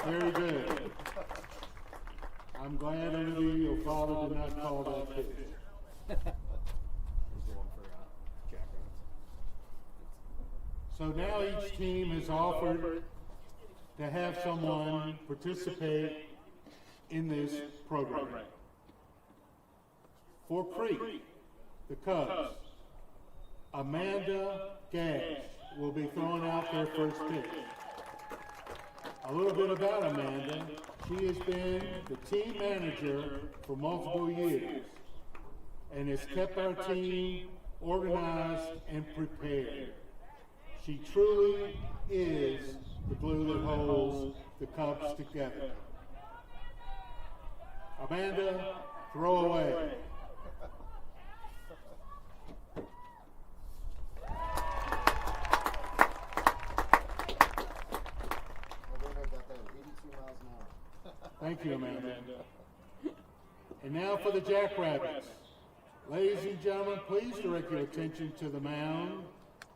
Very good. I'm glad, Olivia, your father did not call that pitch. There's the one for Jackrabbits. So now each team has offered to have someone participate in this program. For Creek, the Cubs, Amanda Gash will be throwing out their first pitch. A little bit about Amanda. She has been the team manager for multiple years and has kept our team organized and prepared. She truly is the glue that holds the Cubs together. Amanda, throw away. Thank you, Amanda. And now for the Jackrabbits. Ladies and gentlemen, please direct your attention to the mound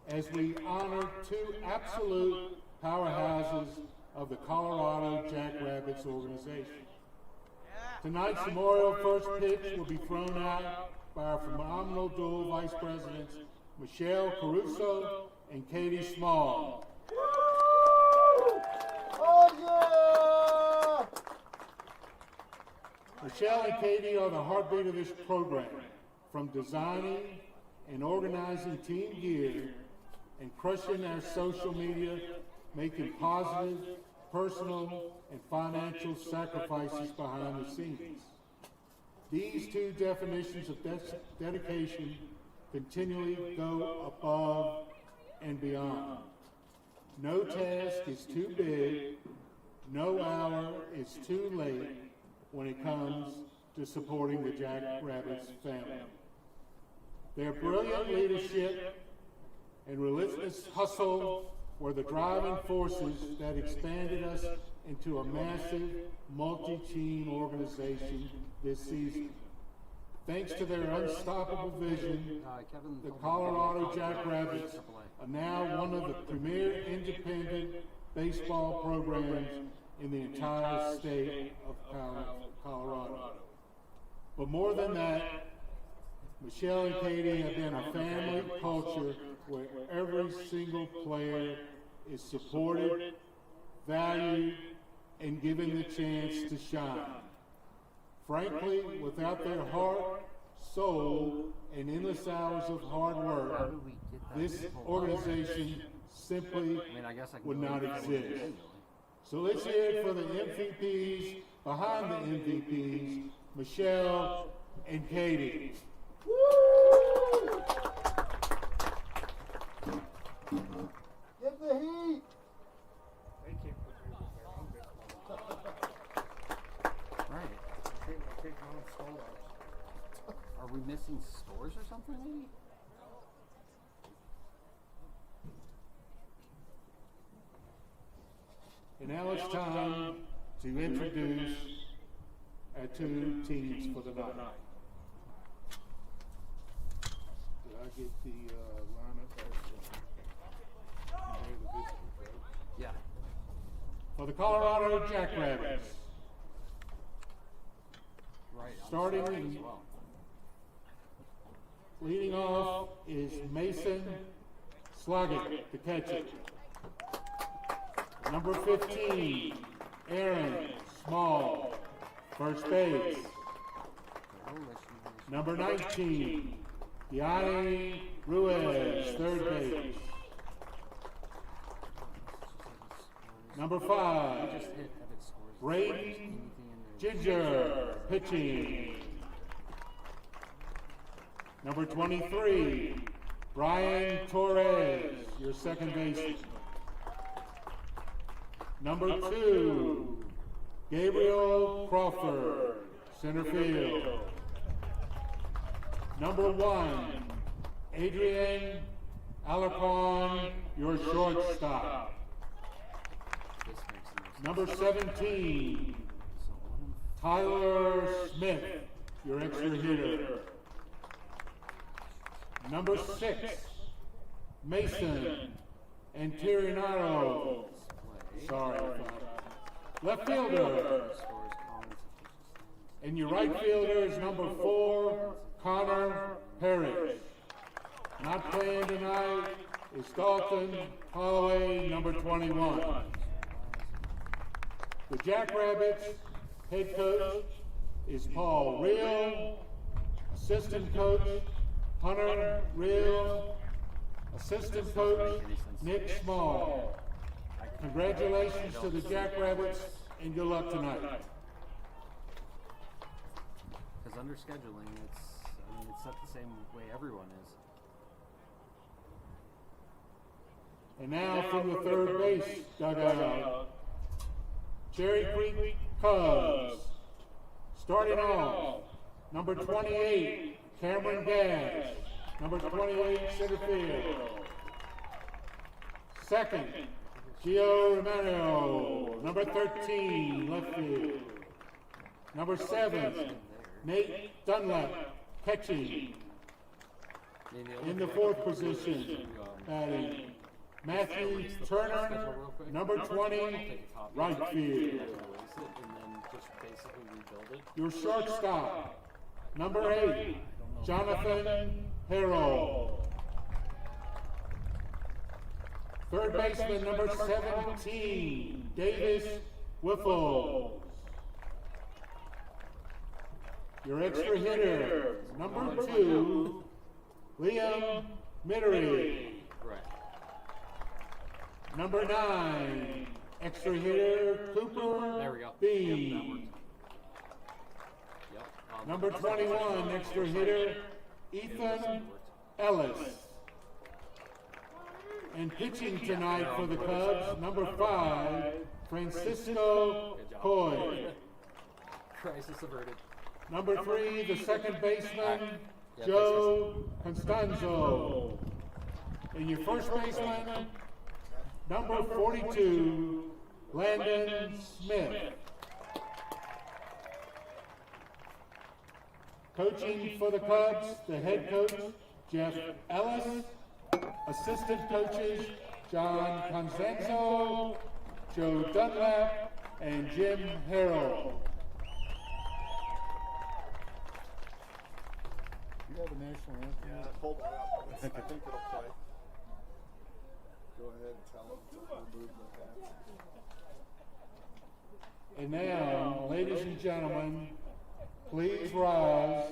as we honor two absolute powerhouses of the Colorado Jackrabbits organization. Tonight's memorial first pitch will be thrown out by our phenomenal dual vice presidents, Michelle Caruso and Katie Small. Oh, yeah! Michelle and Katie are the heartbeat of this program, from designing and organizing team gear and crushing our social media, making positive, personal, and financial sacrifices behind the scenes. These two definitions of dedication continually go above and beyond. No task is too big, no hour is too late when it comes to supporting the Jackrabbits family. Their brilliant leadership and relentless hustle were the driving forces that expanded us into a massive multi-team organization this season. Thanks to their unstoppable vision, the Colorado Jackrabbits are now one of the premier independent baseball programs in the entire state of Colorado. But more than that, Michelle and Katie have been a family culture where every single player is supported, valued, and given the chance to shine. Frankly, without their heart, soul, and endless hours of hard work, this organization simply would not exist. So let's hear it for the MVPs behind the MVPs, Michelle and Katie. Woo! Get the heat! Right. Are we missing scores or something, maybe? And now it's time to introduce our two teams for the night. Did I get the lineup? Yeah. For the Colorado Jackrabbits, Right. starting as well. leading off is Mason Sloggett, the catcher. Number 15, Aaron Small, first base. Number 19, Yanni Ruiz, third base. Number 5, Braden Ginger, pitching. Number 23, Brian Torres, your second baseman. Number 2, Gabriel Crawford, center field. Number 1, Adrian Alarcon, your shortstop. Number 17, Tyler Smith, your extra hitter. Number 6, Mason Antirinato. Sorry. Left fielder. Scores, comments, And your right fielder is number 4, Connor Harris. Not playing tonight is Dalton Holloway, number 21. The Jackrabbits head coach is Paul Real. Assistant coach, Hunter Real. Assistant coach, Nick Small. Congratulations to the Jackrabbits and good luck tonight. Because under scheduling, it's set the same way everyone is. And now from the third base dugout, Cherry Creek Cubs. Starting off, number 28, Cameron Gash. Number 28, center field. Second, Gio Romano. Number 13, left field. Number 7, Nate Dunlap, catching. In the fourth position, batting, Matthew Turner, number 20, right field. And then just basically rebuild it. Your shortstop, number 8, Jonathan Harrell. Third baseman, number 17, Davis Wiffles. Your extra hitter, number 2, Liam Mittery. Right. Number 9, extra hitter, Cooper There we go. B. Yep. Number 21, extra hitter, Ethan Ellis. And pitching tonight for the Cubs, number 5, Francisco Coy. Crisis averted. Number 3, the second baseman, Joe Constanzo. And your first baseman, number 42, Landon Smith. Coaching for the Cubs, the head coach, Jeff Ellis. Assistant coaches, John Constanzo, Joe Dunlap, and Jim Harrell. You have a national anthem? Yeah, hold on up. I think it'll play. Go ahead and tell them to remove the hats. And now, ladies and gentlemen, please rise,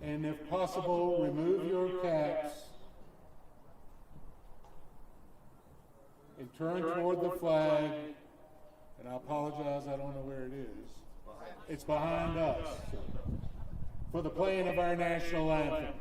and if possible, remove your caps and turn toward the flag. And I apologize, I don't know where it is. It's behind us for the playing of our national anthem.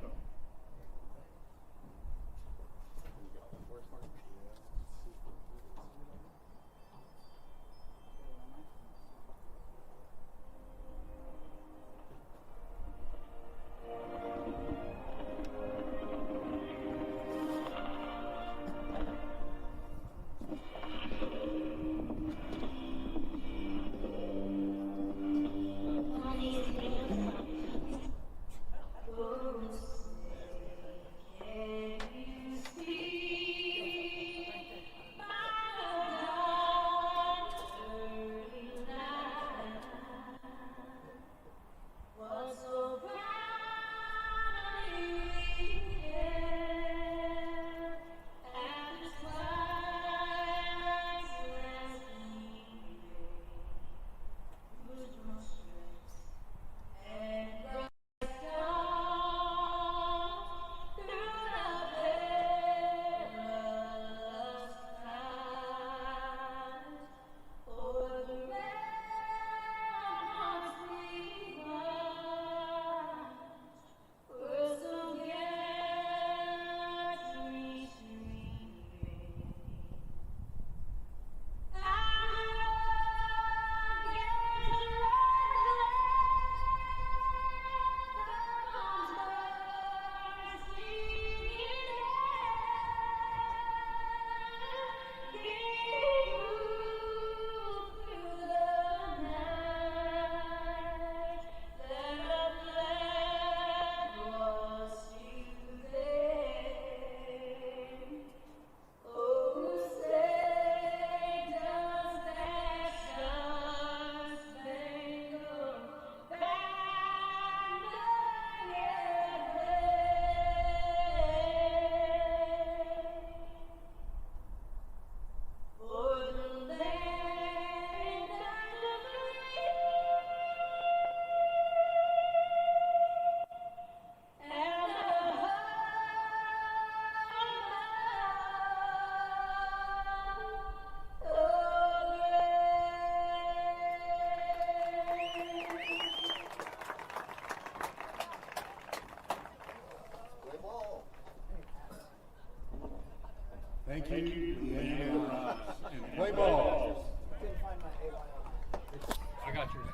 Thank you. And play ball. Couldn't find my AYL. I got yours.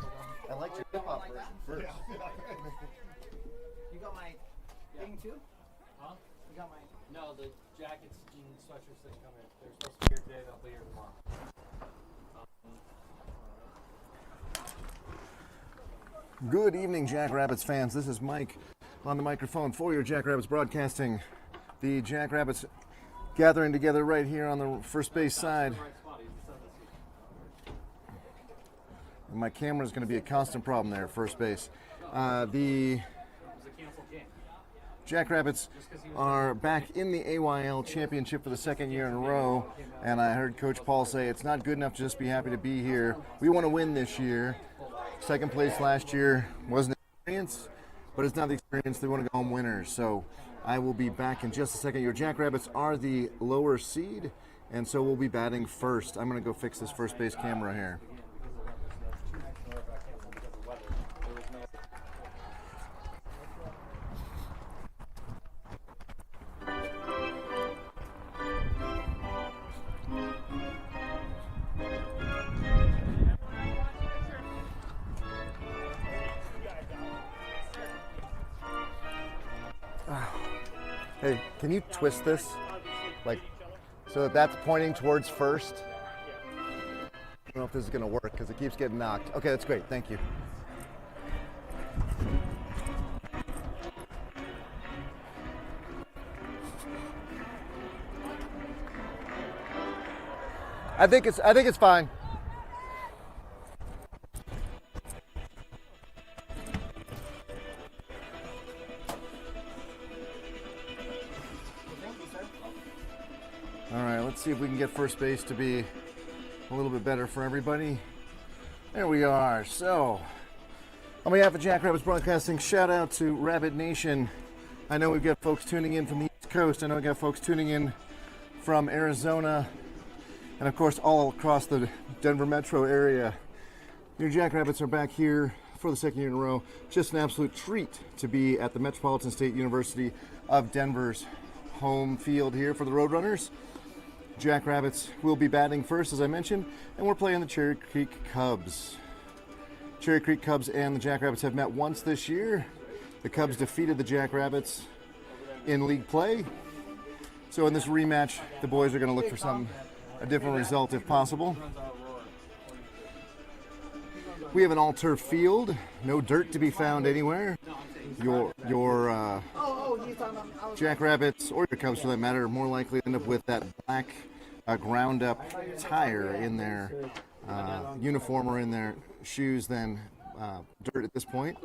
I liked your hip hop version first. You got my thing too? Huh? You got my. No, the jackets and sweatshirts didn't come in. They're supposed to be here today. They'll be here tomorrow. Good evening, Jackrabbits fans. This is Mike on the microphone for your Jackrabbits broadcasting. The Jackrabbits gathering together right here on the first base side. My camera is going to be a constant problem there at first base. The Jackrabbits are back in the AYL championship for the second year in a row, and I heard Coach Paul say it's not good enough to just be happy to be here. We want to win this year. Second place last year wasn't an experience, but it's not the experience. They want to go home winners. So I will be back in just a second. Your Jackrabbits are the lower seed, and so we'll be batting first. I'm going to go fix this first base camera here. Hey, can you twist this? Like, so that that's pointing towards first? I don't know if this is going to work because it keeps getting knocked. Okay, that's great. Thank you. I think it's fine. All right, let's see if we can get first base to be a little bit better for everybody. There we are. So, on behalf of Jackrabbits Broadcasting, shout out to Rabbit Nation. I know we've got folks tuning in from the East Coast. I know we've got folks tuning in from Arizona, and of course all across the Denver metro area. Your Jackrabbits are back here for the second year in a row. Just an absolute treat to be at the Metropolitan State University of Denver's home field here for the Roadrunners. Jackrabbits will be batting first, as I mentioned, and we're playing the Cherry Creek Cubs. Cherry Creek Cubs and the Jackrabbits have met once this year. The Cubs defeated the Jackrabbits in league play. So in this rematch, the boys are going to look for a different result if possible. We have an all-turf field, no dirt to be found anywhere. Your Jackrabbits, or your Cubs for that matter, are more likely to end up with that black ground-up tire in their uniform or in their shoes than dirt at this point.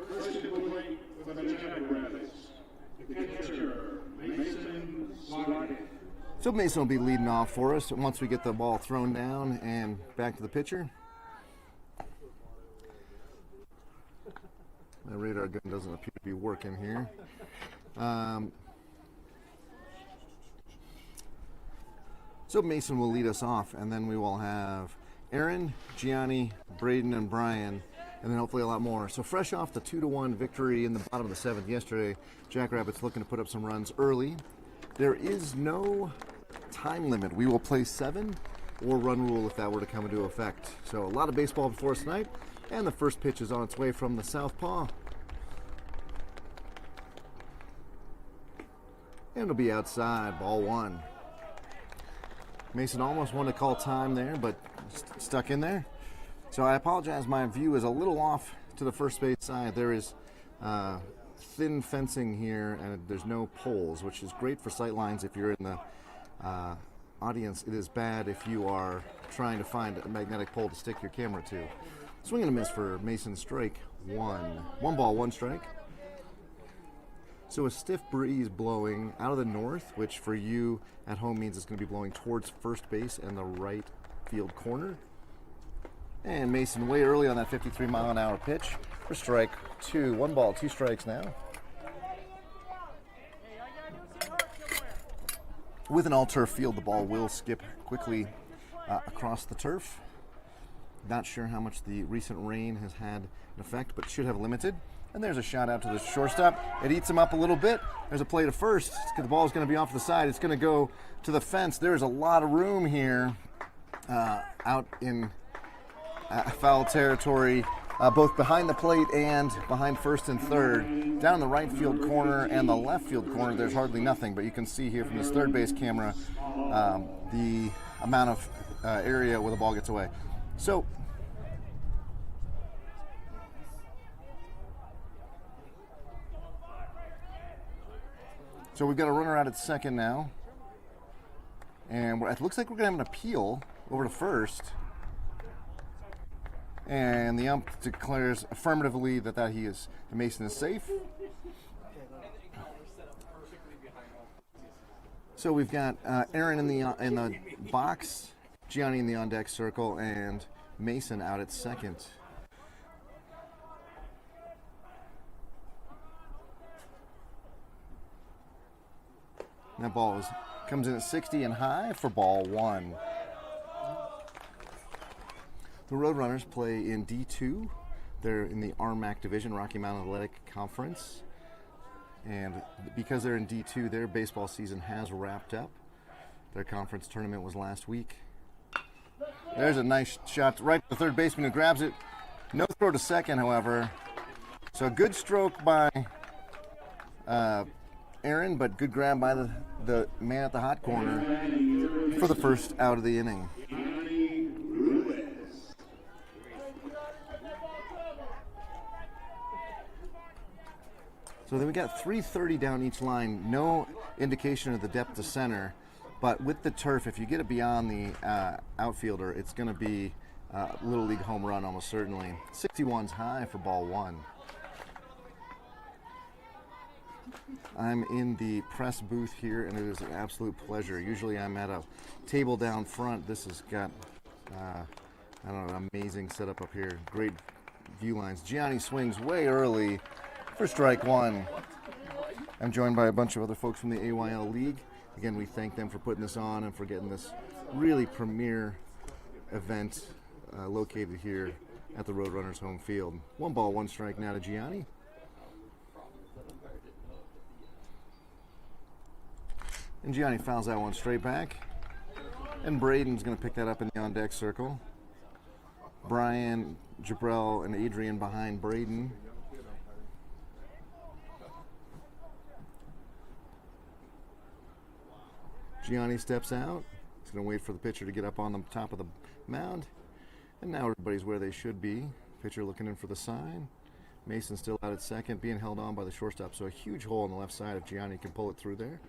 So Mason will be leading off for us once we get the ball thrown down and back to the pitcher. My radar gun doesn't appear to be working here. So Mason will lead us off, and then we will have Aaron, Gianni, Braden, and Brian, and then hopefully a lot more. So fresh off the 2-1 victory in the bottom of the seventh yesterday, Jackrabbits looking to put up some runs early. There is no time limit. We will play 7 or run rule if that were to come into effect. So a lot of baseball before us tonight, and the first pitch is on its way from the southpaw. And it'll be outside, ball 1. Mason almost wanted to call time there, but stuck in there. So I apologize, my view is a little off to the first base side. There is thin fencing here, and there's no poles, which is great for sight lines if you're in the audience. It is bad if you are trying to find a magnetic pole to stick your camera to. Swing and a miss for Mason, strike 1. 1 ball, 1 strike. So a stiff breeze blowing out of the north, which for you at home means it's going to be blowing towards first base and the right field corner. And Mason way early on that 53-mile-an-hour pitch for strike 2. 1 ball, 2 strikes now. With an all-turf field, the ball will skip quickly across the turf. Not sure how much the recent rain has had an effect, but should have limited. And there's a shot out to the shortstop. It eats him up a little bit. There's a play to first. The ball is going to be off the side. It's going to go to the fence. There's a lot of room here out in foul territory, both behind the plate and behind first and third. Down in the right field corner and the left field corner, there's hardly nothing, but you can see here from this third base camera the amount of area where the ball gets away. So we've got a runner out at second now, and it looks like we're going to have an appeal over to first. And the ump declares affirmatively that Mason is safe. So we've got Aaron in the box, Gianni in the on deck circle, and Mason out at second. And that ball comes in at 60 and high for ball one. The Roadrunners play in D2. They're in the RMAC division, Rocky Mountain Athletic Conference. And because they're in D2, their baseball season has wrapped up. Their conference tournament was last week. There's a nice shot right to the third baseman who grabs it. No throw to second, however. So a good stroke by Aaron, but good grab by the man at the hot corner for the first out of the inning. So then we got 330 down each line. No indication of the depth to center, but with the turf, if you get it beyond the outfielder, it's going to be a Little League home run almost certainly. 61's high for ball one. I'm in the press booth here, and it is an absolute pleasure. Usually I'm at a table down front. This has got, I don't know, an amazing setup up here. Great view lines. Gianni swings way early for strike one. I'm joined by a bunch of other folks from the AYL League. Again, we thank them for putting this on and for getting this really premier event located here at the Roadrunners home field. 1 ball, 1 strike now to Gianni. And Gianni fouls that one straight back. And Braden's going to pick that up in the on-deck circle. Brian, Jabrell, and Adrian behind Braden. Gianni steps out. He's going to wait for the pitcher to get up on the top of the mound. And now everybody's where they should be. Pitcher looking in for the sign. Mason still out at second, being held on by the shortstop. So a huge hole on the left side if Gianni can pull it through there.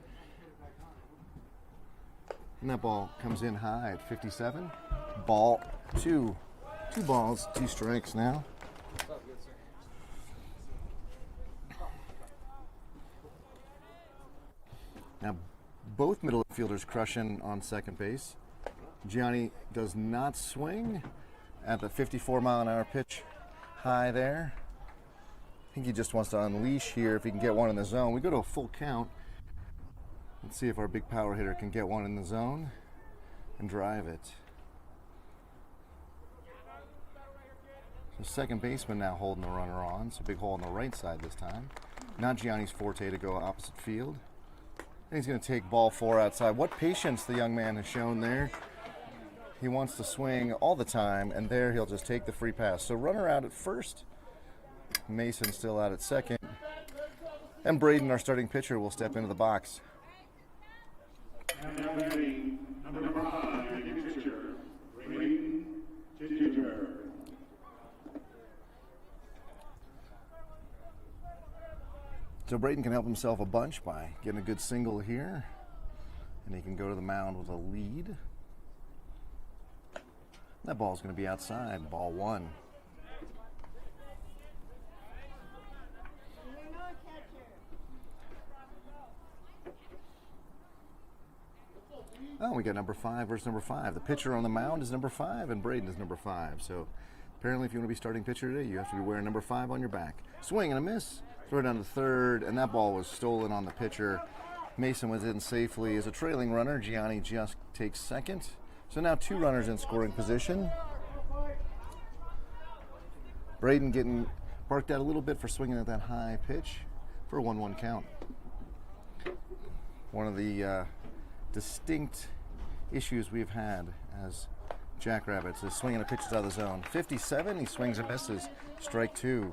And that ball comes in high at 57. Ball two. 2 balls, 2 strikes now. Now, both middle fielders crushing on second base. Gianni does not swing at the 54-mile-an-hour pitch high there. I think he just wants to unleash here if he can get one in the zone. We go to a full count. Let's see if our big power hitter can get one in the zone and drive it. So second baseman now holding the runner on. So big hole on the right side this time. Not Gianni's forte to go opposite field. And he's going to take ball 4 outside. What patience the young man has shown there. He wants to swing all the time, and there he'll just take the free pass. So runner out at first. Mason still out at second. And Braden, our starting pitcher, will step into the box. Number 5, pitcher, Braden Ginger. So Braden can help himself a bunch by getting a good single here. And he can go to the mound with a lead. That ball's going to be outside, ball 1. Oh, we got number 5 versus number 5. The pitcher on the mound is number 5, and Braden is number 5. So apparently if you want to be starting pitcher today, you have to be wearing number 5 on your back. Swing and a miss. Throw it down to third, and that ball was stolen on the pitcher. Mason was in safely as a trailing runner. Gianni just takes second. So now 2 runners in scoring position. Braden getting barked at a little bit for swinging at that high pitch for a 1-1 count. One of the distinct issues we've had as Jackrabbits is swinging at pitches out of the zone. 57, he swings and misses. Strike 2.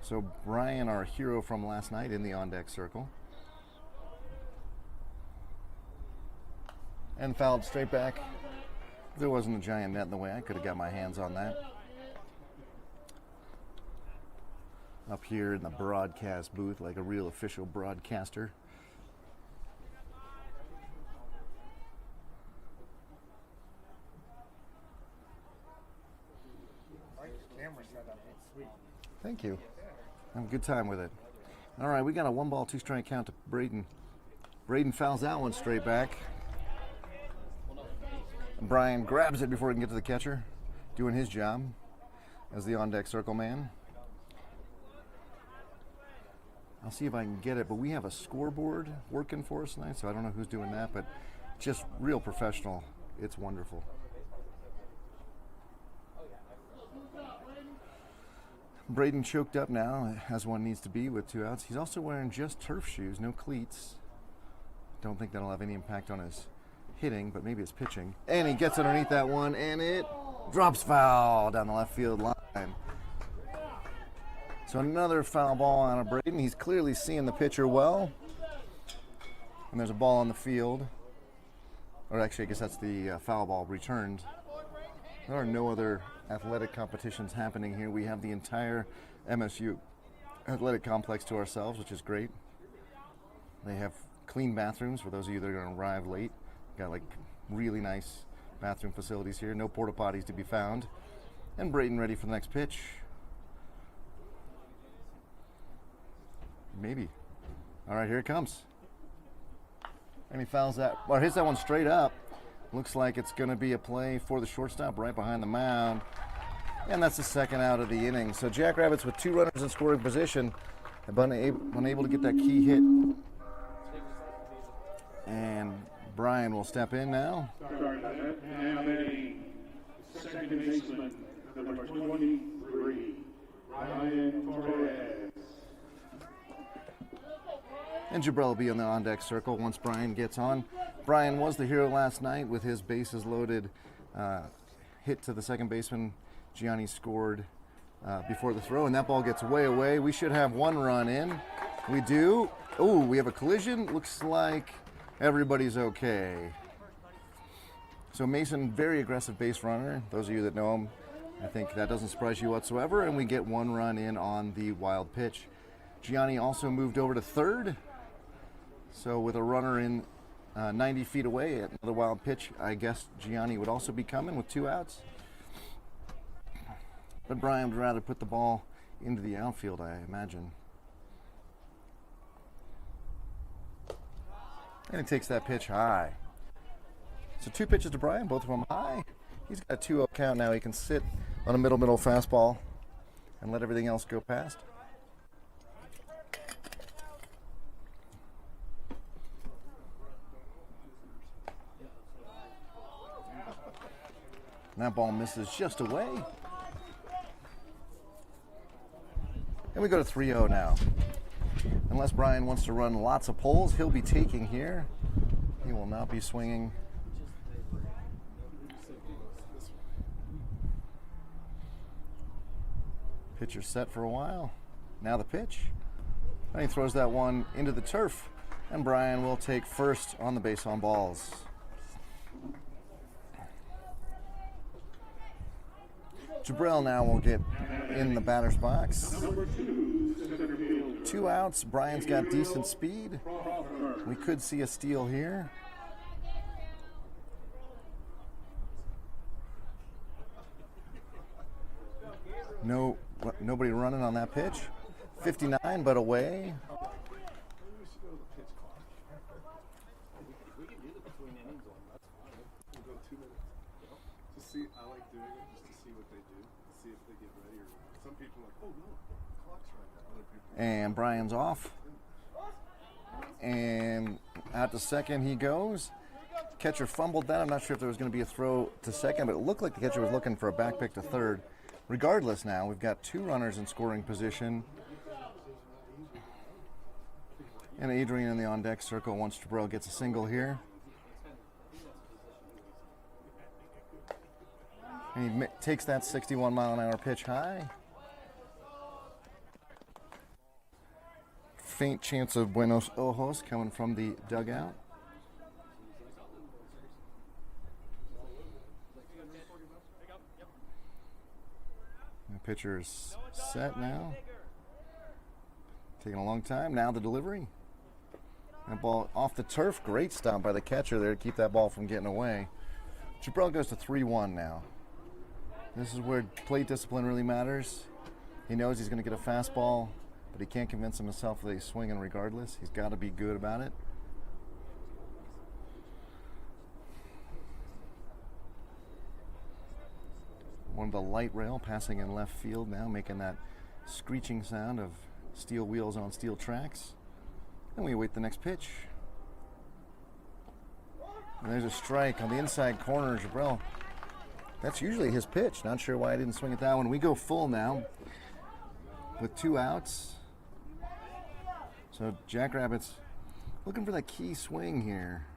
So Brian, our hero from last night, in the on-deck circle. And fouled straight back. There wasn't a giant net in the way. I could have got my hands on that. Up here in the broadcast booth like a real official broadcaster. Camera setup. It's sweet. Thank you. Have a good time with it. All right, we got a 1-ball, 2-strike count to Braden. Braden fouls that one straight back. Brian grabs it before he can get to the catcher, doing his job as the on-deck circle man. I'll see if I can get it, but we have a scoreboard working for us tonight, so I don't know who's doing that, but just real professional. It's wonderful. Braden choked up now, as one needs to be with 2 outs. He's also wearing just turf shoes, no cleats. Don't think that'll have any impact on his hitting, but maybe his pitching. And he gets underneath that one, and it drops foul down the left field line. So another foul ball on a Braden. He's clearly seeing the pitcher well. And there's a ball on the field. Or actually, I guess that's the foul ball returned. There are no other athletic competitions happening here. We have the entire MSU athletic complex to ourselves, which is great. They have clean bathrooms for those of you that are going to arrive late. Got like really nice bathroom facilities here. No porta potties to be found. And Braden ready for the next pitch. Maybe. All right, here it comes. And he fouls that, or hits that one straight up. Looks like it's going to be a play for the shortstop right behind the mound. And that's the second out of the inning. So Jackrabbits with 2 runners in scoring position have been unable to get that key hit. And Brian will step in now. Second baseman, number 23, Ryan Torres. And Jabril will be on the on-deck circle once Brian gets on. Brian was the hero last night with his bases loaded hit to the second baseman. Gianni scored before the throw, and that ball gets way away. We should have 1 run in. We do. Oh, we have a collision. Looks like everybody's okay. So Mason, very aggressive base runner. Those of you that know him, I think that doesn't surprise you whatsoever. And we get 1 run in on the wild pitch. Gianni also moved over to third. So with a runner in 90 feet away at another wild pitch, I guess Gianni would also be coming with 2 outs. But Brian would rather put the ball into the outfield, I imagine. And he takes that pitch high. So 2 pitches to Brian, both of them high. He's got a 2-0 count now. He can sit on a middle fastball and let everything else go past. And that ball misses just away. And we go to 3-0 now. Unless Brian wants to run lots of pulls, he'll be taking here. He will not be swinging. Pitcher set for a while. Now the pitch. And he throws that one into the turf. And Brian will take first on the base on balls. Jabril now will get in the batter's box. 2 outs. Brian's got decent speed. We could see a steal here. No, nobody running on that pitch. 59, but away. See, I like doing it just to see what they do, see if they get ready. Or some people are like, oh no, the clock's right. Other people. And Brian's off. And at the second he goes. Catcher fumbled that. I'm not sure if there was going to be a throw to second, but it looked like the catcher was looking for a back pick to third. Regardless, now we've got 2 runners in scoring position. And Adrian in the on-deck circle once Jabril gets a single here. And he takes that 61-mile-an-hour pitch high. Faint chance of Buenos Ojos coming from the dugout. The pitcher is set now. Taking a long time. Now the delivery. That ball off the turf. Great stop by the catcher there to keep that ball from getting away. Jabril goes to 3-1 now. This is where plate discipline really matters. He knows he's going to get a fastball, but he can't convince himself that he's swinging regardless. He's got to be good about it. One of the light rail passing in left field now, making that screeching sound of steel wheels on steel tracks. And we await the next pitch. And there's a strike on the inside corner, Jabril. That's usually his pitch. Not sure why I didn't swing at that one. We go full now with 2 outs. So Jackrabbits looking for that key swing here.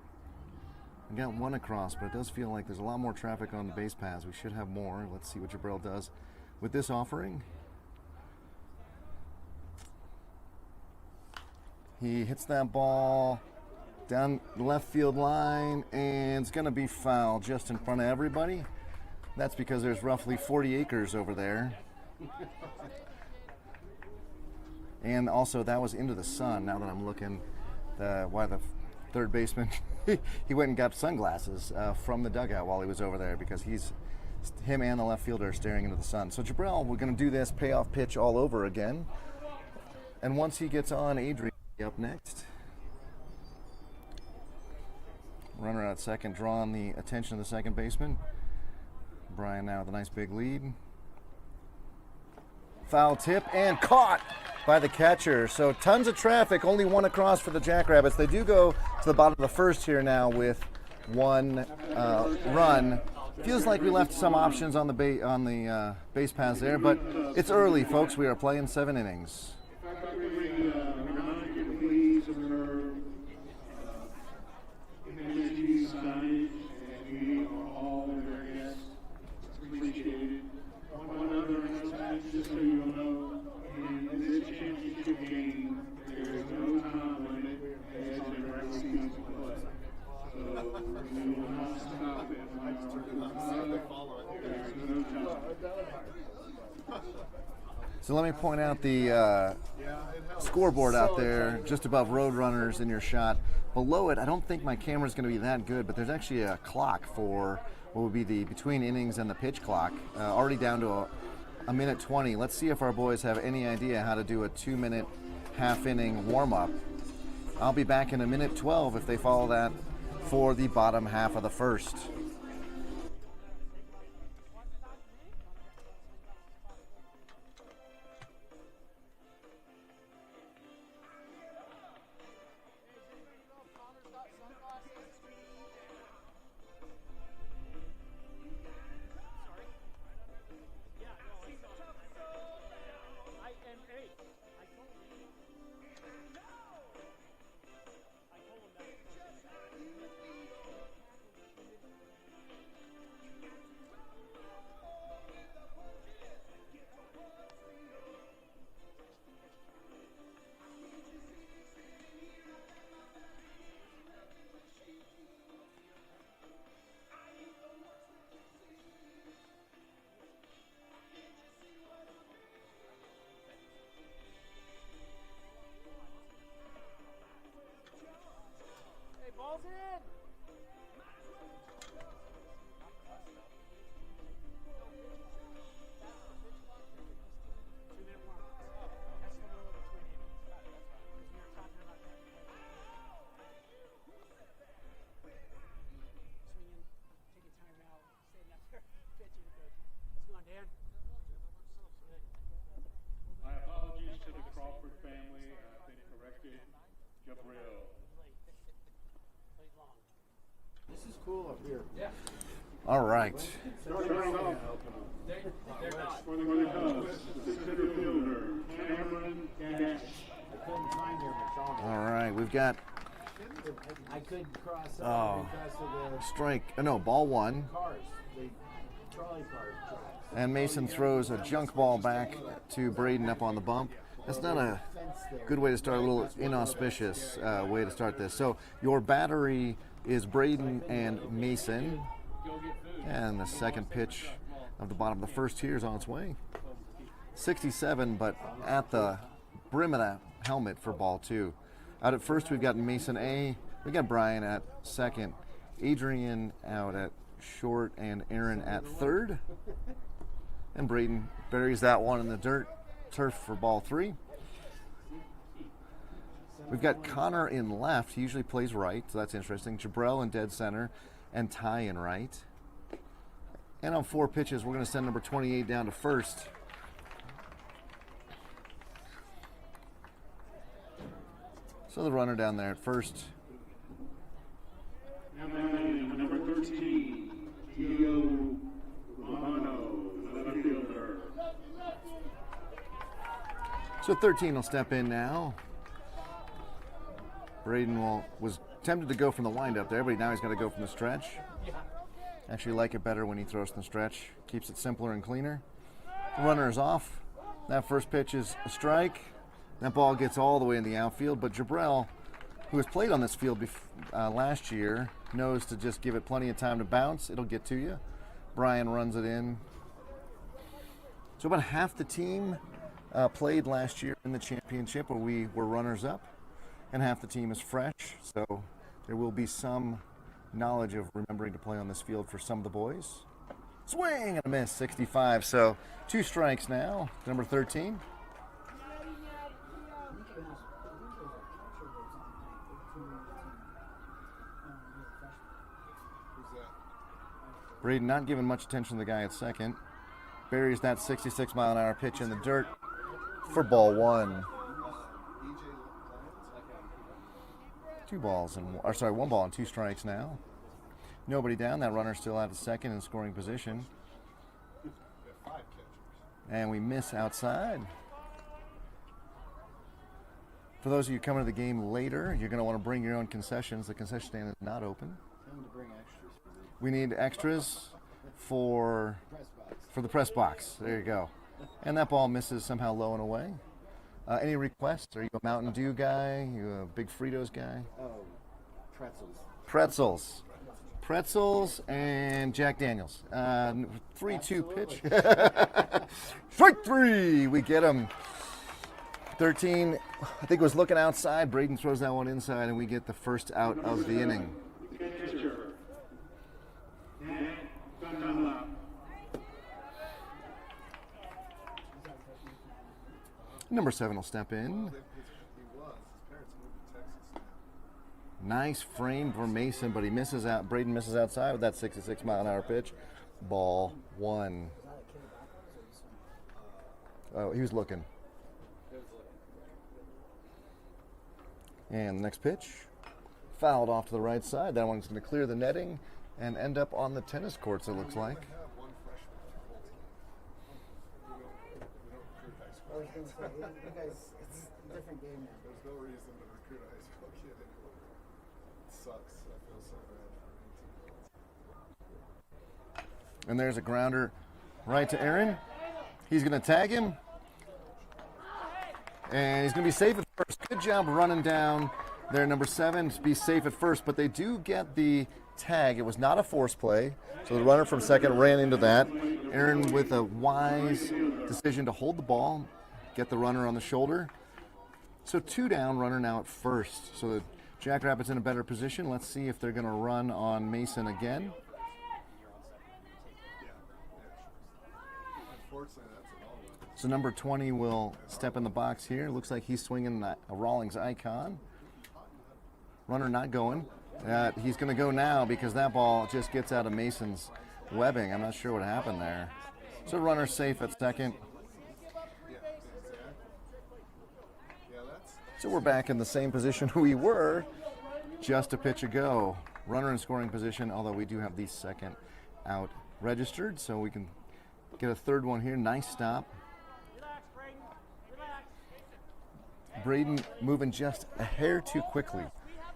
We got 1 across, but it does feel like there's a lot more traffic on the base paths. We should have more. Let's see what Jabril does with this offering. He hits that ball down the left field line, and it's going to be foul just in front of everybody. That's because there's roughly 40 acres over there. And also, that was into the sun. Now that I'm looking, why the third baseman, he went and got sunglasses from the dugout while he was over there, because him and the left fielder are staring into the sun. So Jabril, we're going to do this payoff pitch all over again. And once he gets on, Adrian up next. Runner at second, drawing the attention of the second baseman. Brian now with a nice big lead. Foul tip and caught by the catcher. So tons of traffic, only 1 across for the Jackrabbits. They do go to the bottom of the first here now with 1 run. Feels like we left some options on the base paths there, but it's early, folks. We are playing 7 innings. So let me point out the scoreboard out there, just above Roadrunners in your shot. Below it, I don't think my camera's going to be that good, but there's actually a clock for what would be the between innings and the pitch clock, already down to a minute 20. Let's see if our boys have any idea how to do a 2-minute half-inning warm-up. I'll be back in a minute 12 if they follow that for the bottom half of the first. is cool up here. All right. For the Cubs, the center fielder, Cameron Gash. I couldn't find your McDonald's. All right. We've got I couldn't cross over because of strike. No, ball one. the cars, the trolley car tracks. And Mason throws a junk ball back to Braden up on the bump. That's not a good way to start, a little inauspicious way to start this. So your battery is Braden and Mason. And the second pitch of the bottom of the first here is on its way. 67, but at the brim of that helmet for ball two. Out at first, we've got Mason A. We got Brian at second. Adrian out at short and Aaron at third. And Braden buries that one in the turf for ball three. We've got Connor in left. He usually plays right, so that's interesting. Jabrell in dead center and Ty in right. And on 4 pitches, we're going to send number 28 down to first. So the runner down there at first. Now batting number 13, Gio Romano, left fielder. So 13 will step in now. Braden was tempted to go from the windup there, but now he's got to go from the stretch. Actually like it better when he throws from the stretch. Keeps it simpler and cleaner. The runner is off. That first pitch is a strike. That ball gets all the way in the outfield, but Jabrell, who has played on this field last year, knows to just give it plenty of time to bounce. It'll get to you. Brian runs it in. So about half the team played last year in the championship where we were runners-up, and half the team is fresh. So there will be some knowledge of remembering to play on this field for some of the boys. Swing and a miss, 65. So 2 strikes now, number 13. Braden not giving much attention to the guy at second. Buries that 66-mile-an-hour pitch in the dirt for ball one. 1 ball and 2 strikes now. Nobody down. That runner still out at second in scoring position. And we miss outside. For those of you coming to the game later, you're going to want to bring your own concessions. The concession stand is not open. We need extras for the press box. There you go. And that ball misses somehow low and away. Any requests? Are you a Mountain Dew guy? You a big Fritos guy? Oh, pretzels. Pretzels and Jack Daniels. 3-2 pitch. Strike 3. We get him. 13, I think, was looking outside. Braden throws that one inside, and we get the first out of the inning. Number 7 will step in. Nice frame for Mason, but he misses out. Braden misses outside with that 66-mile-an-hour pitch. Ball 1. Oh, he was looking. And the next pitch, fouled off to the right side. That one's going to clear the netting and end up on the tennis courts, it looks like. You guys, it's a different game now. There's no reason to recruit a high school kid anymore. It sucks. I feel so bad. And there's a grounder right to Aaron. He's going to tag him. And he's going to be safe at first. Good job running down there, number 7, to be safe at first. But they do get the tag. It was not a force play. So the runner from second ran into that. Aaron with a wise decision to hold the ball, get the runner on the shoulder. So 2 down, runner now at first. So the Jackrabbits in a better position. Let's see if they're going to run on Mason again. So number 20 will step in the box here. Looks like he's swinging a Rawlings icon. Runner not going. He's going to go now because that ball just gets out of Mason's webbing. I'm not sure what happened there. So runner safe at second. So we're back in the same position we were just a pitch ago. runner in scoring position, although we do have the second out registered, so we can get a third one here. Nice stop. Braden moving just a hair too quickly.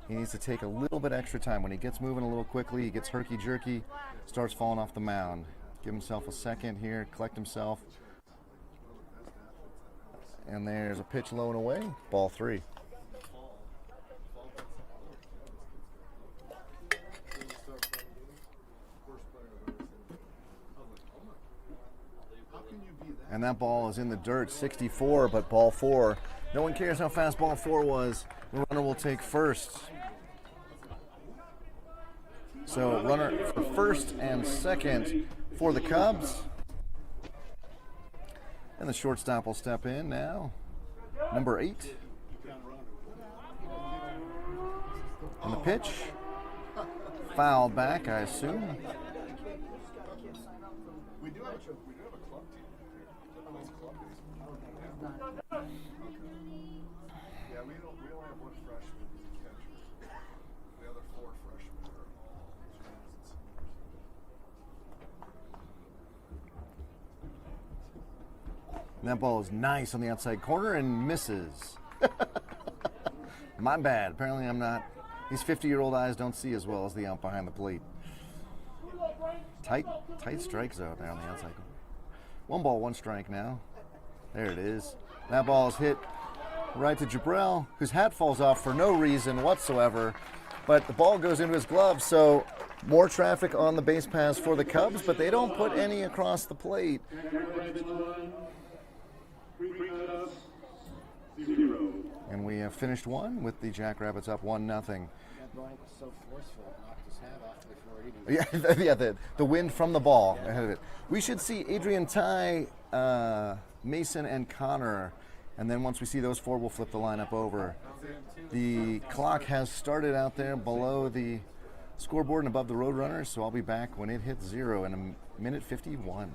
He needs to take a little bit extra time. When he gets moving a little quickly, he gets herky-jerky, starts falling off the mound. Give himself a second here, collect himself. And there's a pitch low and away, ball 3. And that ball is in the dirt, 64, but ball 4. No one cares how fast ball 4 was. The runner will take first. So runner for first and second for the Cubs. And the shortstop will step in now. Number 8. And the pitch. Foul back, I assume. We do have a club team. Yeah, we only have one freshman catcher. The other 4 freshmen are all juniors and seniors. And that ball is nice on the outside corner and misses. My bad. Apparently I'm not. These 50-year-old eyes don't see as well as the ump behind the plate. Tight strike zone there on the outside corner. 1 ball, 1 strike now. There it is. That ball is hit right to Jabrell, whose hat falls off for no reason whatsoever. But the ball goes into his glove, so more traffic on the base paths for the Cubs, but they don't put any across the plate. And we have finished one with the Jackrabbits up 1-0. That blank was so forceful, it knocked his hat off before it even. Yeah, the wind from the ball ahead of it. We should see Adrian, Ty, Mason, and Connor, and then once we see those 4, we'll flip the lineup over. The clock has started out there below the scoreboard and above the Roadrunners, so I'll be back when it hits 0 in a minute 51.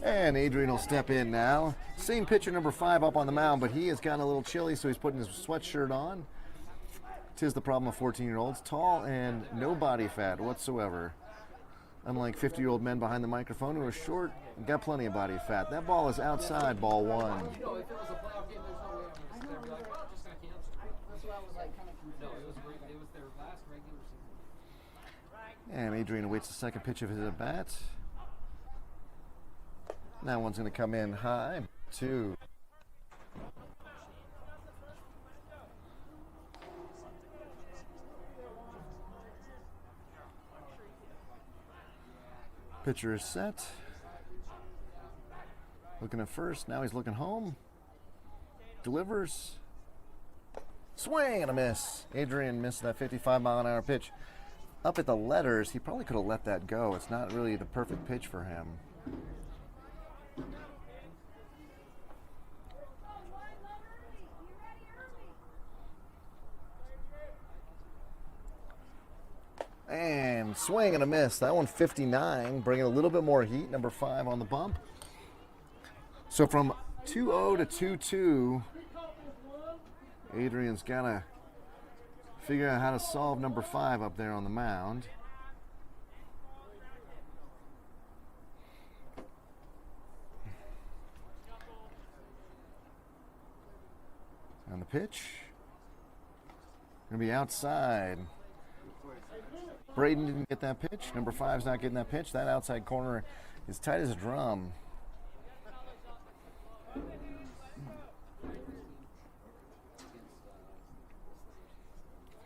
And Adrian will step in now. Same pitcher, number 5, up on the mound, but he has gotten a little chilly, so he's putting his sweatshirt on. 'Tis the problem of 14-year-olds. Tall and no body fat whatsoever. Unlike 50-year-old men behind the microphone who are short and got plenty of body fat. That ball is outside, ball one. If it was a playoff game, there's no way I'm going to be like, oh, just going to cancel. That's why I was like kind of confused. No, it was their last regular season. And Adrian awaits the second pitch of his at bat. That one's going to come in high. 2. Pitcher is set. Looking at first. Now he's looking home. Delivers. Swing and a miss. Adrian missed that 55-mile-an-hour pitch. Up at the letters, he probably could have let that go. It's not really the perfect pitch for him. And swing and a miss. That one 59, bringing a little bit more heat. Number 5 on the bump. So from 2-0 to 2-2, Adrian's got to figure out how to solve number 5 up there on the mound. And the pitch. Going to be outside. Braden didn't get that pitch. Number 5's not getting that pitch. That outside corner is tight as a drum.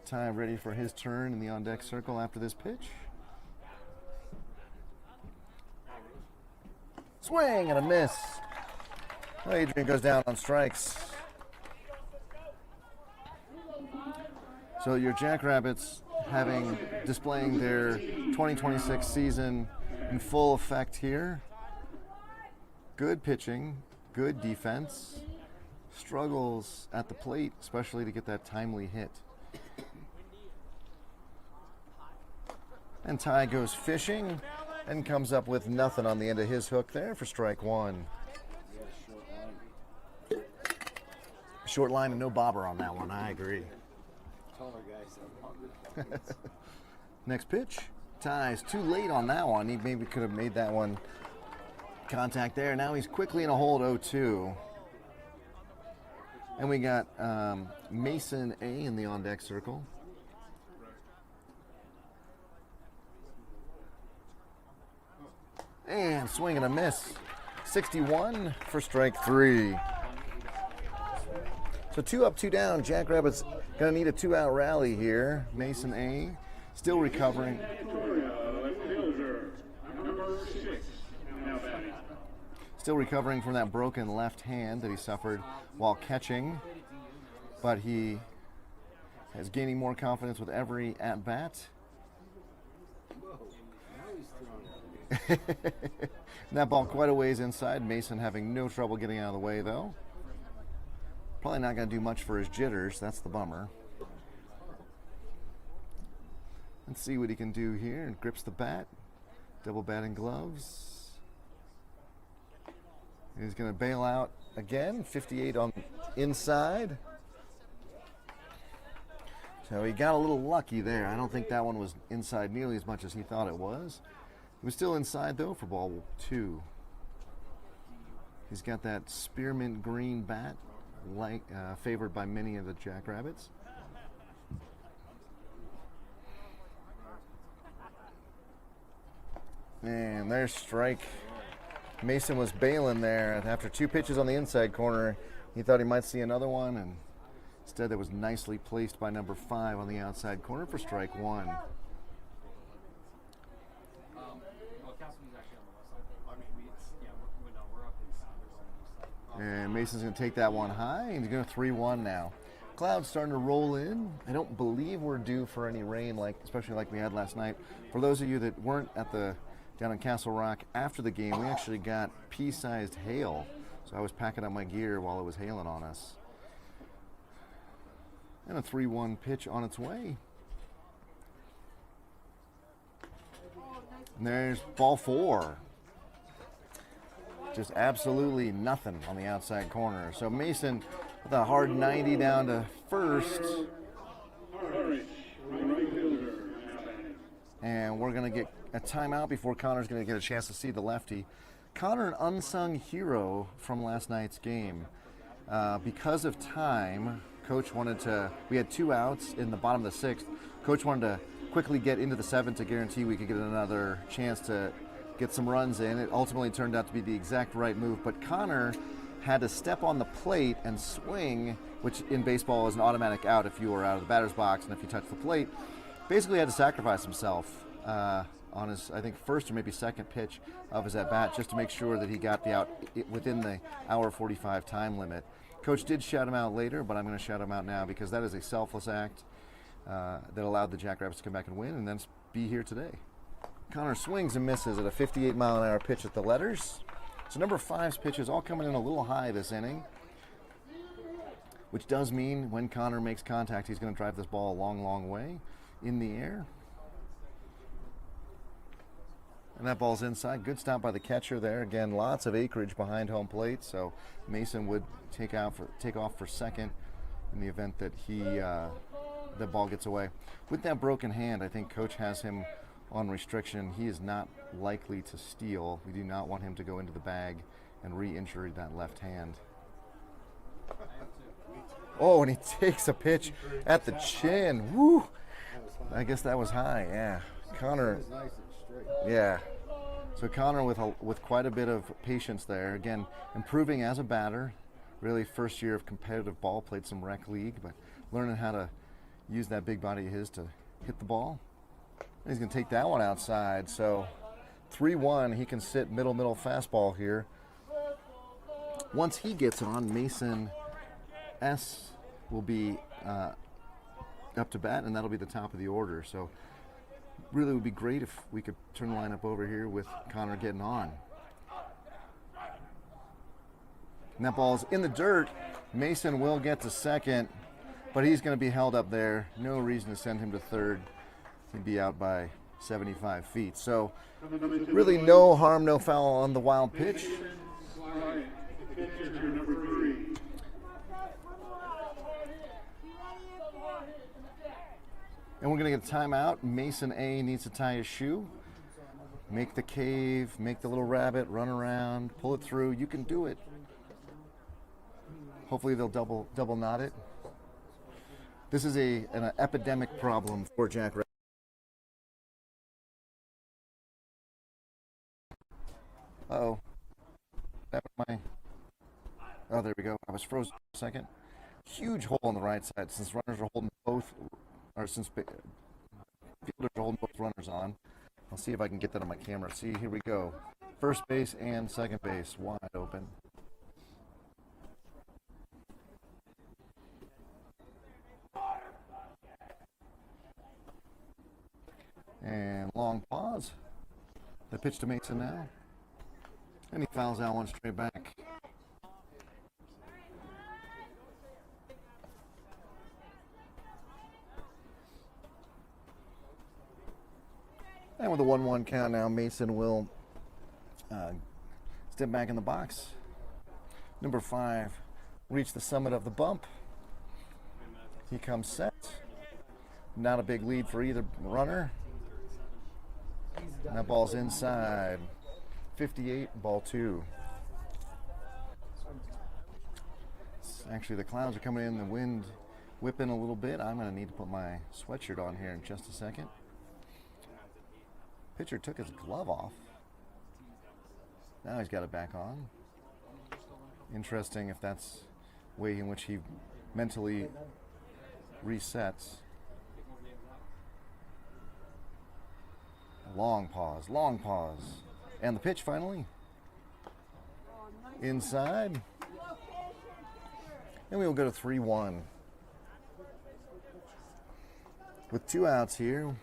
Ty ready for his turn in the on-deck circle after this pitch. Swing and a miss. Well, Adrian goes down on strikes. So your Jackrabbits displaying their 2026 season in full effect here. Good pitching, good defense, struggles at the plate, especially to get that timely hit. And Ty goes fishing and comes up with nothing on the end of his hook there for strike 1. Short line and no bobber on that one, I agree. Taller guys are longer. Next pitch. Ty's too late on that one. He maybe could have made that one contact there. Now he's quickly in a hold 0-2. And we got Mason A in the on-deck circle. And swing and a miss. 61 for strike 3. So 2 up, 2 down. Jackrabbits gonna need a 2-out rally here. Mason A still recovering. Still recovering from that broken left hand that he suffered while catching. But he is gaining more confidence with every at-bat. That ball quite a ways inside. Mason having no trouble getting out of the way, though. Probably not going to do much for his jitters. That's the bummer. Let's see what he can do here. And grips the bat. Double batting gloves. He's going to bail out again. 58 on inside. So he got a little lucky there. I don't think that one was inside nearly as much as he thought it was. It was still inside, though, for ball 2. He's got that spearmint green bat, favored by many of the Jackrabbits. And there's strike. Mason was bailing there. After 2 pitches on the inside corner, he thought he might see another one, and instead that was nicely placed by number 5 on the outside corner for strike 1. And Mason's going to take that one high, and he's going to 3-1 now. Clouds starting to roll in. I don't believe we're due for any rain, especially like we had last night. For those of you that weren't down in Castle Rock after the game, we actually got pea-sized hail. So I was packing up my gear while it was hailing on us. And a 3-1 pitch on its way. And there's ball 4. Just absolutely nothing on the outside corner. So Mason with a hard 90 down to first. And we're going to get a timeout before Connor's going to get a chance to see the lefty. Connor, an unsung hero from last night's game. Because of time, Coach wanted to, we had 2 outs in the bottom of the 6th. Coach wanted to quickly get into the 7th to guarantee we could get another chance to get some runs in. It ultimately turned out to be the exact right move, but Connor had to step on the plate and swing, which in baseball is an automatic out if you are out of the batter's box and if you touch the plate. Basically had to sacrifice himself on his, I think, first or maybe second pitch of his at-bat just to make sure that he got the out within the hour 45 time limit. Coach did shout him out later, but I'm going to shout him out now because that is a selfless act that allowed the Jackrabbits to come back and win and then be here today. Connor swings and misses at a 58-mile-an-hour pitch at the letters. So number 5's pitch is all coming in a little high this inning, which does mean when Connor makes contact, he's going to drive this ball a long, long way in the air. And that ball's inside. Good stop by the catcher there. Again, lots of acreage behind home plate, so Mason would take off for second in the event that the ball gets away. With that broken hand, I think Coach has him on restriction. He is not likely to steal. We do not want him to go into the bag and re-injure that left hand. Oh, and he takes a pitch at the chin. Woo! I guess that was high, yeah. Connor, yeah. So Connor with quite a bit of patience there. Again, improving as a batter. Really first year of competitive ball, played some rec league, but learning how to use that big body of his to hit the ball. He's going to take that one outside. So 3-1, he can sit middle fastball here. Once he gets on, Mason S will be up to bat, and that'll be the top of the order. So really would be great if we could turn the lineup over here with Connor getting on. And that ball's in the dirt. Mason will get to second, but he's going to be held up there. No reason to send him to third. He'd be out by 75 feet. So really no harm, no foul on the wild pitch. And we're going to get a timeout. Mason A needs to tie his shoe. Make the cave, make the little rabbit, run around, pull it through. You can do it. Hopefully they'll double knot it. This is an epidemic problem for Jackrabbits. Uh-oh. Oh, there we go. I was frozen for a second. Huge hole on the right side since runners are holding both, or since fielders are holding both runners on. I'll see if I can get that on my camera. See, here we go. First base and second base wide open. And long pause. The pitch to Mason now. And he fouls that one straight back. And with a 1-1 count now, Mason will step back in the box. Number 5 reached the summit of the bump. He comes set. Not a big lead for either runner. And that ball's inside. 58, ball 2. Actually, the clouds are coming in, the wind whipping a little bit. I'm going to need to put my sweatshirt on here in just a second. Pitcher took his glove off. Now he's got it back on. Interesting if that's the way in which he mentally resets. Long pause. And the pitch finally. Inside. And we will go to 3-1. With 2 outs here,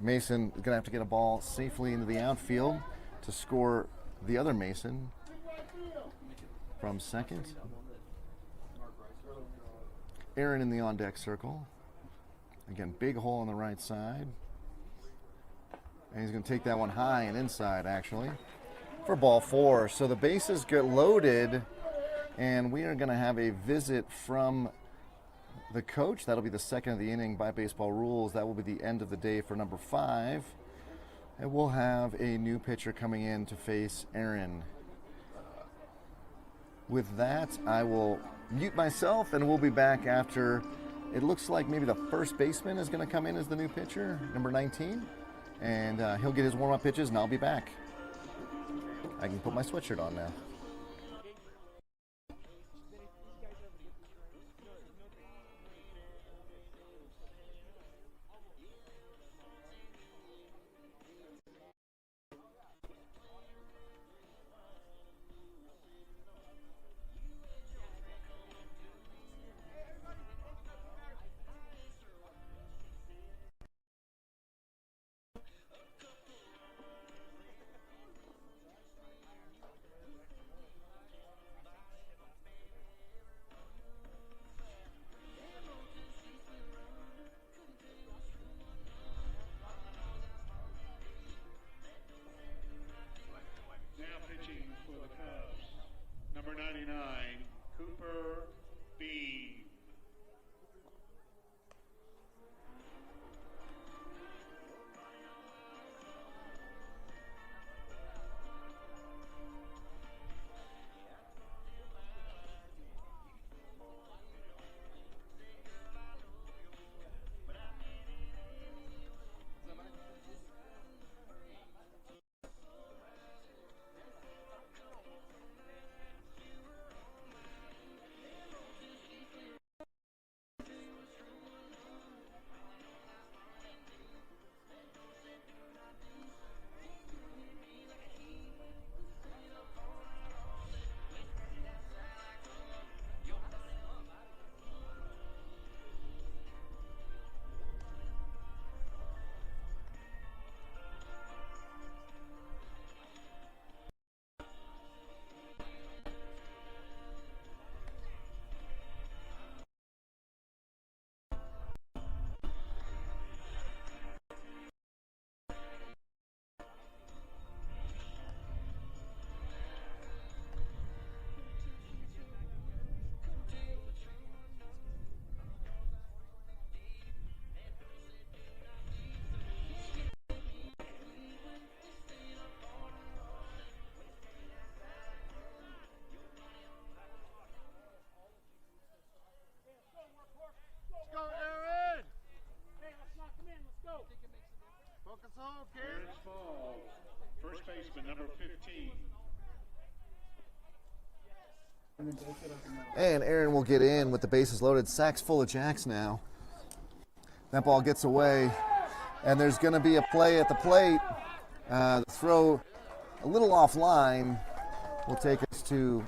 Mason is going to have to get a ball safely into the outfield to score the other Mason from second. Aaron in the on-deck circle. Again, big hole on the right side. And he's going to take that one high and inside, actually, for ball 4. So the bases get loaded, and we are going to have a visit from the coach. That'll be the second of the inning by baseball rules. That will be the end of the day for number 5. And we'll have a new pitcher coming in to face Aaron. With that, I will mute myself, and we'll be back after. It looks like maybe the first baseman is going to come in as the new pitcher, number 19. And he'll get his warm-up pitches, and I'll be back. I can put my sweatshirt on now. Number 99, Cooper B. First baseman, number 15. And Aaron will get in with the bases loaded. Sack's full of jacks now. That ball gets away, and there's going to be a play at the plate. The throw a little offline will take us to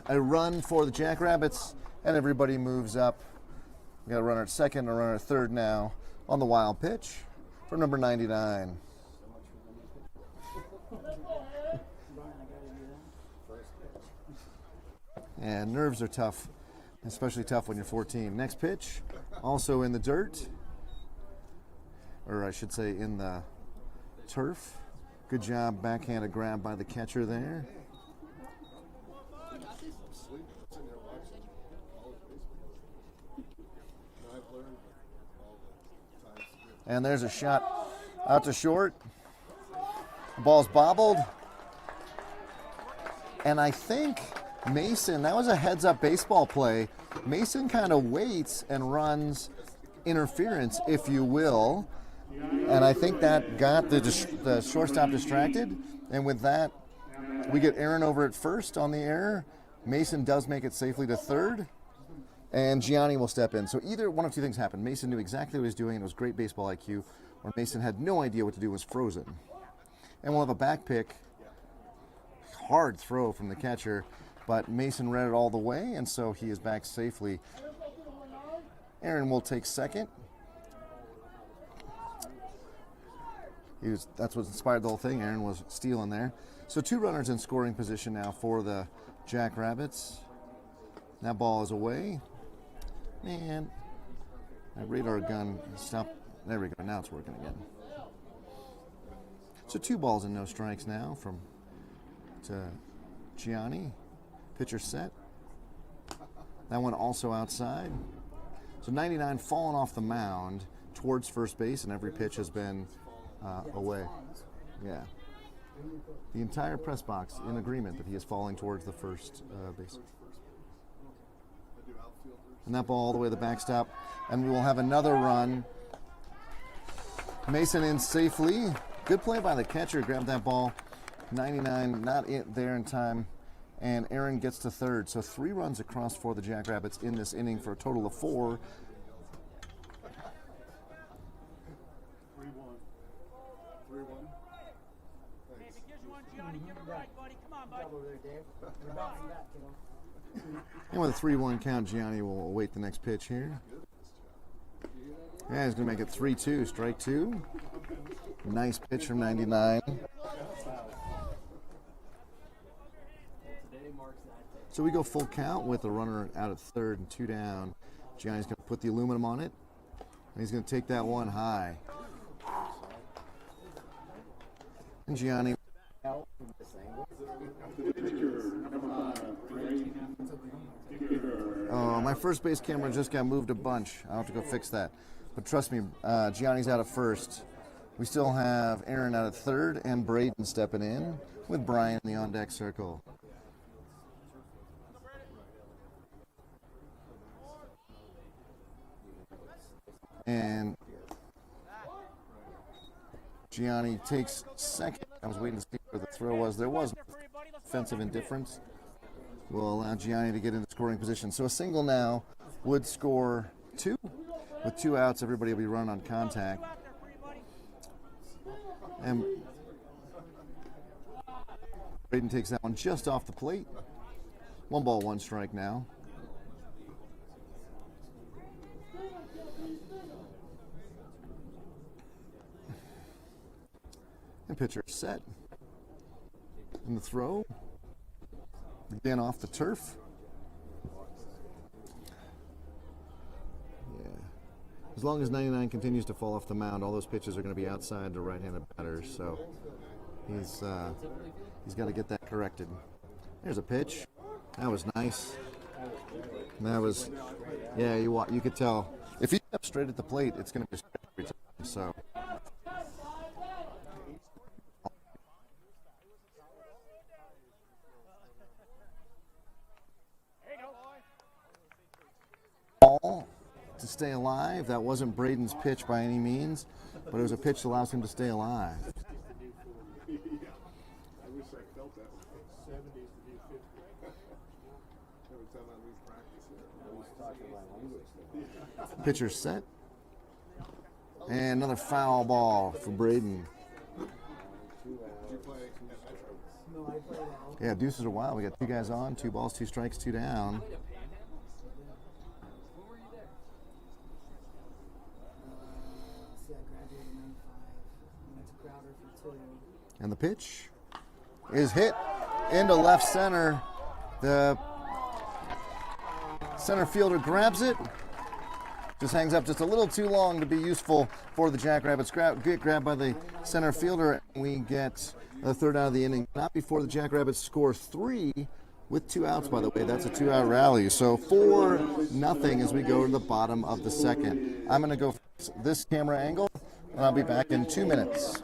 a run for the Jackrabbits, and everybody moves up. We got a runner at second, a runner at third now on the wild pitch for number 99. And nerves are tough, especially tough when you're 14. Next pitch, also in the dirt, or I should say in the turf. Good job, backhanded grab by the catcher there. And there's a shot out to short. The ball's bobbled. And I think Mason, that was a heads-up baseball play. Mason kind of waits and runs interference, if you will. And I think that got the shortstop distracted. And with that, we get Aaron over at first on the error. Mason does make it safely to third. And Gianni will step in. So either one of two things happened. Mason knew exactly what he was doing, and it was great baseball IQ, or Mason had no idea what to do, was frozen. And we'll have a back pick. Hard throw from the catcher, but Mason read it all the way, and so he is back safely. Aaron will take second. That's what inspired the whole thing. Aaron was stealing there. So two runners in scoring position now for the Jackrabbits. That ball is away. Man, my radar gun stopped. There we go. Now it's working again. So 2 balls and no strikes now to Gianni. Pitcher set. That one also outside. So 99 falling off the mound towards first base, and every pitch has been away. Yeah. The entire press box in agreement that he is falling towards the first base. And that ball all the way to the backstop. And we will have another run. Mason in safely. Good play by the catcher. Grabbed that ball. 99, not there in time. And Aaron gets to third. So 3 runs across for the Jackrabbits in this inning for a total of 4. 3-1. 3-1. And with a 3-1 count, Gianni will await the next pitch here. Yeah, he's going to make it 3-2, strike 2. Nice pitch from 99. So we go full count with a runner out at third and 2 down. Gianni's going to put the aluminum on it, and he's going to take that one high. And Gianni. Oh, my first base camera just got moved a bunch. I'll have to go fix that. But trust me, Gianni's out at first. We still have Aaron out at third and Braden stepping in with Brian in the on-deck circle. And Gianni takes second. I was waiting to see where the throw was. There was offensive indifference. Will allow Gianni to get into scoring position. So a single now would score 2. With 2 outs, everybody will be running on contact. And Braden takes that one just off the plate. 1 ball, 1 strike now. And pitcher set. And the throw. Again off the turf. Yeah. As long as 99 continues to fall off the mound, all those pitches are going to be outside to right-handed batters. So he's got to get that corrected. There's a pitch. That was nice. That was, yeah, you could tell. If he steps straight at the plate, it's going to be straight every time. So. Ball to stay alive. That wasn't Braden's pitch by any means, but it was a pitch that allows him to stay alive. I wish I felt that way. 70s to do 50. Every time I lose practice here. Pitcher set. And another foul ball for Braden. Yeah, deuces are wild. We got 2 guys on, 2 balls, 2 strikes, 2 down. And the pitch is hit into left center. The center fielder grabs it. Just hangs up just a little too long to be useful for the Jackrabbits. Get grabbed by the center fielder. We get the 3rd out of the inning. Not before the Jackrabbits score 3 with 2 outs, by the way. That's a 2-out rally. So 4-0 as we go to the bottom of the 2nd. I'm going to go for this camera angle, and I'll be back in 2 minutes.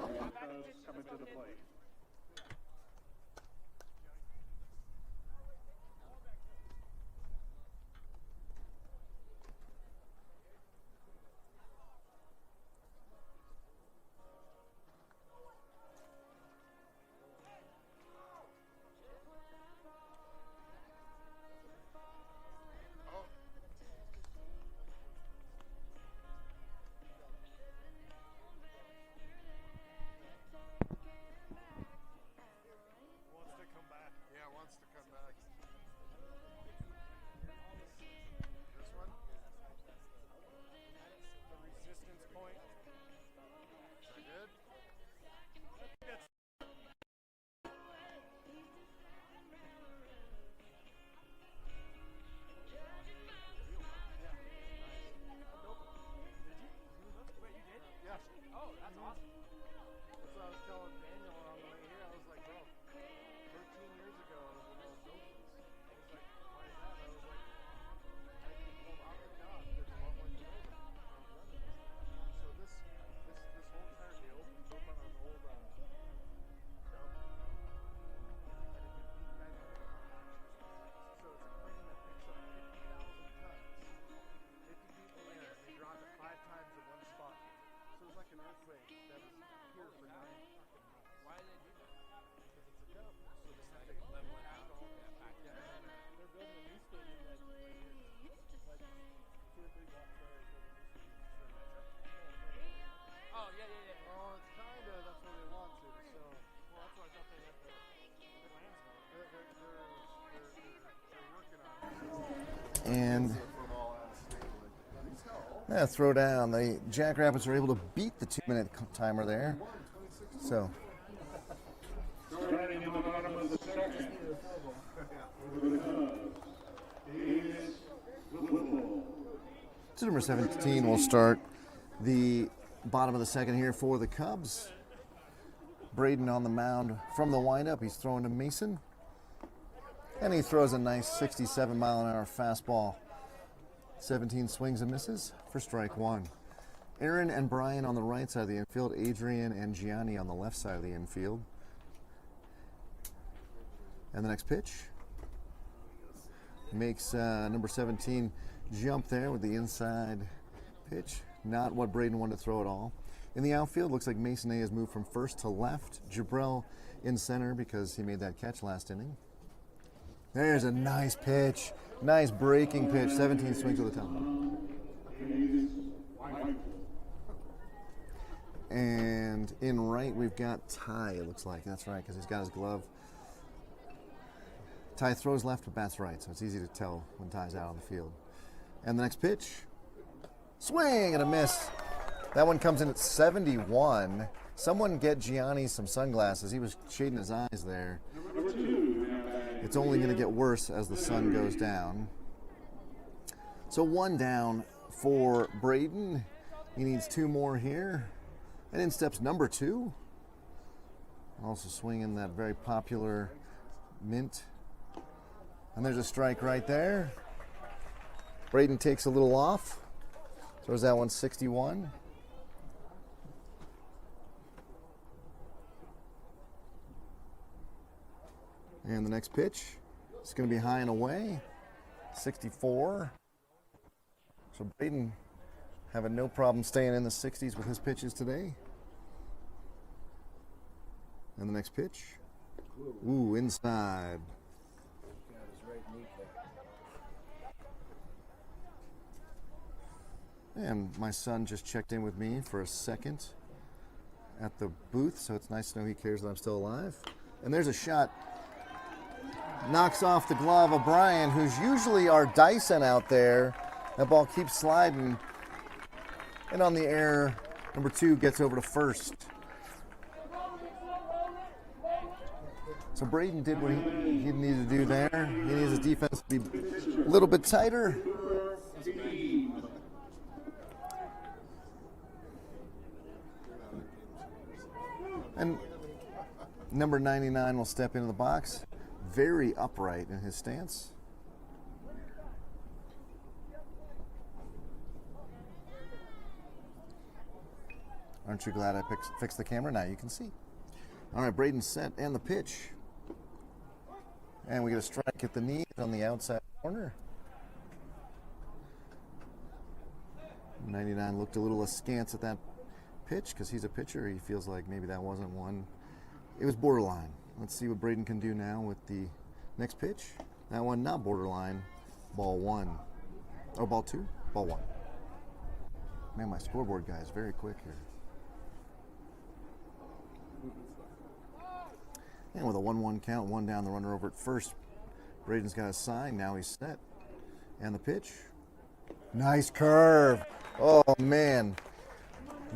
And throw down. The Jackrabbits are able to beat the 2-minute timer there. So. Starting in the bottom of the second. Is football. So number 17 will start the bottom of the second here for the Cubs. Braden on the mound from the windup. He's throwing to Mason. And he throws a nice 67-mile-an-hour fastball. 17 swings and misses for strike one. Aaron and Brian on the right side of the infield. Adrian and Gianni on the left side of the infield. And the next pitch makes number 17 jump there with the inside pitch. Not what Braden wanted to throw at all. In the outfield, looks like Mason A has moved from first to left. Jabrell in center because he made that catch last inning. There's a nice pitch. Nice breaking pitch. 17 swings to the top. And in right, we've got Ty, it looks like. That's right, because he's got his glove. Ty throws left but bats right, so it's easy to tell when Ty's out on the field. And the next pitch, swing and a miss. That one comes in at 71. Someone get Gianni some sunglasses. He was shading his eyes there. It's only going to get worse as the sun goes down. So one down for Braden. He needs two more here. And in steps number 2. Also swinging that very popular mint. And there's a strike right there. Braden takes a little off. Throws that one 61. And the next pitch is going to be high and away. 64. So Braden having no problem staying in the 60s with his pitches today. And the next pitch. Ooh, inside. And my son just checked in with me for a second at the booth, so it's nice to know he cares that I'm still alive. And there's a shot. Knocks off the glove of Brian, who's usually our Dyson out there. That ball keeps sliding. And on the air, number 2 gets over to first. So Braden did what he needed to do there. He needs his defense to be a little bit tighter. And number 99 will step into the box. Very upright in his stance. Aren't you glad I fixed the camera? Now you can see. All right, Braden's set and the pitch. And we get a strike at the knee on the outside corner. 99 looked a little askance at that pitch because he's a pitcher. He feels like maybe that wasn't one. It was borderline. Let's see what Braden can do now with the next pitch. That one not borderline. Ball 1. Oh, ball 2? Ball 1. Man, my scoreboard guy is very quick here. And with a 1-1 count, 1 down, the runner over at first. Braden's got a sign. Now he's set. And the pitch. Nice curve. Oh, man.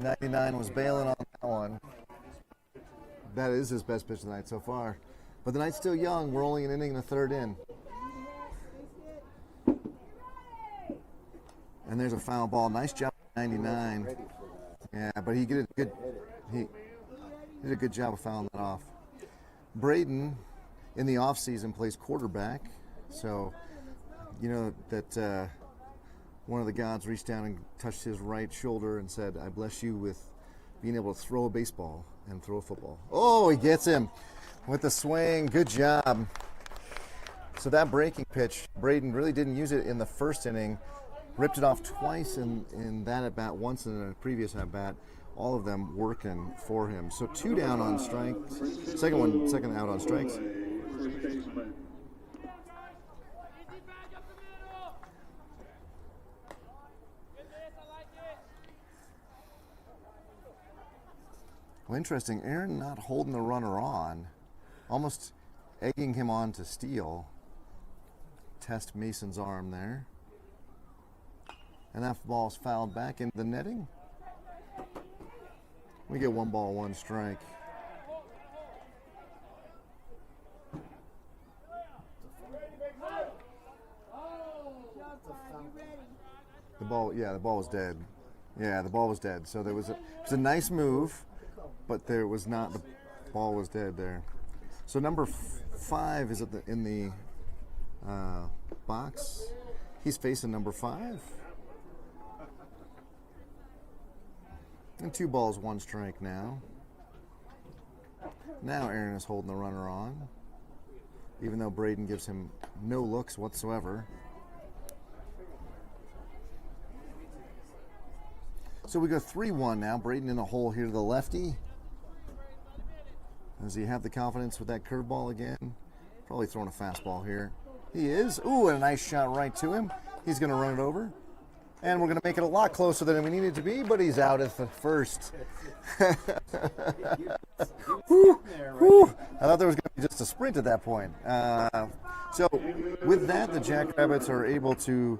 99 was bailing on that one. That is his best pitch tonight so far. But the night's still young. We're only an inning and a third in. And there's a foul ball. Nice job, 99. Yeah, but he did a good job of fouling that off. Braden, in the offseason, plays quarterback. So, you know that one of the gods reached down and touched his right shoulder and said, I bless you with being able to throw a baseball and throw a football. Oh, he gets him with the swing. Good job. So that breaking pitch, Braden really didn't use it in the first inning. Ripped it off twice in that at-bat, once in a previous at-bat. All of them working for him. So 2 down on strikes. Second out on strikes. Well, interesting. Aaron not holding the runner on, almost egging him on to steal. Test Mason's arm there. And that ball's fouled back into the netting. We get 1 ball, 1 strike. The ball was dead. Yeah, the ball was dead. So it was a nice move, but there was not, the ball was dead there. So number 5 is in the box. He's facing number 5. And 2 balls, 1 strike now. Now Aaron is holding the runner on, even though Braden gives him no looks whatsoever. So we go 3-1 now. Braden in a hole here to the lefty. Does he have the confidence with that curveball again? Probably throwing a fastball here. He is. Ooh, and a nice shot right to him. He's going to run it over. And we're going to make it a lot closer than we need it to be, but he's out at the first. Whew, whew. I thought there was going to be just a sprint at that point. So with that, the Jackrabbits are able to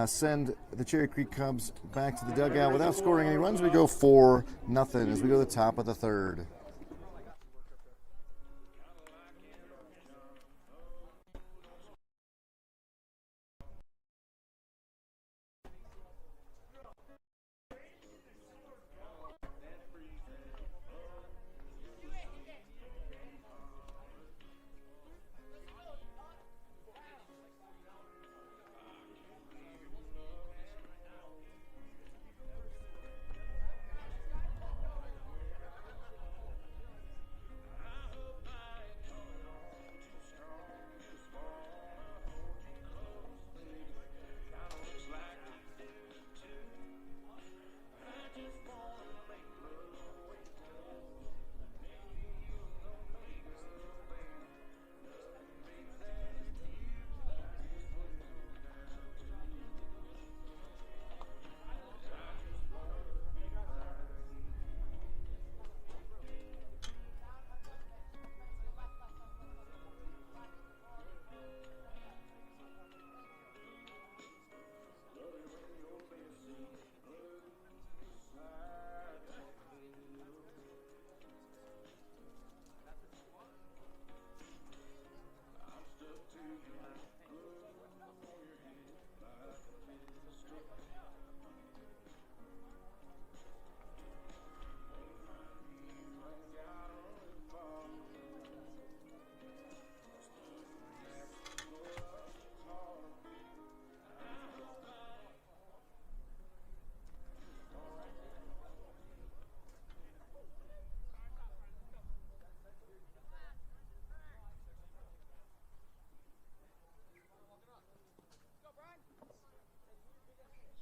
send the Cherry Creek Cubs back to the dugout without scoring any runs. We go 4-0 as we go to the top of the 3rd.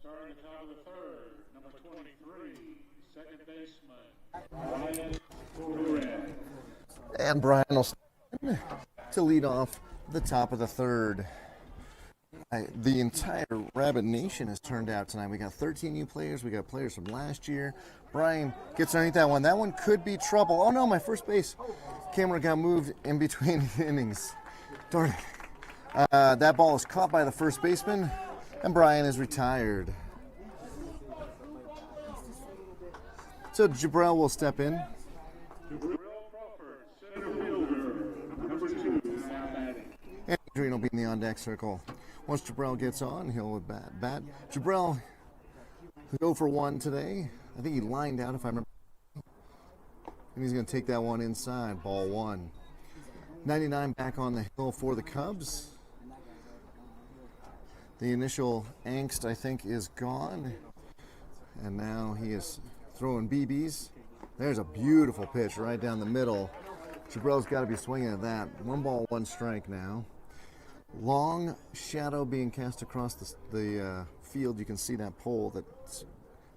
Starting at the top of the 3rd, number 23, second baseman, Brian. And Brian will stand to lead off the top of the 3rd. The entire Rabbit Nation has turned out tonight. We got 13 new players. We got players from last year. Brian gets underneath that one. That one could be trouble. Oh no, my first base camera got moved in between innings. Darn it. That ball is caught by the first baseman, and Brian is retired. So Jabril will step in. Jabril Crawford, center fielder, number 2, now batting. And Adrian will be in the on-deck circle. Once Jabril gets on, he'll bat. Jabril go for 1 today. I think he lined out, if I remember. And he's going to take that one inside, ball 1. 99 back on the hill for the Cubs. The initial angst, I think, is gone. And now he is throwing BBs. There's a beautiful pitch right down the middle. Jabril's got to be swinging at that. 1 ball, 1 strike now. Long shadow being cast across the field. You can see that pole. That's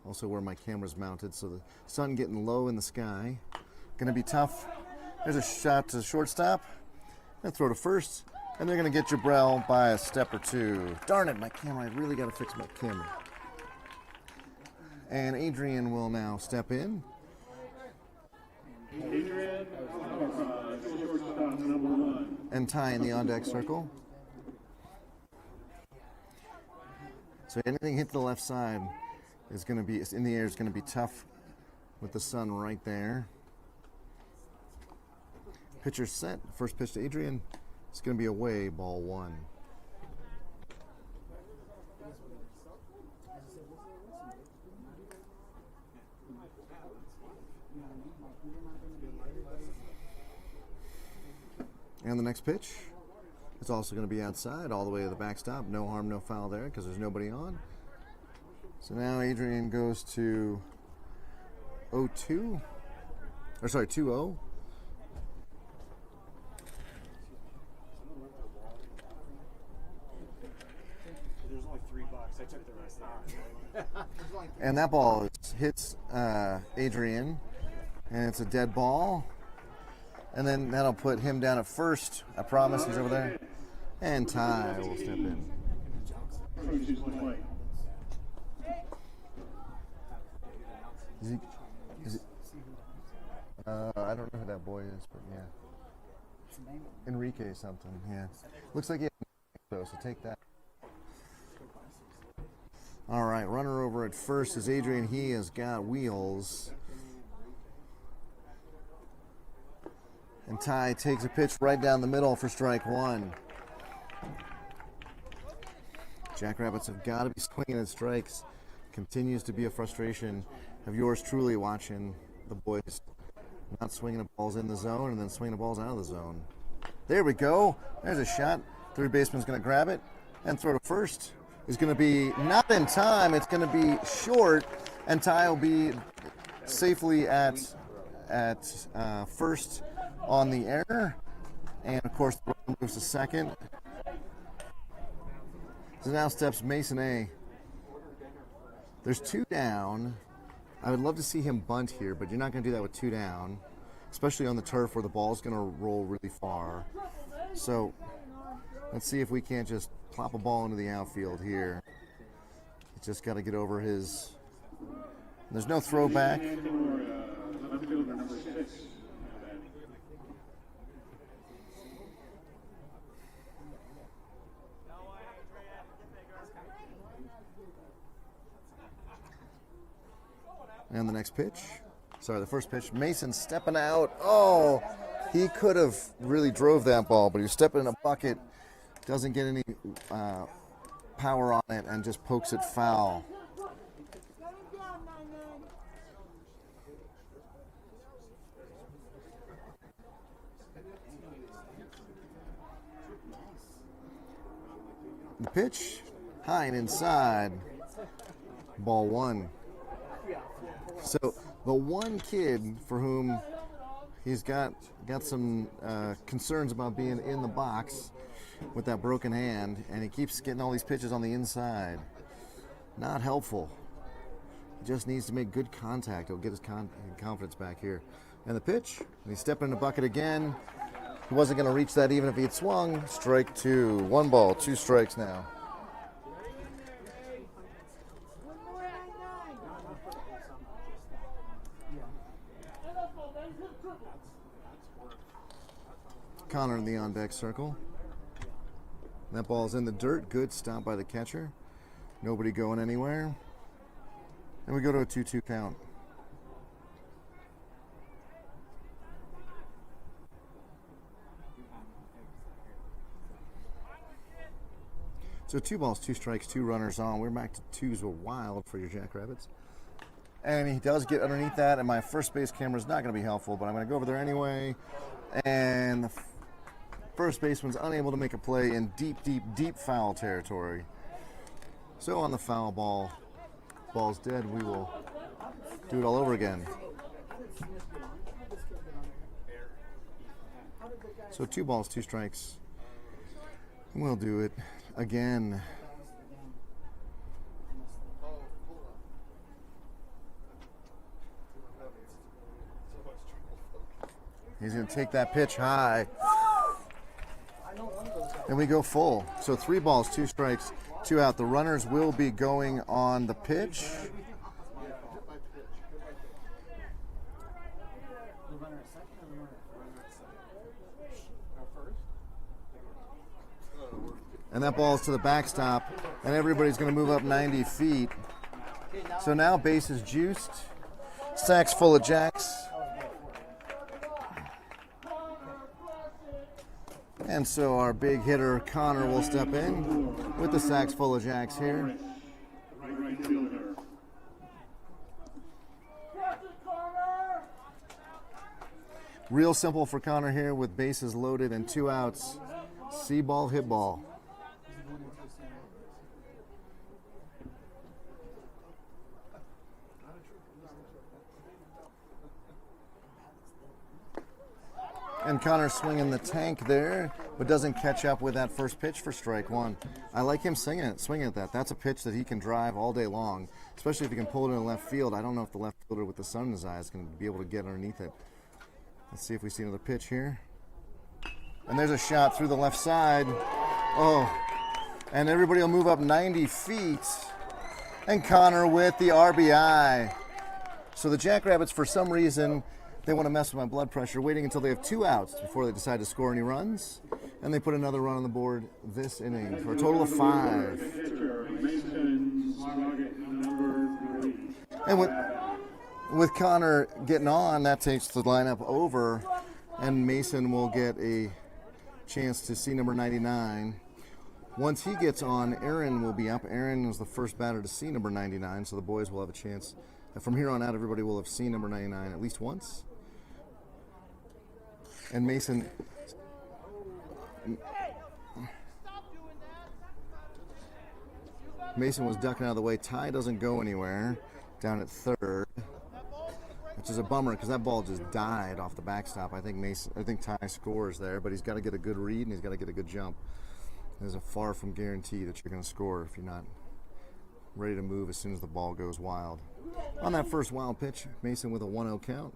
also where my camera's mounted. So the sun getting low in the sky. Going to be tough. There's a shot to shortstop. And throw to first. And they're going to get Jabril by a step or 2. Darn it, my camera. I really got to fix my camera. And Adrian will now step in. Adrian, shortstop, number 1. And Ty in the on-deck circle. So anything hit the left side is going to be in the air. Is going to be tough with the sun right there. Pitcher set. First pitch to Adrian. It's going to be away. Ball 1. And the next pitch is also going to be outside, all the way to the backstop. No harm, no foul there because there's nobody on. So now Adrian goes to 0-2. Or sorry, 2-0. There's only $3. I took the rest out. And that ball hits Adrian, and it's a dead ball. And then that'll put him down at first. I promise he's over there. And Ty will step in. Is he, I don't know who that boy is, but yeah. Enrique something, yeah. Looks like he had so take that. All right, runner over at first is Adrian. He has got wheels. And Ty takes a pitch right down the middle for strike 1. Jackrabbits have got to be swinging at strikes. Continues to be a frustration of yours truly watching the boys not swinging the balls in the zone and then swinging the balls out of the zone. There we go. There's a shot. Third baseman's going to grab it and throw to first. Is going to be not in time. It's going to be short, and Ty will be safely at first on the air, and of course the run moves to second. So now steps Mason A. There's 2 down. I would love to see him bunt here, but you're not going to do that with 2 down, especially on the turf where the ball's going to roll really far. So let's see if we can't just plop a ball into the outfield here. He's just got to get over his. There's no throwback. And the next pitch, sorry, the first pitch, Mason stepping out. Oh, he could have really drove that ball, but he was stepping in a bucket, doesn't get any power on it, and just pokes it foul. The pitch, high and inside, ball 1. So the one kid for whom he's got some concerns about being in the box with that broken hand, and he keeps getting all these pitches on the inside. Not helpful. He just needs to make good contact. He'll get his confidence back here. And the pitch, and he's stepping in the bucket again. He wasn't going to reach that even if he had swung. Strike 2. 1 ball, 2 strikes now. Connor in the on-deck circle. That ball's in the dirt. Good stop by the catcher. Nobody going anywhere. And we go to a 2-2 count. So 2 balls, 2 strikes, 2 runners on. We're back to 2s were wild for your Jackrabbits. And he does get underneath that, and my first base camera is not going to be helpful, but I'm going to go over there anyway. And the first baseman's unable to make a play in deep foul territory. So on the foul ball, ball's dead. We will do it all over again. So 2 balls, 2 strikes. We'll do it again. He's going to take that pitch high. And we go full. So 3 balls, 2 strikes, 2 out. The runners will be going on the pitch. and that ball's to the backstop, and everybody's going to move up 90 feet. So now base is juiced, sacks full of jacks. And so our big hitter Connor will step in with the sacks full of jacks here. Real simple for Connor here with bases loaded and 2 outs. See ball, hit ball. And Connor swinging the tank there, but doesn't catch up with that first pitch for strike one. I like him swinging at that. That's a pitch that he can drive all day long, especially if he can pull it in the left field. I don't know if the left fielder with the sun in his eyes can be able to get underneath it. Let's see if we see another pitch here. And there's a shot through the left side. Oh, and everybody will move up 90 feet. And Connor with the RBI. So the Jackrabbits, for some reason, they want to mess with my blood pressure, waiting until they have 2 outs before they decide to score any runs. And they put another run on the board this inning for a total of 5. And with Connor getting on, that takes the lineup over, and Mason will get a chance to see number 99. Once he gets on, Aaron will be up. Aaron was the first batter to see number 99, so the boys will have a chance. And from here on out, everybody will have seen number 99 at least once. And Mason was ducking out of the way. Ty doesn't go anywhere down at third, which is a bummer because that ball just died off the backstop. I think Ty scores there, but he's got to get a good read and he's got to get a good jump. There's a far from guarantee that you're going to score if you're not ready to move as soon as the ball goes wild. On that first wild pitch, Mason with a 1-0 count.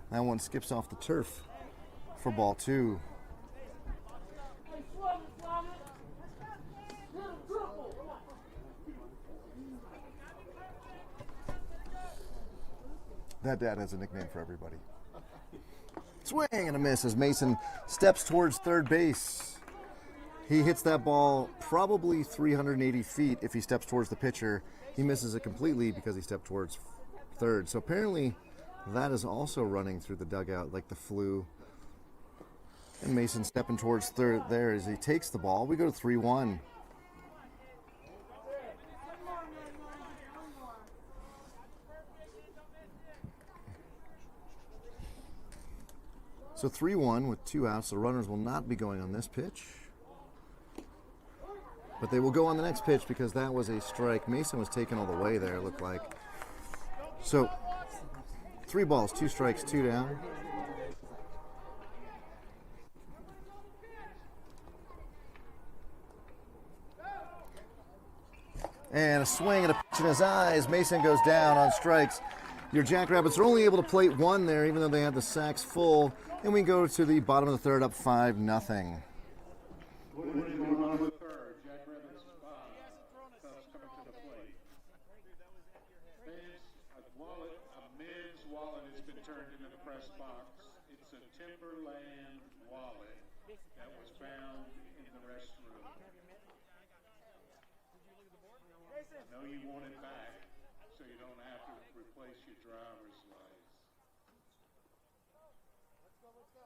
That one skips off the turf for ball 2. That dad has a nickname for everybody. Swing and a miss as Mason steps towards third base. He hits that ball probably 380 feet if he steps towards the pitcher. He misses it completely because he stepped towards third. So apparently that is also running through the dugout like the flu. And Mason stepping towards third there as he takes the ball. We go to 3-1. So 3-1 with 2 outs. The runners will not be going on this pitch. But they will go on the next pitch because that was a strike. Mason was taken all the way there, it looked like. So 3 balls, 2 strikes, 2 down. And a swing and a pitch in his eyes. Mason goes down on strikes. Your Jackrabbits are only able to plate 1 there, even though they had the sacks full. And we go to the bottom of the third, up 5-0. I know you want it back so you don't have to replace your driver's license. Let's go.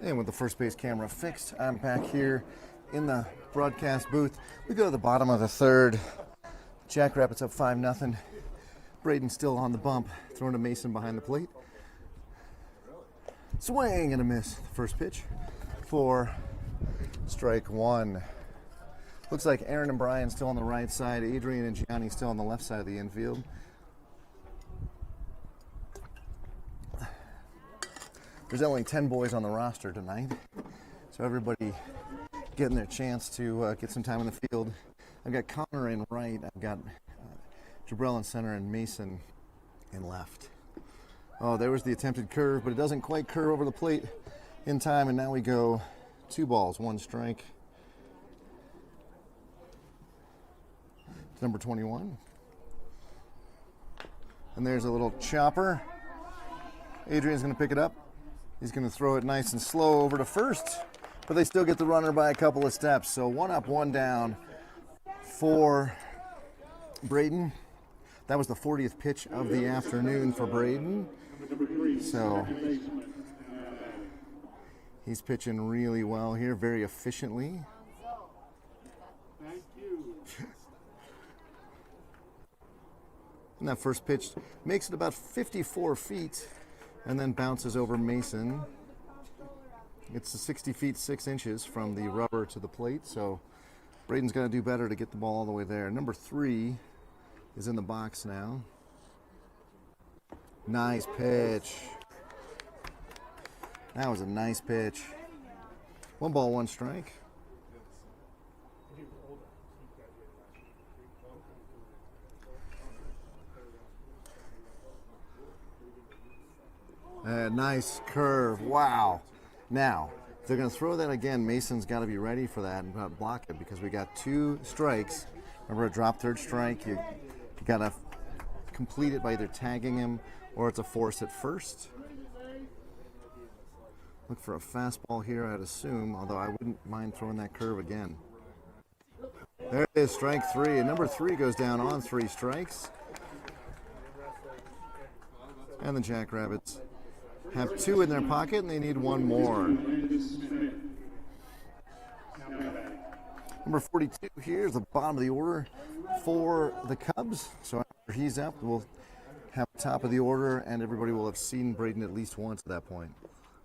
And with the first base camera fixed, I'm back here in the broadcast booth. We go to the bottom of the third. Jackrabbits up 5-0. Braden still on the bump, throwing to Mason behind the plate. Swing and a miss. First pitch for strike one. Looks like Aaron and Brian still on the right side. Adrian and Gianni still on the left side of the infield. There's only 10 boys on the roster tonight, so everybody getting their chance to get some time in the field. I've got Connor in right. I've got Jabrell in center and Mason in left. Oh, there was the attempted curve, but it doesn't quite curve over the plate in time, and now we go 2 balls, 1 strike. It's number 21. And there's a little chopper. Adrian's going to pick it up. He's going to throw it nice and slow over to first, but they still get the runner by a couple of steps. So 1 up, 1 down for Braden. That was the 40th pitch of the afternoon for Braden. So he's pitching really well here, very efficiently. Thank you. And that first pitch makes it about 54 feet and then bounces over Mason. It's 60 feet 6 inches from the rubber to the plate, so Braden's got to do better to get the ball all the way there. Number 3 is in the box now. Nice pitch. That was a nice pitch. 1 ball, 1 strike. Nice curve. Wow. Now, if they're going to throw that again, Mason's got to be ready for that and not block it, because we got 2 strikes. Remember, a drop third strike, you got to complete it by either tagging him or it's a force at first. Look for a fastball here, I'd assume, although I wouldn't mind throwing that curve again. There it is, strike 3. And number 3 goes down on 3 strikes. And the Jackrabbits have 2 in their pocket, and they need 1 more. Number 42 here is the bottom of the order for the Cubs. So after he's up, we'll have top of the order, and everybody will have seen Braden at least once at that point.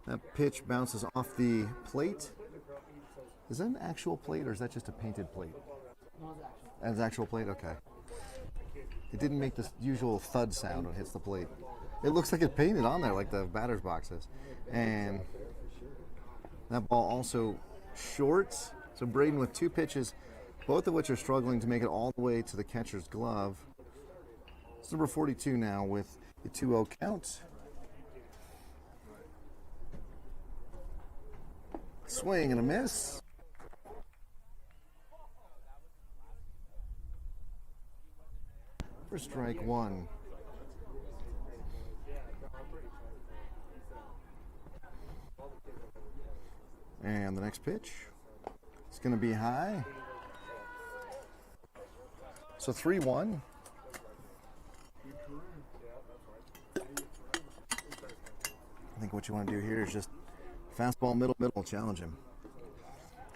That pitch bounces off the plate. Is that an actual plate, or is that just a painted plate? That's actual plate? Okay. It didn't make the usual thud sound when it hits the plate. It looks like it's painted on there like the batter's box is. And that ball also short. So Braden with 2 pitches, both of which are struggling to make it all the way to the catcher's glove. It's number 42 now with a 2-0 count. Swing and a miss. For strike 1. And the next pitch is going to be high. So 3-1. I think what you want to do here is just fastball, middle, challenge him.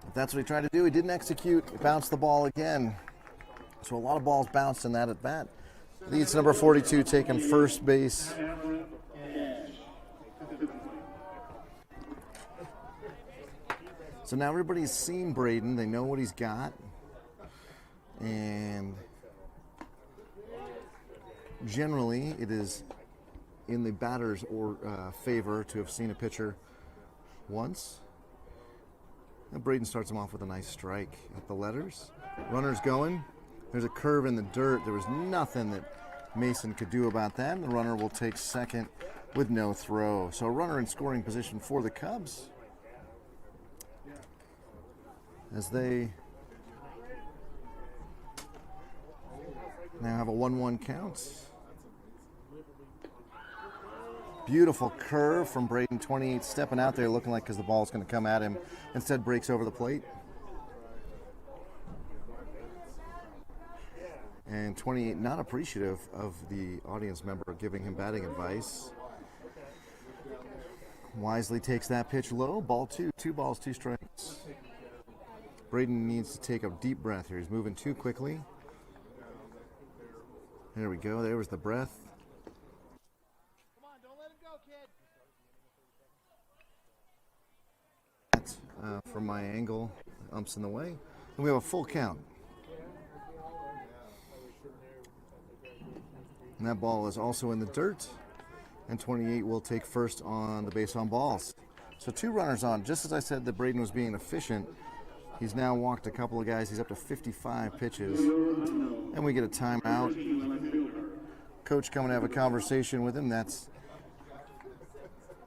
If that's what he tried to do, he didn't execute. He bounced the ball again. So a lot of balls bounced in that at bat. Leads number 42 taking first base. So now everybody's seen Braden. They know what he's got. And generally, it is in the batter's favor to have seen a pitcher once. And Braden starts him off with a nice strike at the letters. Runner's going. There's a curve in the dirt. There was nothing that Mason could do about that. And the runner will take second with no throw. So a runner in scoring position for the Cubs, as they now have a 1-1 count. Beautiful curve from Braden, 28, stepping out there looking like because the ball's going to come at him. Instead breaks over the plate. And 28 not appreciative of the audience member giving him batting advice. wisely takes that pitch low. Ball 2, 2 balls, 2 strikes. Braden needs to take a deep breath here. He's moving too quickly. There we go. There was the breath. Come on, don't let him go, kid. From my angle, umps in the way. And we have a full count. And that ball is also in the dirt. And 28 will take first on the base on balls. So 2 runners on. Just as I said that Braden was being efficient, he's now walked a couple of guys. He's up to 55 pitches. And we get a timeout. Coach coming to have a conversation with him. That's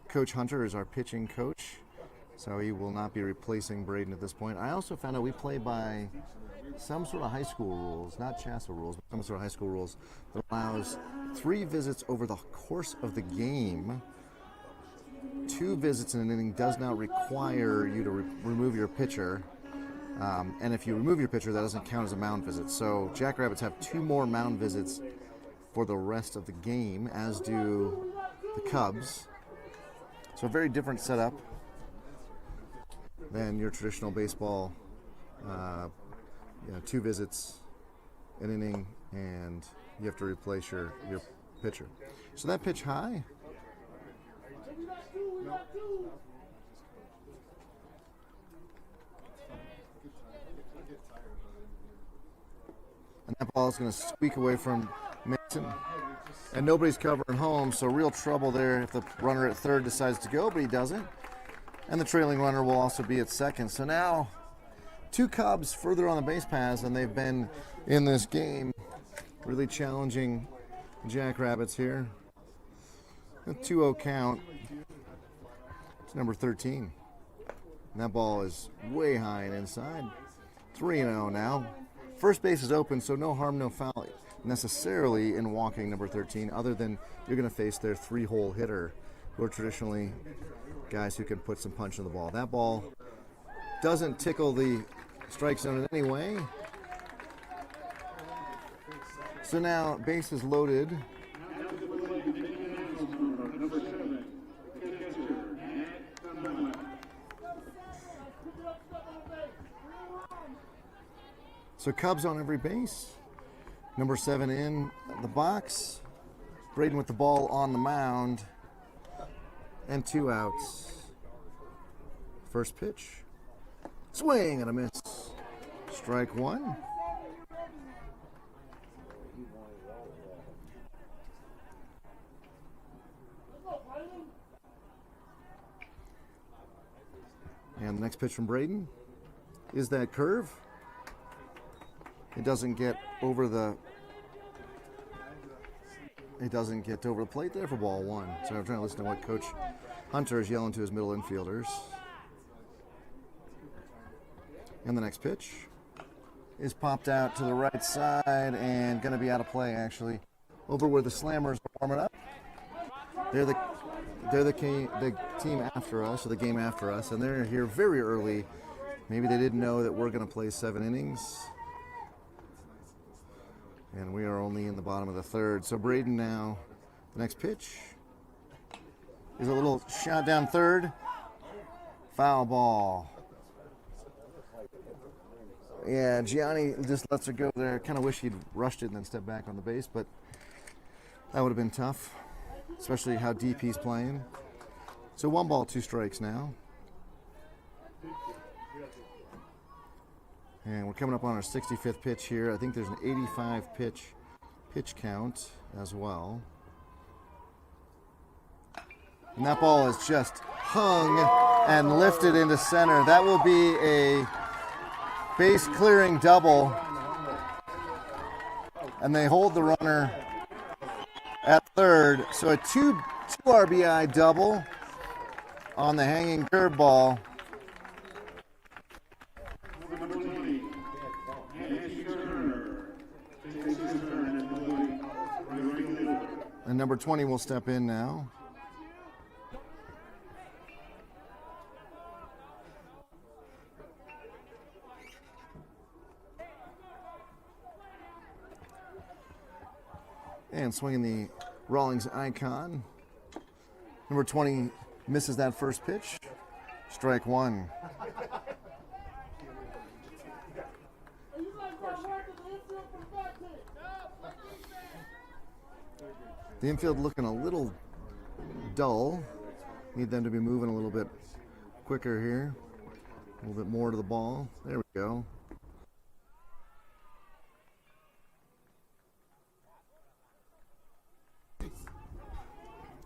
Coach Hunter is our pitching coach. So he will not be replacing Braden at this point. I also found out we play by some sort of high school rules, not CHSA rules, but some sort of high school rules that allows 3 visits over the course of the game. 2 visits in an inning does not require you to remove your pitcher. And if you remove your pitcher, that doesn't count as a mound visit. So Jackrabbits have 2 more mound visits for the rest of the game, as do the Cubs. So a very different setup than your traditional baseball. 2 visits, an inning, and you have to replace your pitcher. So that pitch high. And that ball is going to squeak away from Mason. And nobody's covering home, so real trouble there if the runner at third decides to go, but he doesn't. And the trailing runner will also be at second. So now 2 Cubs further on the base paths than they've been in this game. Really challenging Jackrabbits here. A 2-0 count. It's number 13. And that ball is way high and inside. 3-0 now. First base is open, so no harm, no foul necessarily in walking number 13, other than you're going to face their 3-hole hitter, who are traditionally guys who can put some punch in the ball. That ball doesn't tickle the strike zone in any way. So now base is loaded. So Cubs on every base. Number 7 in the box. Braden with the ball on the mound. And 2 outs. First pitch. Swing and a miss. Strike 1. And the next pitch from Braden is that curve. It doesn't get over the plate there for ball 1. So I'm trying to listen to what Coach Hunter is yelling to his middle infielders. And the next pitch is popped out to the right side and going to be out of play, actually. Over where the Slammers are warming up. They're the team after us, or the game after us, and they're here very early. Maybe they didn't know that we're going to play 7 innings. And we are only in the bottom of the 3rd. So Braden now, the next pitch is a little shot down 3rd. Foul ball. Yeah, Gianni just lets her go there. Kind of wish he'd rushed it and then stepped back on the base, but that would have been tough, especially how deep he's playing. So 1 ball, 2 strikes now. And we're coming up on our 65th pitch here. I think there's an 85 pitch count as well. And that ball is just hung and lifted into center. That will be a base clearing double. And they hold the runner at 3rd. So a 2 RBI double on the hanging curveball. And number 20 will step in now. And swinging the Rawlings icon. Number 20 Misses that first pitch. Strike one. The infield looking a little dull. Need them to be moving a little bit quicker here. A little bit more to the ball. There we go.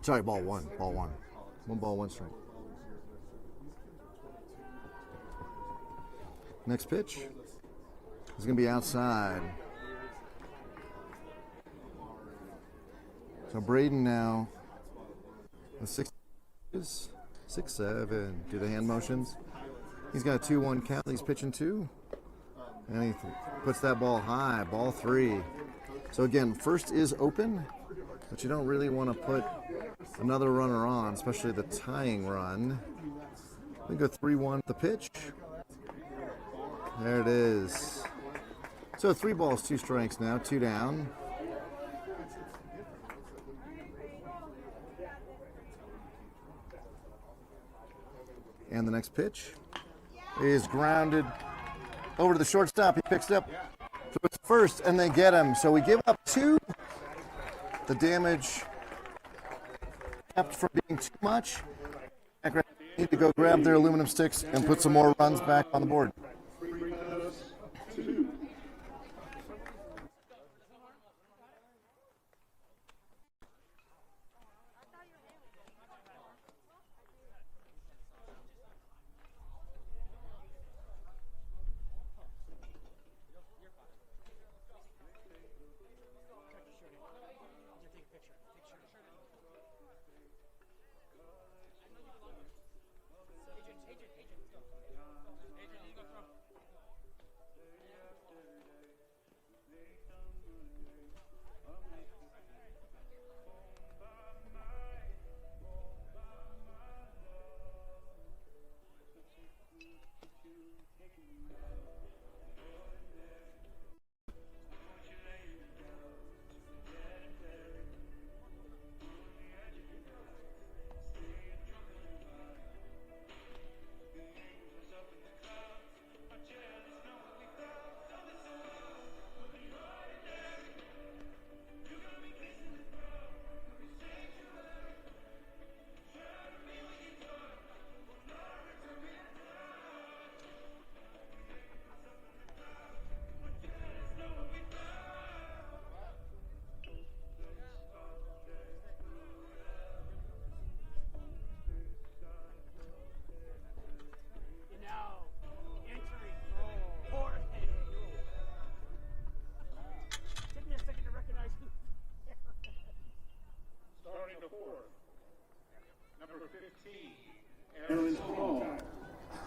Sorry, ball one. Ball one. One ball, one strike. Next pitch is going to be outside. So Braden now, the 6-7. Do the hand motions. He's got a 2-1 count. He's pitching 2. And he puts that ball high, ball 3. So again, first is open, but you don't really want to put another runner on, especially the tying run. We go 3-1 the pitch. There it is. So 3 balls, 2 strikes now, 2 down. And the next pitch is grounded over to the shortstop. He picks it up. So it's first, and they get him. So we give up 2. The damage kept from being too much. Need to go grab their aluminum sticks and put some more runs back on the board.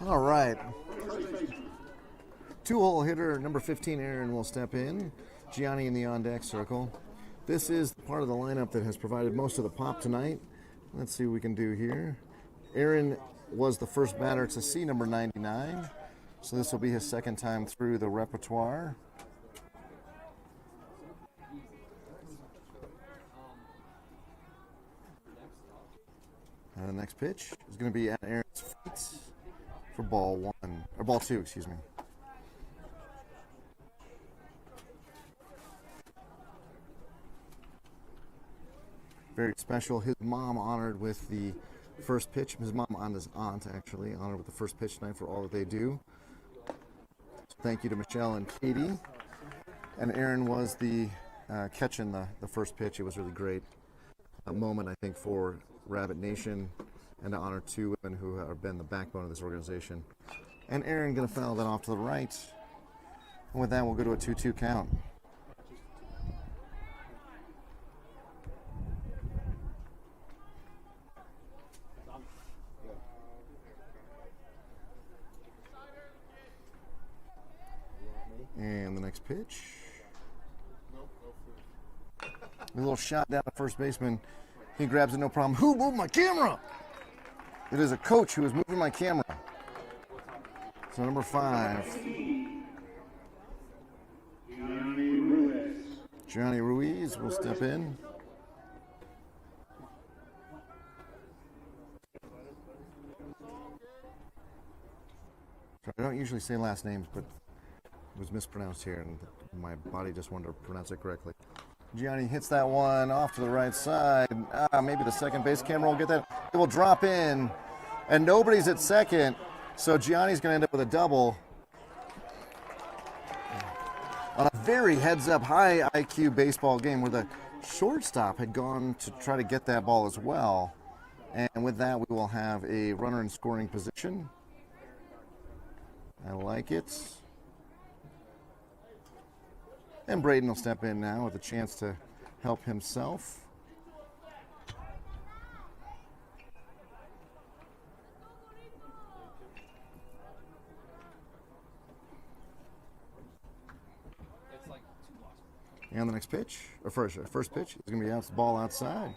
All right. 2-hole hitter, number 15, Aaron, will step in. Gianni in the on-deck circle. This is part of the lineup that has provided most of the pop tonight. Let's see what we can do here. Aaron was the first batter to see number 99, so this will be his second time through the repertoire. And the next pitch is going to be at Aaron's feet for ball 1, or ball 2, excuse me. Very special. His mom honored with the first pitch. His mom and his aunt actually honored with the first pitch tonight for all that they do. So thank you to Michelle and Katie. And Aaron was the catch in the first pitch. It was really great. A moment, I think, for Rabbit Nation, and to honor 2 women who have been the backbone of this organization. And Aaron going to foul that off to the right. And with that, we'll go to a 2-2 count. And the next pitch. A little shot down to first baseman. He grabs it, no problem. Who moved my camera? It is a coach who is moving my camera. So number 5. Johnny Ruiz will step in. I don't usually say last names, but it was mispronounced here, and my body just wanted to pronounce it correctly. Gianni hits that one off to the right side. Maybe the second base camera will get that. It will drop in, and nobody's at second, so Gianni's going to end up with a double. On a very heads-up, high IQ baseball game where the shortstop had gone to try to get that ball as well. And with that, we will have a runner in scoring position. I like it. And Braden will step in now with a chance to help himself. And the next pitch, or first pitch, is going to be out the ball outside.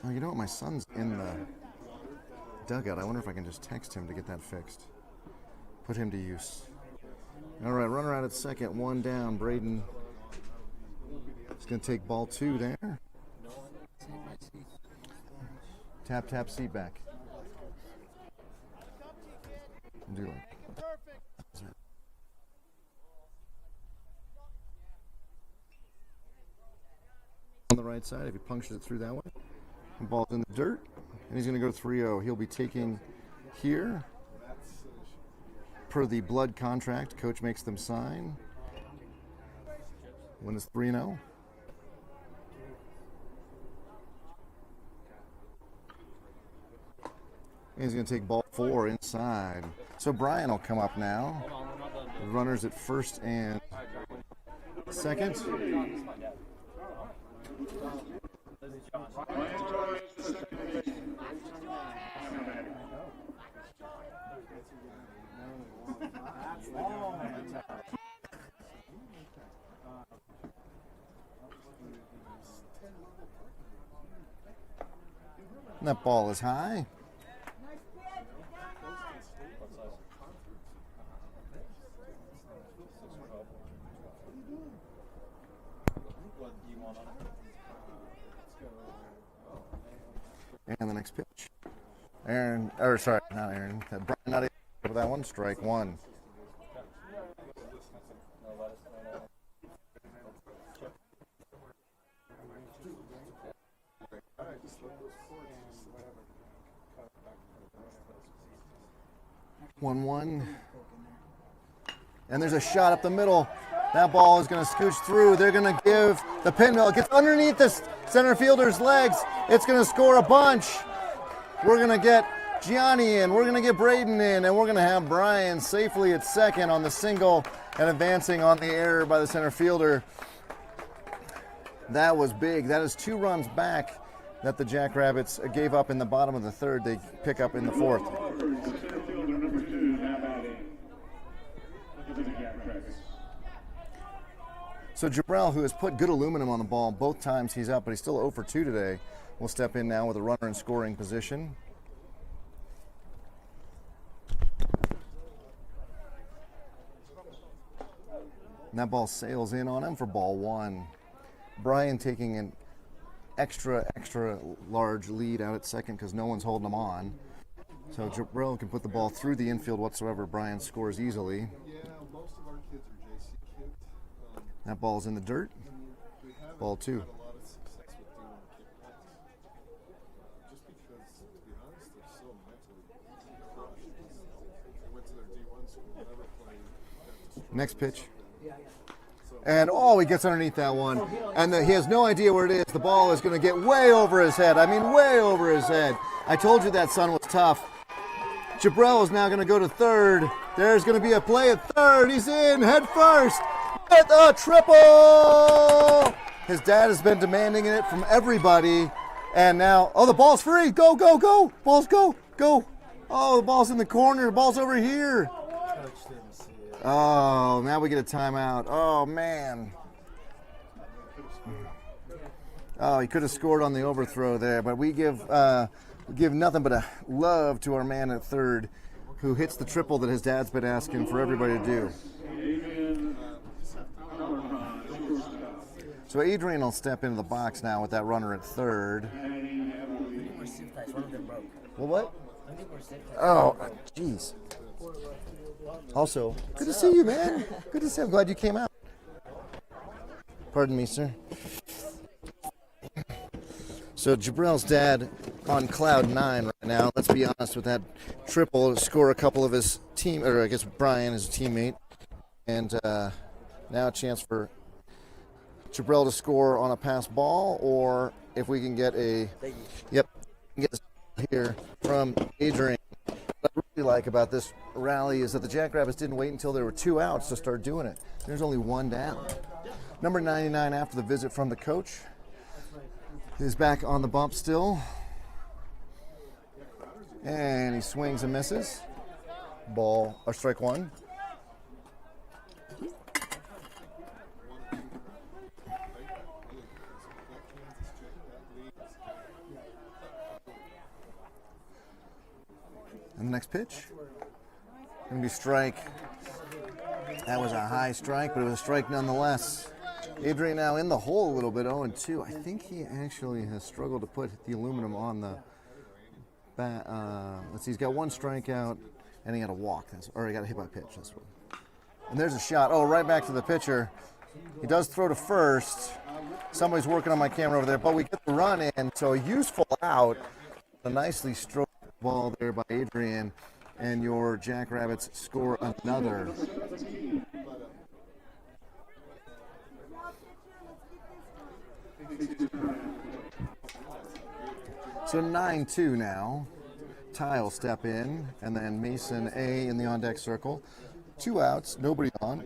Oh, you know what? My son's in the dugout. I wonder if I can just text him to get that fixed. Put him to use. All right, runner out at second, one down. Braden is going to take ball 2 there. Tap, seat back. Do it. On the right side, if he punctures it through that way, the ball's in the dirt, and he's going to go 3-0. He'll be taking here per the blood contract. Coach makes them sign. When it's 3-0. And he's going to take ball 4 inside. So Brian will come up now. Runners at first and second. And that ball is high. And the next pitch. Aaron, or sorry, not Aaron. Brian not able for that one. Strike 1. One. And there's a shot up the middle. That ball is going to scooch through. They're going to give the pinball. It gets underneath the center fielder's legs. It's going to score a bunch. We're going to get Gianni in. We're going to get Braden in. And we're going to have Brian safely at second on the single and advancing on the error by the center fielder. That was big. That is 2 runs back that the Jackrabbits gave up in the bottom of the third. They pick up in the fourth. So Jabrell, who has put good aluminum on the ball both times he's up, but he's still 0 for 2 today, will step in now with a runner in scoring position. And that ball sails in on him for ball 1. Brian taking an extra large lead out at second because no one's holding him on. So Jabrell can put the ball through the infield whatsoever. Brian scores easily. That ball's in the dirt. Ball 2. Next pitch. And he gets underneath that one. And he has no idea where it is. The ball is going to get way over his head. I mean, way over his head. I told you that sun was tough. Jabrell is now going to go to third. There's going to be a play at third. He's in head first. With a triple! His dad has been demanding it from everybody. And now, the ball's free. Go. Balls go. Oh, the ball's in the corner. The ball's over here. Oh, now we get a timeout. Oh, man. Oh, he could have scored on the overthrow there. But we give nothing but a love to our man at third who hits the triple that his dad's been asking for everybody to do. So Adrian will step into the box now with that runner at third. sieve ties. One of them broke. Well, what? I think we're sieve ties. Oh, jeez. Also, good to see you, man. Good to see you. I'm glad you came out. Pardon me, sir. So Jabrel's dad on cloud 9 right now. Let's be honest with that triple. Score a couple of his team, or I guess Brian, his teammate. And now a chance for Jabrel to score on a pass ball, or if we can get a, get this here from Adrian. What I really like about this rally is that the Jackrabbits didn't wait until there were 2 outs to start doing it. There's only 1 down. Number 99, after the visit from the coach, is back on the bump still. And he swings and misses. Ball, or strike 1. And the next pitch, going to be strike. That was a high strike, but it was a strike nonetheless. Adrian now in the hole a little bit, 0-2. I think he actually has struggled to put the aluminum on the bat. Let's see, he's got 1 strikeout, and he had a walk. Or he got a hit by pitch. That's what. And there's a shot. Oh, right back to the pitcher. He does throw to first. Somebody's working on my camera over there, but we get the run in. So a useful out. A nicely stroked ball there by Adrian, and your Jackrabbits score another. So 9-2 now. Ty will step in, and then Mason A in the on-deck circle. 2 outs, nobody on.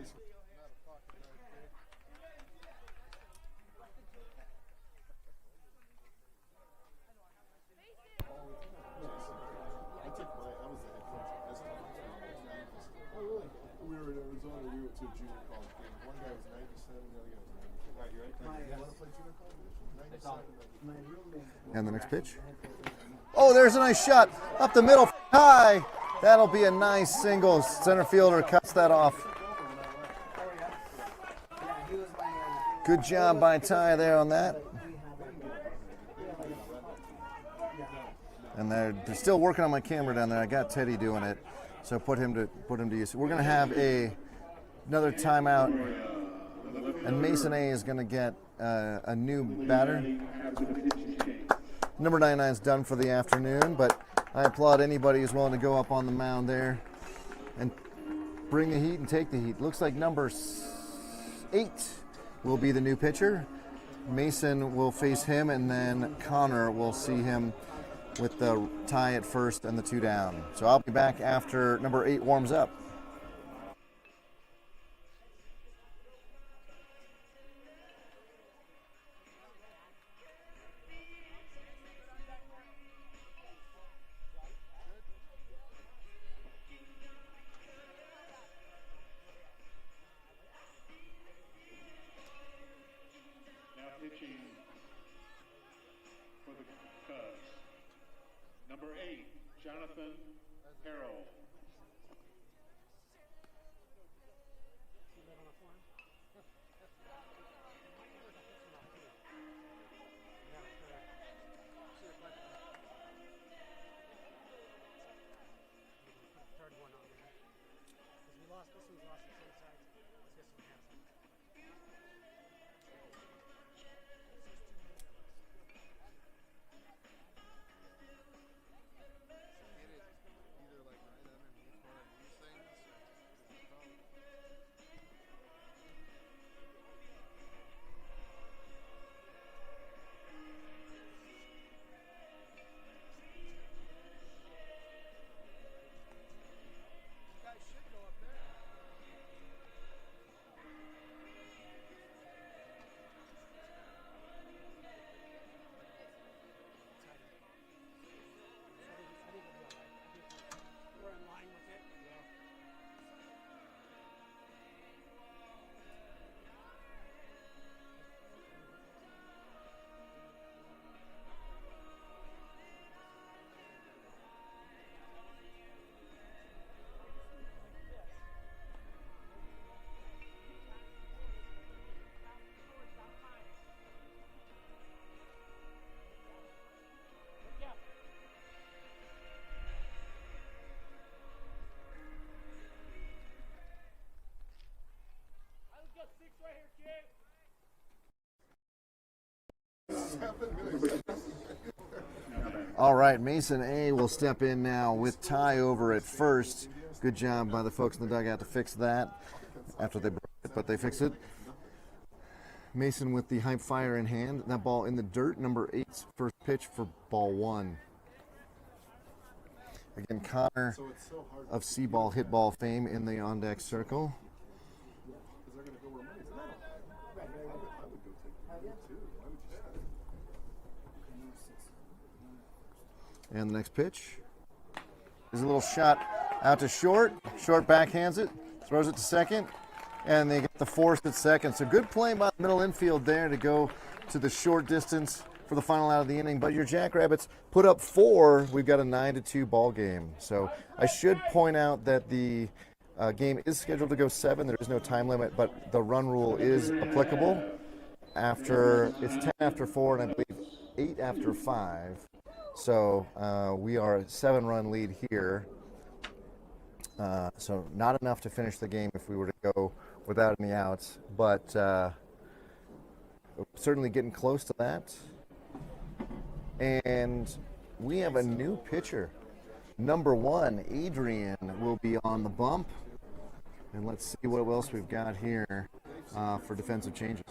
We were in Arizona. We went to a junior college game. One guy was 97, the other guy was 90. Right, you right? You want to play junior college? 97. And the next pitch. Oh, there's a nice shot up the middle, high. That'll be a nice single. Center fielder cuts that off. Good job by Ty there on that. And they're still working on my camera down there. I got Teddy doing it, so put him to use. We're gonna have another timeout, and Mason A is gonna get a new batter. Number 99 is done for the afternoon, but I applaud anybody who's willing to go up on the mound there and bring the heat and take the heat. Looks like number 8 will be the new pitcher. Mason will face him, and then Connor will see him with the tie at first and the 2 down. So I'll be back after number 8 warms up. Now pitching for the Cubs, number 8, Jonathan Harrell. All right, Mason A will step in now with Ty over at first. Good job by the folks in the dugout to fix that after they broke it, but they fixed it. Mason with the hype fire in hand. That ball in the dirt, number 8's first pitch for ball 1. Again, Connor of C-Ball Hit Ball fame in the on-deck circle. And the next pitch is a little shot out to short. Short backhands it, throws it to second, and they get the force at second. So good play by the middle infield there to go to the short distance for the final out of the inning. But your Jackrabbits put up 4. We've got a 9-2 ball game. So I should point out that the game is scheduled to go 7. There is no time limit, but the run rule is applicable. It's 10 after 4, and I believe 8 after 5. So we are a 7-run lead here. So not enough to finish the game if we were to go without any outs, but certainly getting close to that. And we have a new pitcher. Number 1, Adrian, will be on the bump. And let's see what else we've got here for defensive changes.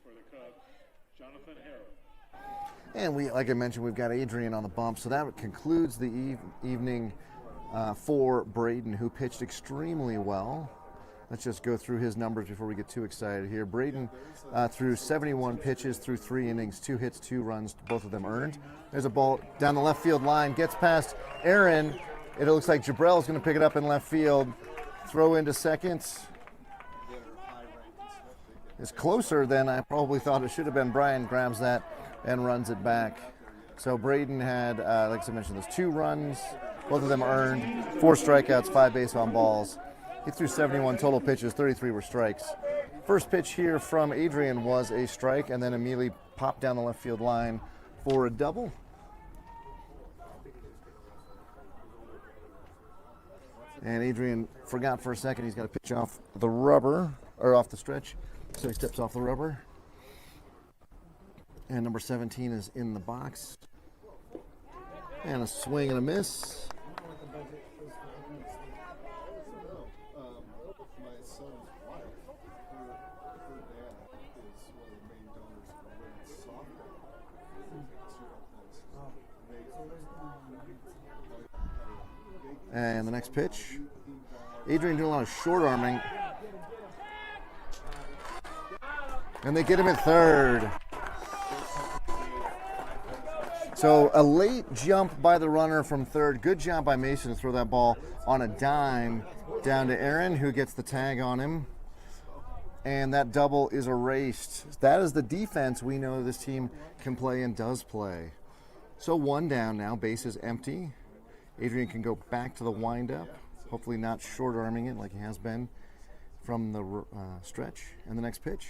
For the Cubs, Jonathan Harrell. And like I mentioned, we've got Adrian on the bump. So that concludes the evening for Braden, who pitched extremely well. Let's just go through his numbers before we get too excited here. Braden threw 71 pitches through 3 innings, 2 hits, 2 runs, both of them earned. There's a ball down the left field line, gets past Aaron. It looks like Jabrell's going to pick it up in left field. Throw into second. Is closer than I probably thought it should have been. Brian grabs that and runs it back. So Braden had, like I mentioned, those 2 runs, both of them earned, 4 strikeouts, 5 base on balls. He threw 71 total pitches, 33 were strikes. First pitch here from Adrian was a strike, and then immediately popped down the left field line for a double. And Adrian forgot for a second he's got to pitch off the rubber, or off the stretch. So he steps off the rubber. And number 17 is in the box. And a swing and a miss. My son's wife, her dad is one of the main donors for women's softball. And the next pitch. Adrian doing a lot of short arming. And they get him at third. So a late jump by the runner from third. Good job by Mason to throw that ball on a dime down to Aaron, who gets the tag on him. And that double is erased. That is the defense we know this team can play and does play. So 1 down now, base is empty. Adrian can go back to the windup, hopefully not short-arming it like he has been from the stretch. And the next pitch,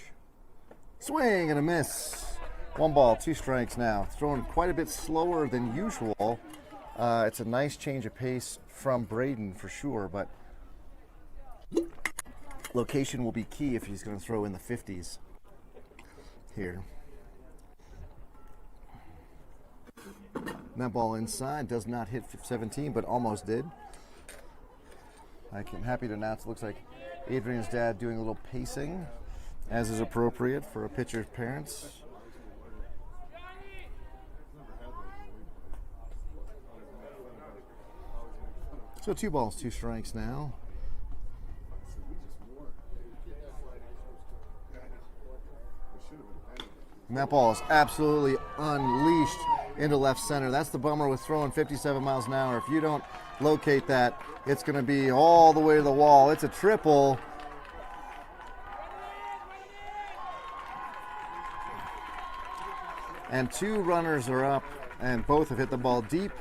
swing and a miss. 1 ball, 2 strikes now. Throwing quite a bit slower than usual. It's a nice change of pace from Braden for sure, but location will be key if he's going to throw in the 50s here. And that ball inside does not hit 17, but almost did. I'm happy to announce it looks like Adrian's dad doing a little pacing, as is appropriate for a pitcher's parents. So 2 balls, 2 strikes now. And that ball is absolutely unleashed into left center. That's the bummer with throwing 57 miles an hour. If you don't locate that, it's going to be all the way to the wall. It's a triple. And 2 runners are up, and both have hit the ball deep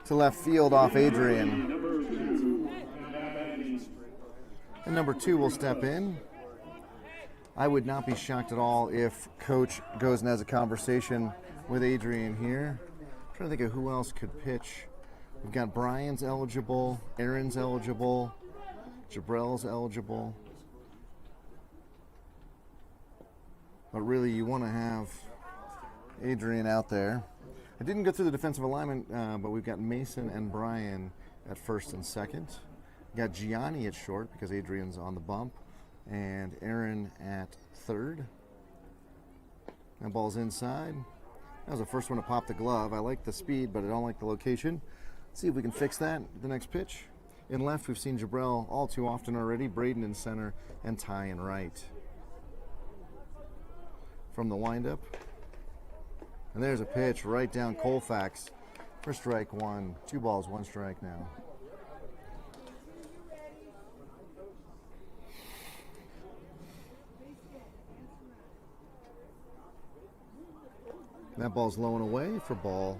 to left field off Adrian. And number 2 will step in. I would not be shocked at all if Coach goes and has a conversation with Adrian here. I'm trying to think of who else could pitch. We've got Brian's eligible, Aaron's eligible, Jabrell's eligible. But really, you want to have Adrian out there. I didn't go through the defensive alignment, but we've got Mason and Brian at first and second. We've got Gianni at short because Adrian's on the bump. And Aaron at third. That ball's inside. That was the first one to pop the glove. I like the speed, but I don't like the location. Let's see if we can fix that. The next pitch. In left, we've seen Jabrell all too often already. Braden in center and Ty in right. From the windup. And there's a pitch right down Colfax for strike 1. 2 balls, 1 strike now. That ball's low and away for ball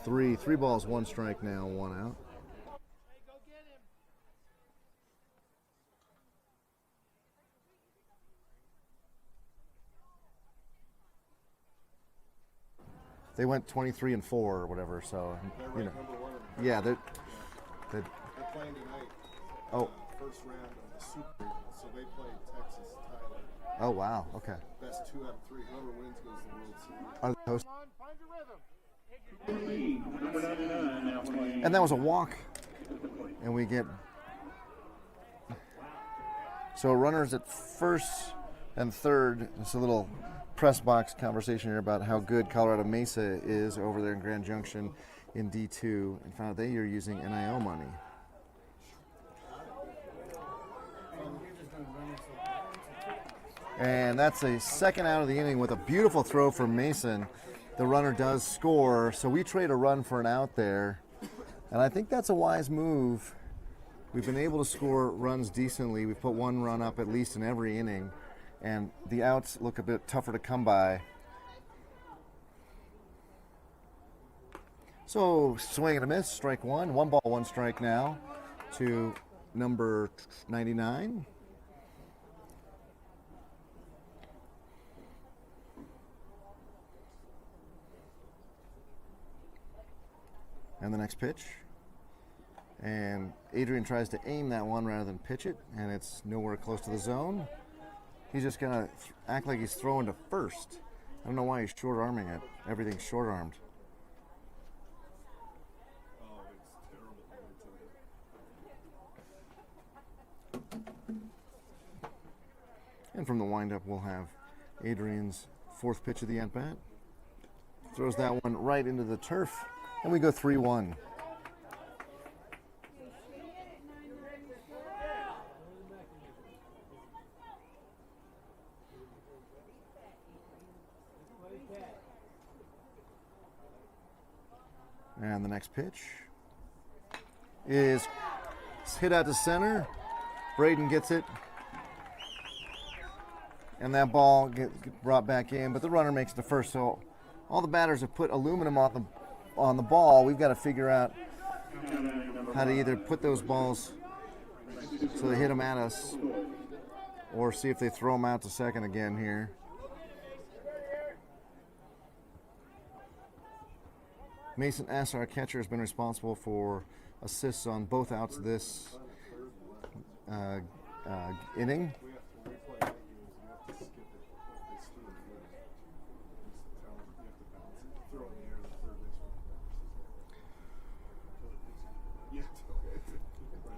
3. 3 balls, 1 strike now, 1 out. They went 23 and 4 or whatever, so you know. Yeah, they're playing tonight. Oh. First round of the Super Bowl, so they play Texas Tyler. Oh wow, okay. Best 2 out of 3. Whoever wins goes to the World Series. Are they host- And that was a walk, and we get so runners at first and third. It's a little press box conversation here about how good Colorado Mesa is over there in Grand Junction in D2, and found out they are using NIL money. And that's a second out of the inning with a beautiful throw from Mason. The runner does score, so we trade a run for an out there. And I think that's a wise move. We've been able to score runs decently. We've put 1 run up at least in every inning. And the outs look a bit tougher to come by. So, swing and a miss, strike 1. 1 ball, 1 strike now to number 99. And the next pitch. And Adrian tries to aim that one rather than pitch it, and it's nowhere close to the zone. He's just going to act like he's throwing to first. I don't know why he's short-arming it. Everything's short-armed. Oh, it's terrible. And from the windup, we'll have Adrian's 4th pitch of the at-bat. Throws that one right into the turf, and we go 3-1. And the next pitch is hit out to center. Braden gets it and that ball get brought back in, but the runner makes the first. So all the batters have put aluminum on the ball. We've got to figure out how to either put those balls so they hit them at us, or see if they throw them out to second again here. Mason S., our catcher, has been responsible for assists on both outs this inning.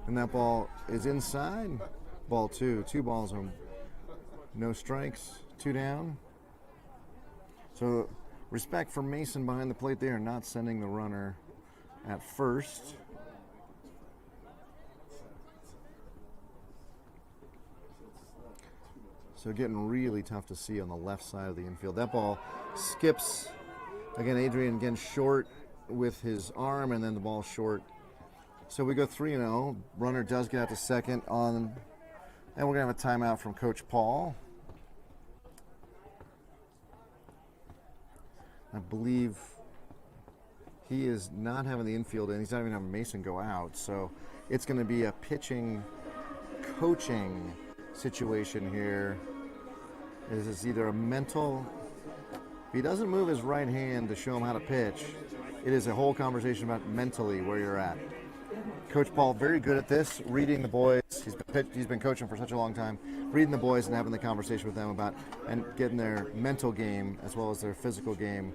And that ball is inside. Ball 2. 2 balls on no strikes. 2 down. So respect for Mason behind the plate there, not sending the runner at first. So getting really tough to see on the left side of the infield. That ball skips. Again, Adrian again short with his arm, and then the ball short. So we go 3-0. Runner does get out to second on, and we're going to have a timeout from Coach Paul. I believe he is not having the infield in. He's not even having Mason go out. So it's going to be a pitching, coaching situation here. This is either a mental, if he doesn't move his right hand to show him how to pitch, it is a whole conversation about mentally where you're at. Coach Paul, very good at this, reading the boys. He's been coaching for such a long time, reading the boys and having the conversation with them about and getting their mental game as well as their physical game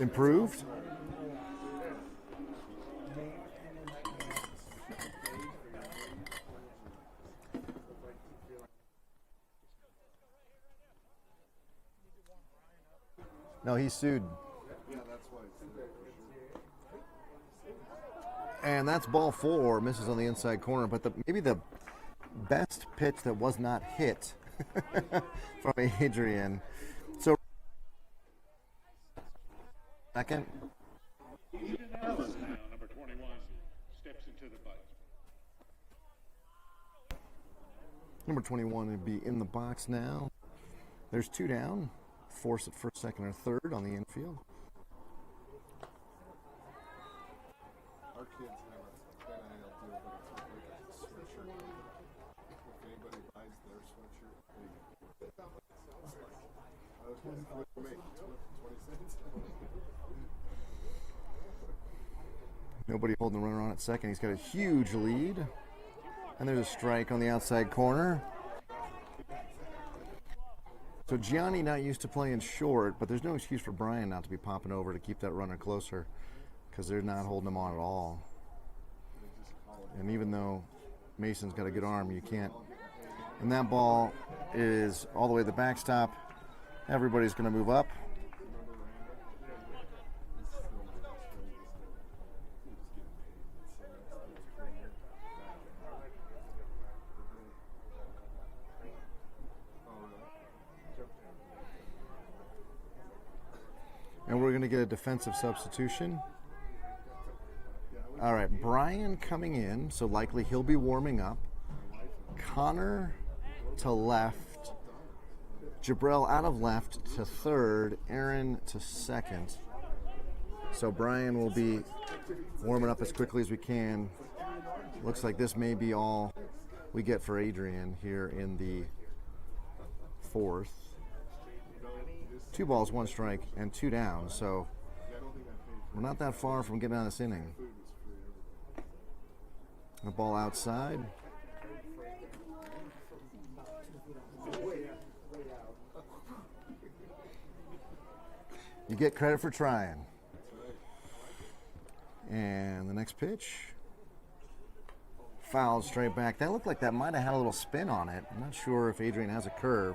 improved. No, he sued. And that's ball 4, misses on the inside corner, but maybe the best pitch that was not hit from Adrian. So second. Eden Ellis now, number 21, steps into the bite. Number 21 would be in the box now. There's 2 down. Force it first, second, or third on the infield. Our kids have a NIL deal, but it's like a sweatshirt. If anybody buys their sweatshirt, they get I was going to make 20 cents. Nobody holding the runner on at second. He's got a huge lead. And there's a strike on the outside corner. So Gianni not used to playing short, but there's no excuse for Brian not to be popping over to keep that runner closer because they're not holding him on at all. And even though Mason's got a good arm, you can't. And that ball is all the way to the backstop. Everybody's going to move up. And we're going to get a defensive substitution. All right, Brian coming in, so likely he'll be warming up. Connor to left. Jabril out of left to third. Aaron to second. So Brian will be warming up as quickly as we can. Looks like this may be all we get for Adrian here in the 4th. 2 balls, 1 strike, and 2 down. So we're not that far from getting out of this inning. The ball outside. You get credit for trying. And the next pitch. Fouled straight back. That looked like that might have had a little spin on it. I'm not sure if Adrian has a curve.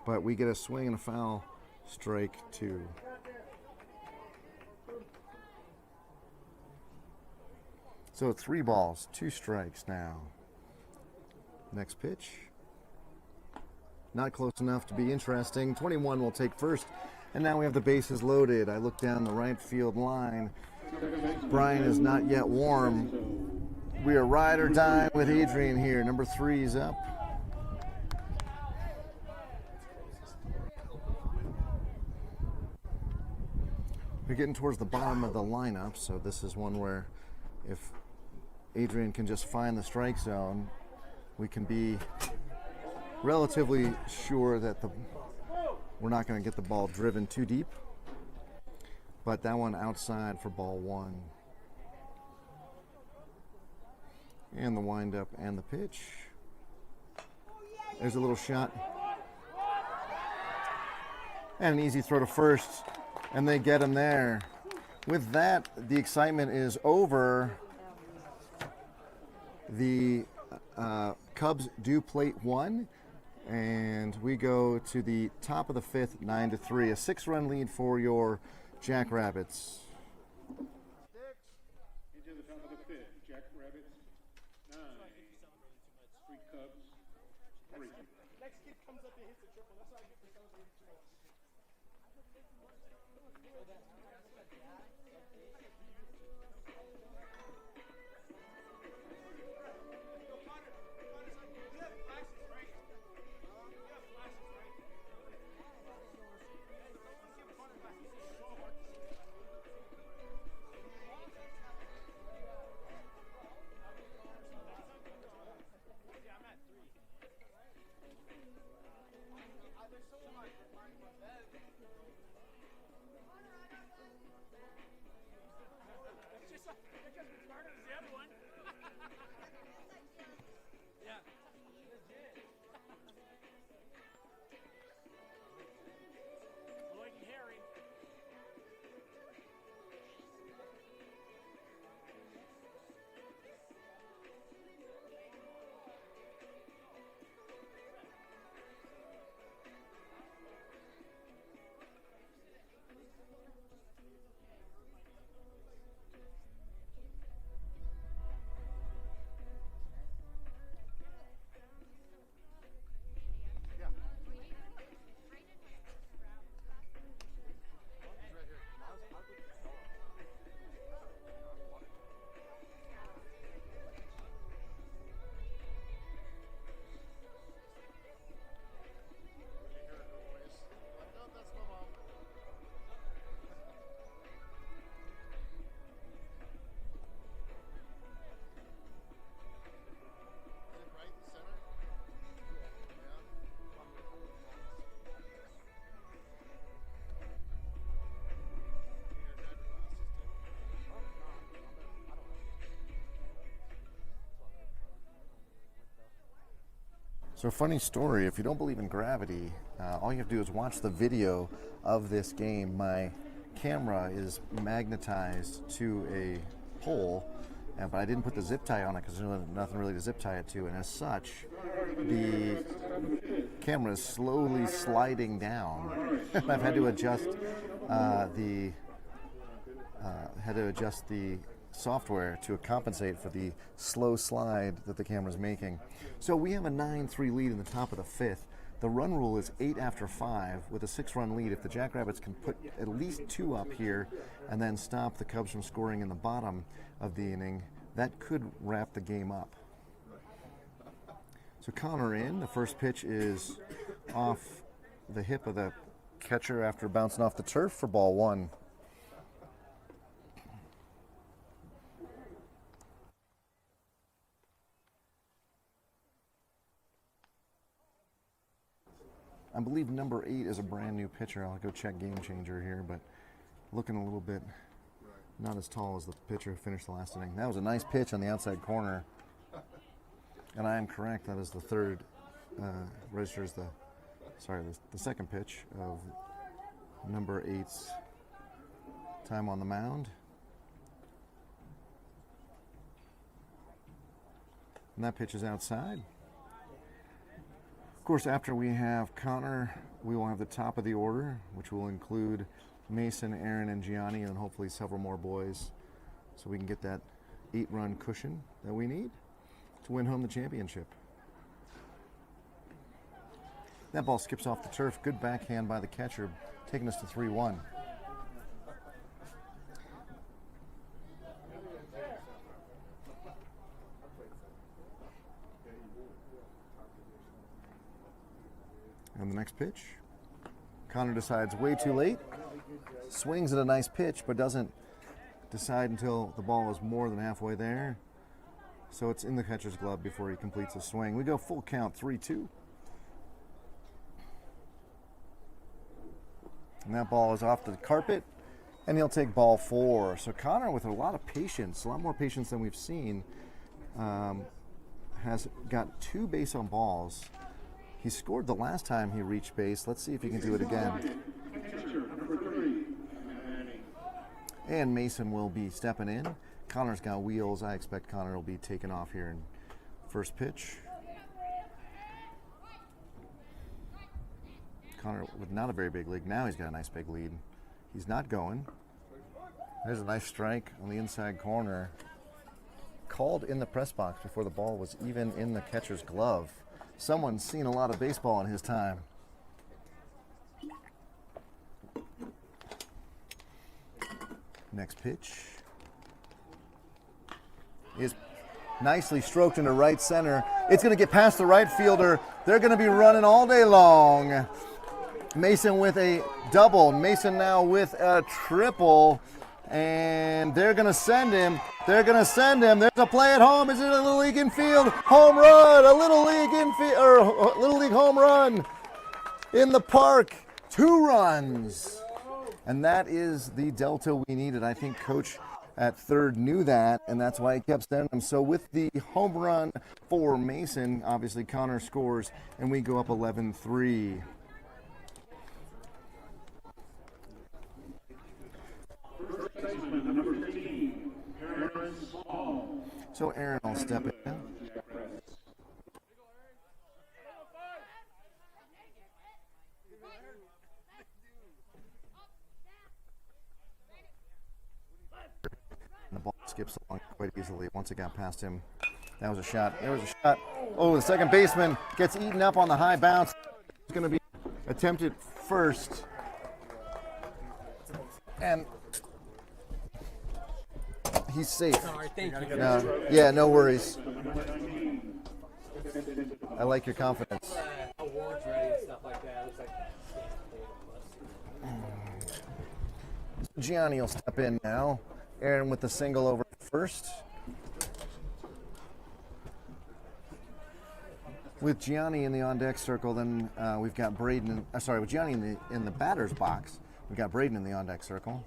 But we get a swing and a foul, strike 2. So 3 balls, 2 strikes now. Next pitch. Not close enough to be interesting. 21 will take first. And now we have the bases loaded. I look down the right field line. Brian is not yet warm. We are ride or die with Adrian here. Number 3 is up. We're getting towards the bottom of the lineup, so this is one where if Adrian can just find the strike zone, we can be relatively sure that we're not going to get the ball driven too deep. But that one outside for ball one. And the windup and the pitch. There's a little shot. And an easy throw to first. And they get him there. With that, the excitement is over. The Cubs do plate one. And we go to the top of the fifth, 9-3. A 6-run lead for your Jackrabbits. Into the top of the fifth, Jackrabbits 9, 3 Cubs 3. Next kid comes up and hits the triple. That's how I get the celebrating too. So, funny story, if you don't believe in gravity, all you have to do is watch the video of this game. My camera is magnetized to a pole, but I didn't put the zip tie on it because there's nothing really to zip tie it to, and as such, the camera is slowly sliding down. I've had to adjust the software to compensate for the slow slide that the camera's making. So we have a 9-3 lead in the top of the fifth. The run rule is 8 after 5 with a 6-run lead. If the Jackrabbits can put at least 2 up here and then stop the Cubs from scoring in the bottom of the inning, that could wrap the game up. So Connor in. The first pitch is off the hip of the catcher after bouncing off the turf for ball one. I believe number 8 is a brand new pitcher. I'll go check Game Changer here, but looking a little bit not as tall as the pitcher who finished the last inning. That was a nice pitch on the outside corner. And I am correct, that is the third, registers the second pitch of number 8's time on the mound. And that pitch is outside. Of course, after we have Connor, we will have the top of the order, which will include Mason, Aaron, and Gianni, and hopefully several more boys, so we can get that 8-run cushion that we need to win home the championship. That ball skips off the turf. Good backhand by the catcher, taking us to 3-1. And the next pitch, Connor decides way too late swings at a nice pitch, but doesn't decide until the ball is more than halfway there. So it's in the catcher's glove before he completes a swing. We go full count, 3-2. And that ball is off the carpet, and he'll take ball 4. So Connor, with a lot of patience, a lot more patience than we've seen, has got 2 base on balls. He scored the last time he reached base. Let's see if he can do it again. And Mason will be stepping in. Connor's got wheels. I expect Connor will be taking off here in first pitch. Connor with not a very big lead. Now he's got a nice big lead. He's not going. There's a nice strike on the inside corner. Called in the press box before the ball was even in the catcher's glove. Someone's seen a lot of baseball in his time. Next pitch is nicely stroked into right center. It's going to get past the right fielder. They're going to be running all day long. Mason with a double. Mason now with a triple. And they're going to send him. They're going to send him. There's a play at home. Is it a Little League infield? Home run. A Little League infield, or Little League home run in the park. 2 runs. And that is the delta we needed. I think Coach at third knew that, and that's why he kept sending him. So with the home run for Mason, obviously Connor scores, and we go up 11-3. So Aaron will step in. The ball skips along quite easily once it got past him. That was a shot. There was a shot. Oh, the second baseman gets eaten up on the high bounce. It's going to be attempted first. And he's safe. Sorry, thank you. Yeah, no worries. I like your confidence. Awards ready and stuff like that. It's like, Gianni will step in now. Aaron with the single over first. With Gianni in the on-deck circle, then we've got Braden. With Gianni in the batter's box, we've got Braden in the on-deck circle.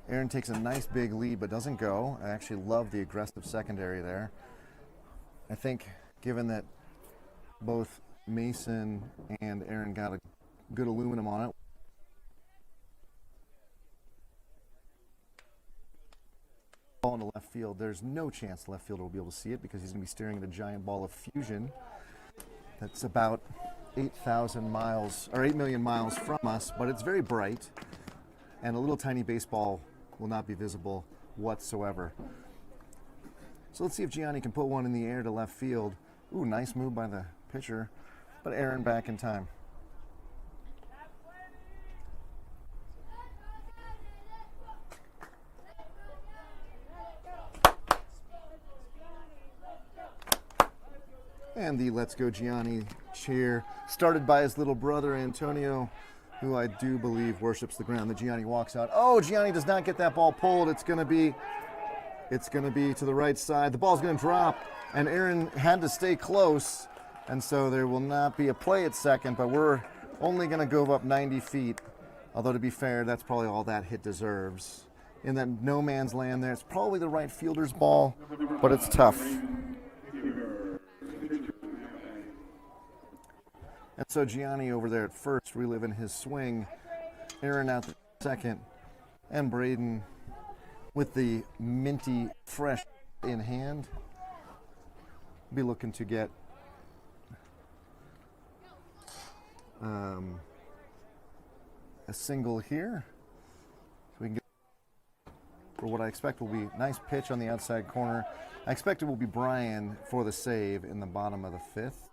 Aaron takes a nice big lead, but doesn't go. I actually love the aggressive secondary there. I think, given that both Mason and Aaron got a good aluminum on it, ball into left field, there's no chance the left fielder will be able to see it because he's going to be staring at a giant ball of fusion that's about 8,000 miles or 8 million miles from us, but it's very bright, and a little tiny baseball will not be visible whatsoever. So let's see if Gianni can put one in the air to left field. Ooh, nice move by the pitcher, but Aaron back in time. And the Let's Go Gianni cheer, started by his little brother Antonio, who I do believe worships the ground. The Gianni walks out. Oh, Gianni does not get that ball pulled. It's gonna be to the right side. The ball's gonna drop, and Aaron had to stay close, and so there will not be a play at second, but we're only gonna go up 90 feet. Although to be fair, that's probably all that hit deserves. In that no man's land there, it's probably the right fielder's ball, but it's tough. And so Gianni over there at first, reliving his swing. Aaron out the second. And Braden with the minty fresh in hand. Be looking to get a single here. So we can get for what I expect will be a nice pitch on the outside corner. I expect it will be Brian for the save in the bottom of the 5th.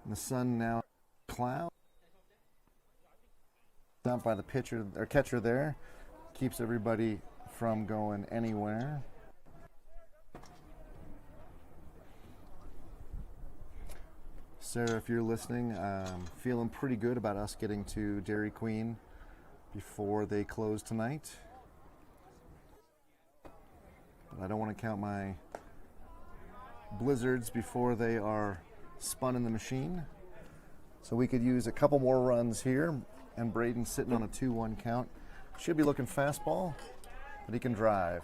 The sun now cloud. Dumped by the pitcher or catcher there. Keeps everybody from going anywhere. Sarah, if you're listening, feeling pretty good about us getting to Dairy Queen before they close tonight. But I don't want to count my blizzards before they are spun in the machine. So we could use a couple more runs here, and Braden's sitting on a 2-1 count. Should be looking fastball, but he can drive.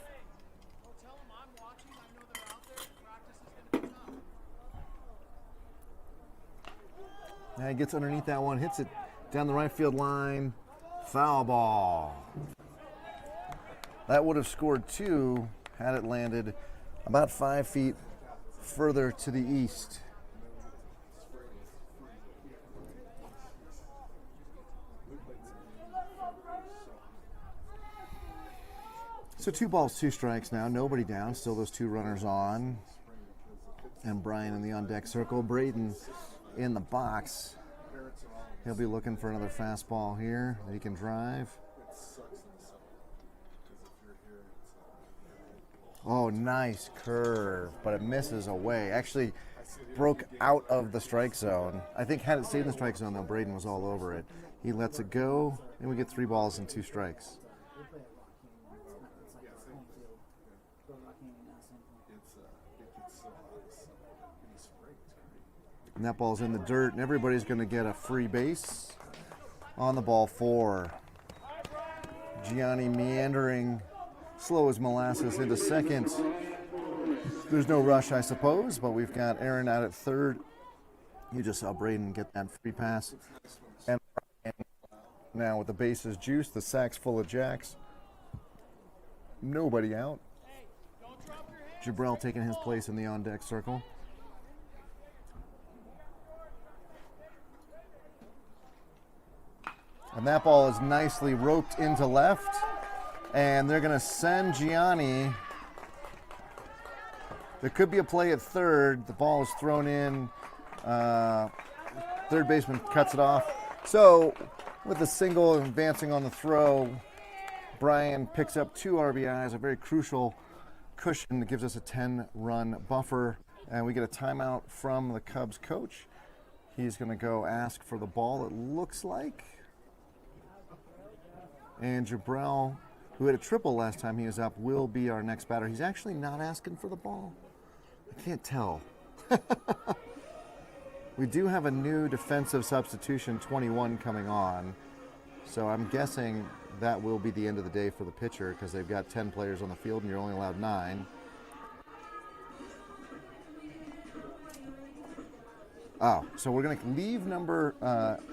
Now he gets underneath that one, hits it down the right field line. Foul ball. That would have scored 2 had it landed about 5 feet further to the east. So 2 balls, 2 strikes now. Nobody down. Still those 2 runners on. And Brian in the on-deck circle. Braden in the box. He'll be looking for another fastball here that he can drive. Oh, nice curve, but it misses away. Actually broke out of the strike zone. I think had it stayed in the strike zone, though, Braden was all over it. He lets it go, and we get 3 balls and 2 strikes. And that ball's in the dirt, and everybody's going to get a free base on the ball 4. Gianni meandering, slow as molasses into second. There's no rush, I suppose, but we've got Aaron out at third. You just saw Braden get that free pass. And now with the bases juiced, the sack's full of jacks. Nobody out. Jabrell taking his place in the on-deck circle. And that ball is nicely roped into left. And they're going to send Gianni. There could be a play at third. The ball is thrown in. Third baseman cuts it off. So with the single advancing on the throw, Brian picks up 2 RBIs, a very crucial cushion that gives us a 10-run buffer. And we get a timeout from the Cubs coach. He's going to go ask for the ball, it looks like. And Jabrell, who had a triple last time he was up, will be our next batter. He's actually not asking for the ball. I can't tell. We do have a new defensive substitution, 21, coming on. So I'm guessing that will be the end of the day for the pitcher because they've got 10 players on the field and you're only allowed 9. Oh, so we're going to leave number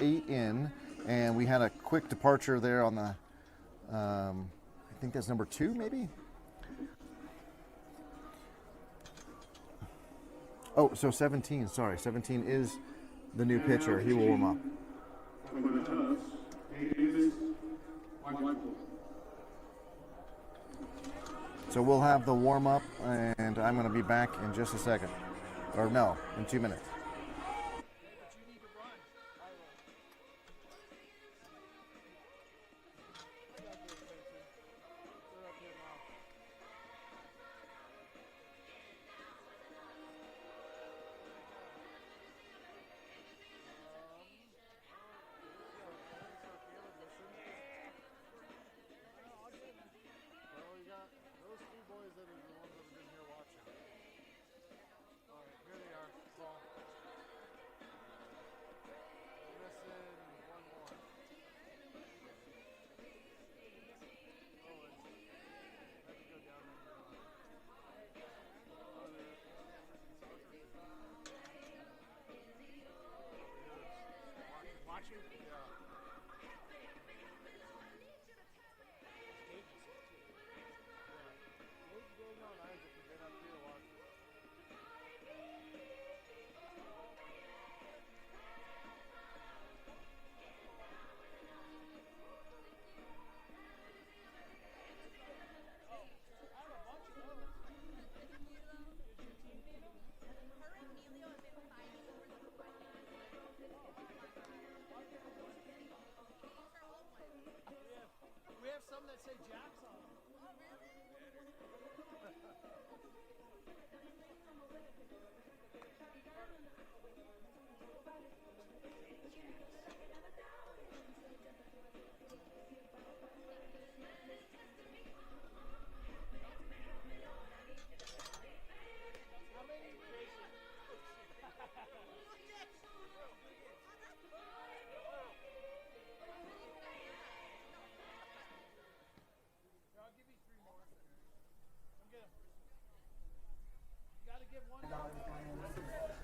8 in. And we had a quick departure there on the, I think that's number 2, maybe? Oh, so 17, sorry. 17 is the new pitcher. He will warm up. So we'll have the warm up, and I'm going to be back in just a second. Or no, in 2 minutes.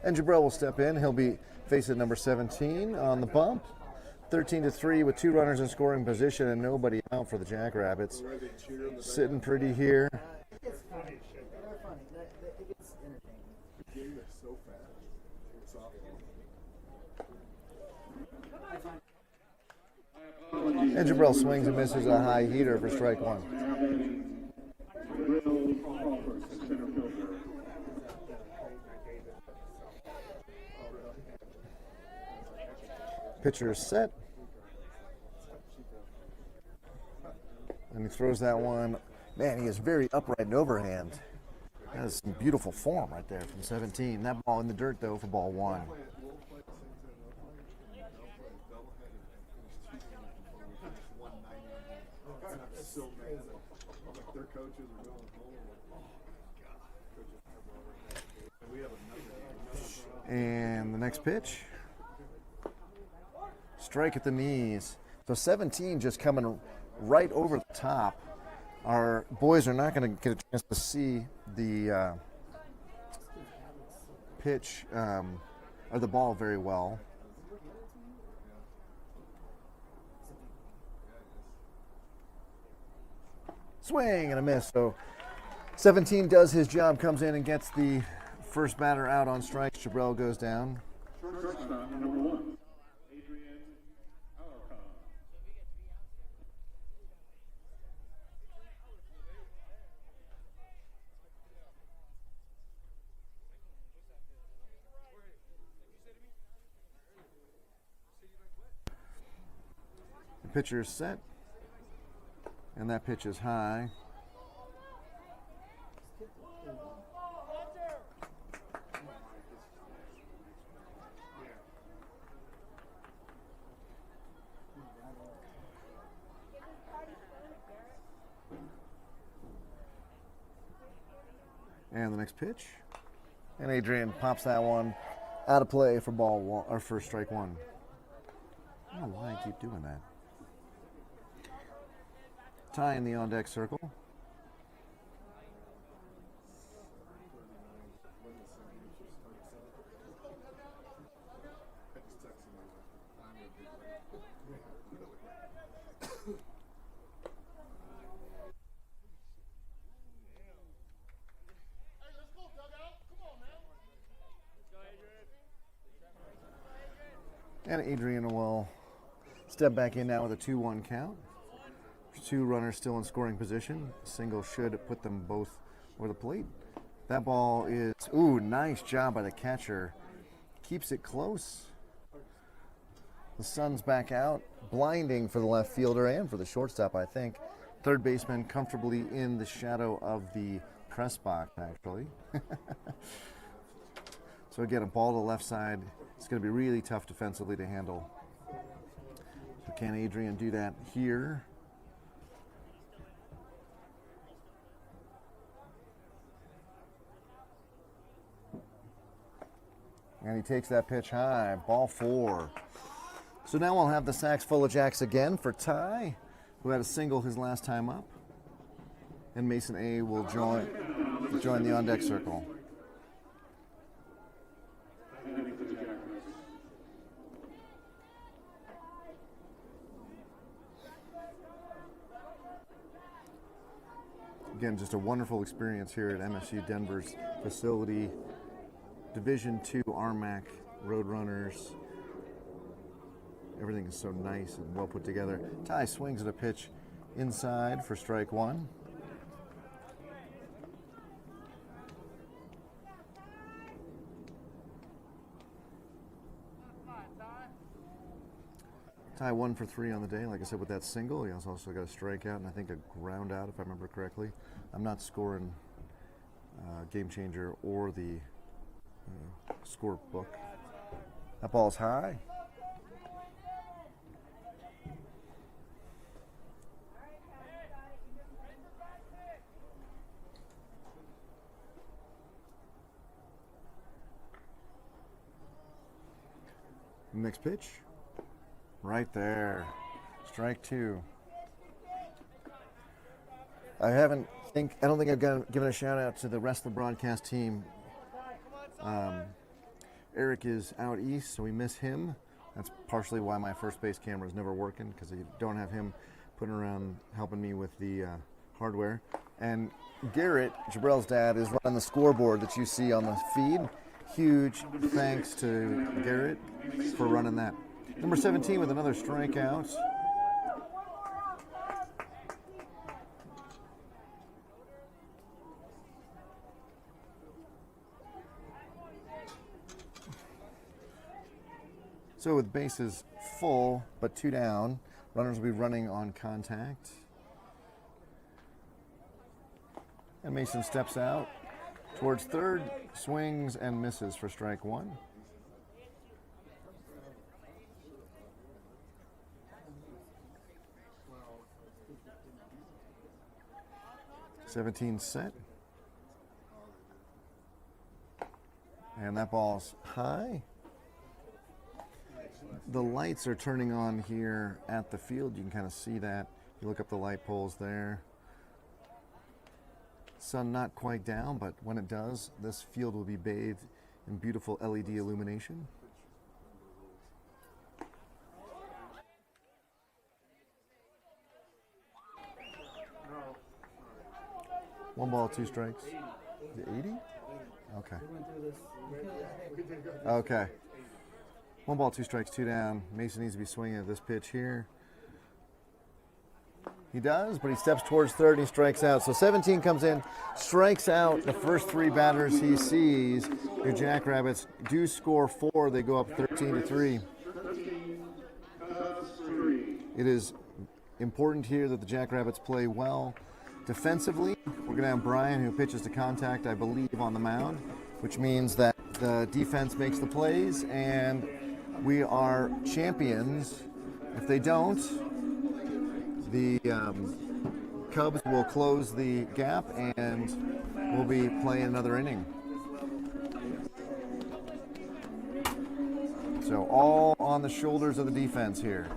And Jabril will step in. He'll be facing number 17 on the bump. 13-3 with 2 runners in scoring position and nobody out for the Jackrabbits. Sitting pretty here. It's funny. They're funny. It gets entertaining. The game is so fast. It's awful. And Jabril swings and misses a high heater for strike 1. Pitcher is set. And he throws that one. Man, he is very upright and overhand. That is some beautiful form right there from 17. That ball in the dirt, though, for ball 1. And the next pitch. Strike at the knees. So 17 just coming right over the top. Our boys are not going to get a chance to see the pitch or the ball very well. Swing and a miss. So 17 does his job, comes in and gets the first batter out on strikes. Jabril goes down. Shortstop, number 1. The pitcher is set, and that pitch is high. And the next pitch, and Adrian pops that one out of play for ball 1 or for strike 1. I don't know why I keep doing that. Tie in the on-deck circle. And Adrian will step back in now with a 2-1 count. 2 runners still in scoring position. A single should put them both over the plate. That ball is, ooh, nice job by the catcher. Keeps it close. The sun's back out, blinding for the left fielder and for the shortstop, I think. Third baseman comfortably in the shadow of the press box, actually. So again, a ball to the left side. It's going to be really tough defensively to handle. So can Adrian do that here? And he takes that pitch high, ball 4. So now we'll have the sacks full of jacks again for Ty, who had a single his last time up. And Mason A will join the on-deck circle. Again, just a wonderful experience here at MSU Denver's facility. Division II RMAC Roadrunners. Everything is so nice and well put together. Ty swings at a pitch inside for strike 1. Ty 1 for 3 on the day. Like I said, with that single, he also got a strikeout and I think a ground out, if I remember correctly. I'm not scoring Game Changer or the score book. That ball's high. Next pitch. Right there. Strike 2. I don't think I've given a shout out to the rest of the broadcast team Eric is out east, so we miss him. That's partially why my first base camera is never working, because I don't have him putting around helping me with the hardware. And Garrett, Jabrel's dad, is running the scoreboard that you see on the feed. Huge thanks to Garrett for running that. Number 17 with another strikeout. So with bases full, but 2 down, runners will be running on contact. And Mason steps out towards third, swings and misses for strike 1. '17 set. And that ball's high. The lights are turning on here at the field. You can kind of see that. You look up the light poles there. Sun not quite down, but when it does, this field will be bathed in beautiful LED illumination. One ball, 2 strikes. Is it 80? Okay. Okay. 1 ball, 2 strikes, 2 down. Mason needs to be swinging at this pitch here. He does, but he steps towards third and he strikes out. So 17 comes in, strikes out the first 3 batters he sees. Your Jackrabbits do score 4. They go up 13-3. It is important here that the Jackrabbits play well defensively. We're going to have Brian, who pitches to contact, I believe, on the mound, which means that the defense makes the plays, and we are champions. If they don't, the Cubs will close the gap and we'll be playing another inning. So all on the shoulders of the defense here.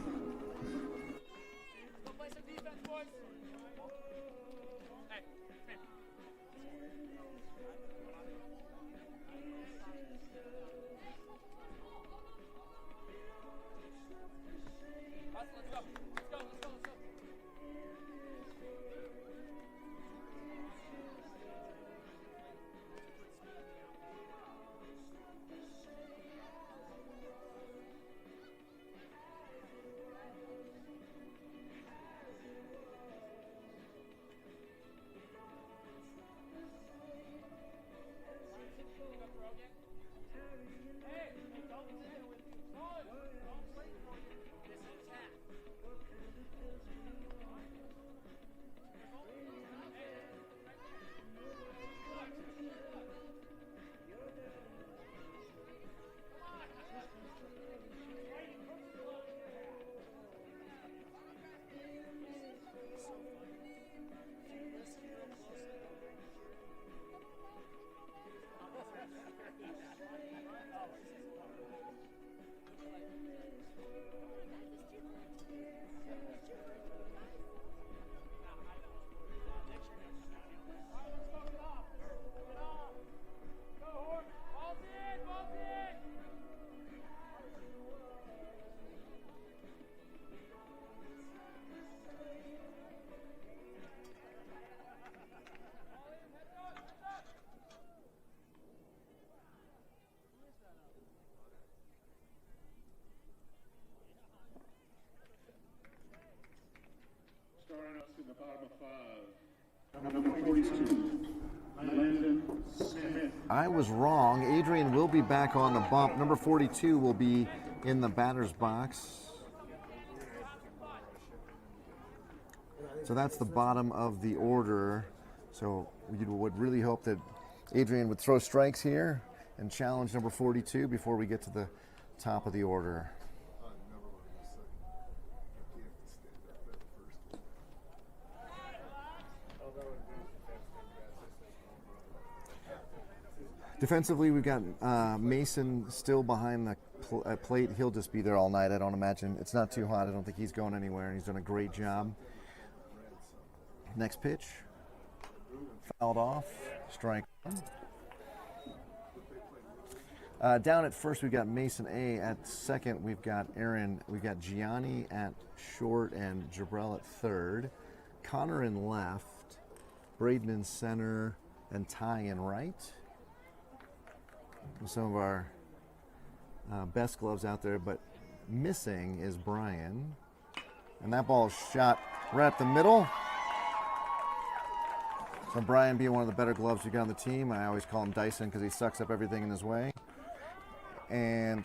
Starting us in the bottom of 5. Number 42, Landon Smith. I was wrong. Adrian will be back on the bump. Number 42 will be in the batter's box. So that's the bottom of the order. So you would really hope that Adrian would throw strikes here and challenge number 42 before we get to the top of the order. Defensively, we've got Mason still behind the plate. He'll just be there all night, I don't imagine. It's not too hot. I don't think he's going anywhere, and he's done a great job. Next pitch. Fouled off. Strike one. Down at first, we've got Mason A. At second, we've got Aaron. We've got Gianni at short and Jabrell at third. Connor in left. Braden in center. And Ty in right. Some of our best gloves out there, but missing is Brian. And that ball is shot right up the middle. So Brian being one of the better gloves we got on the team. I always call him Dyson because he sucks up everything in his way. And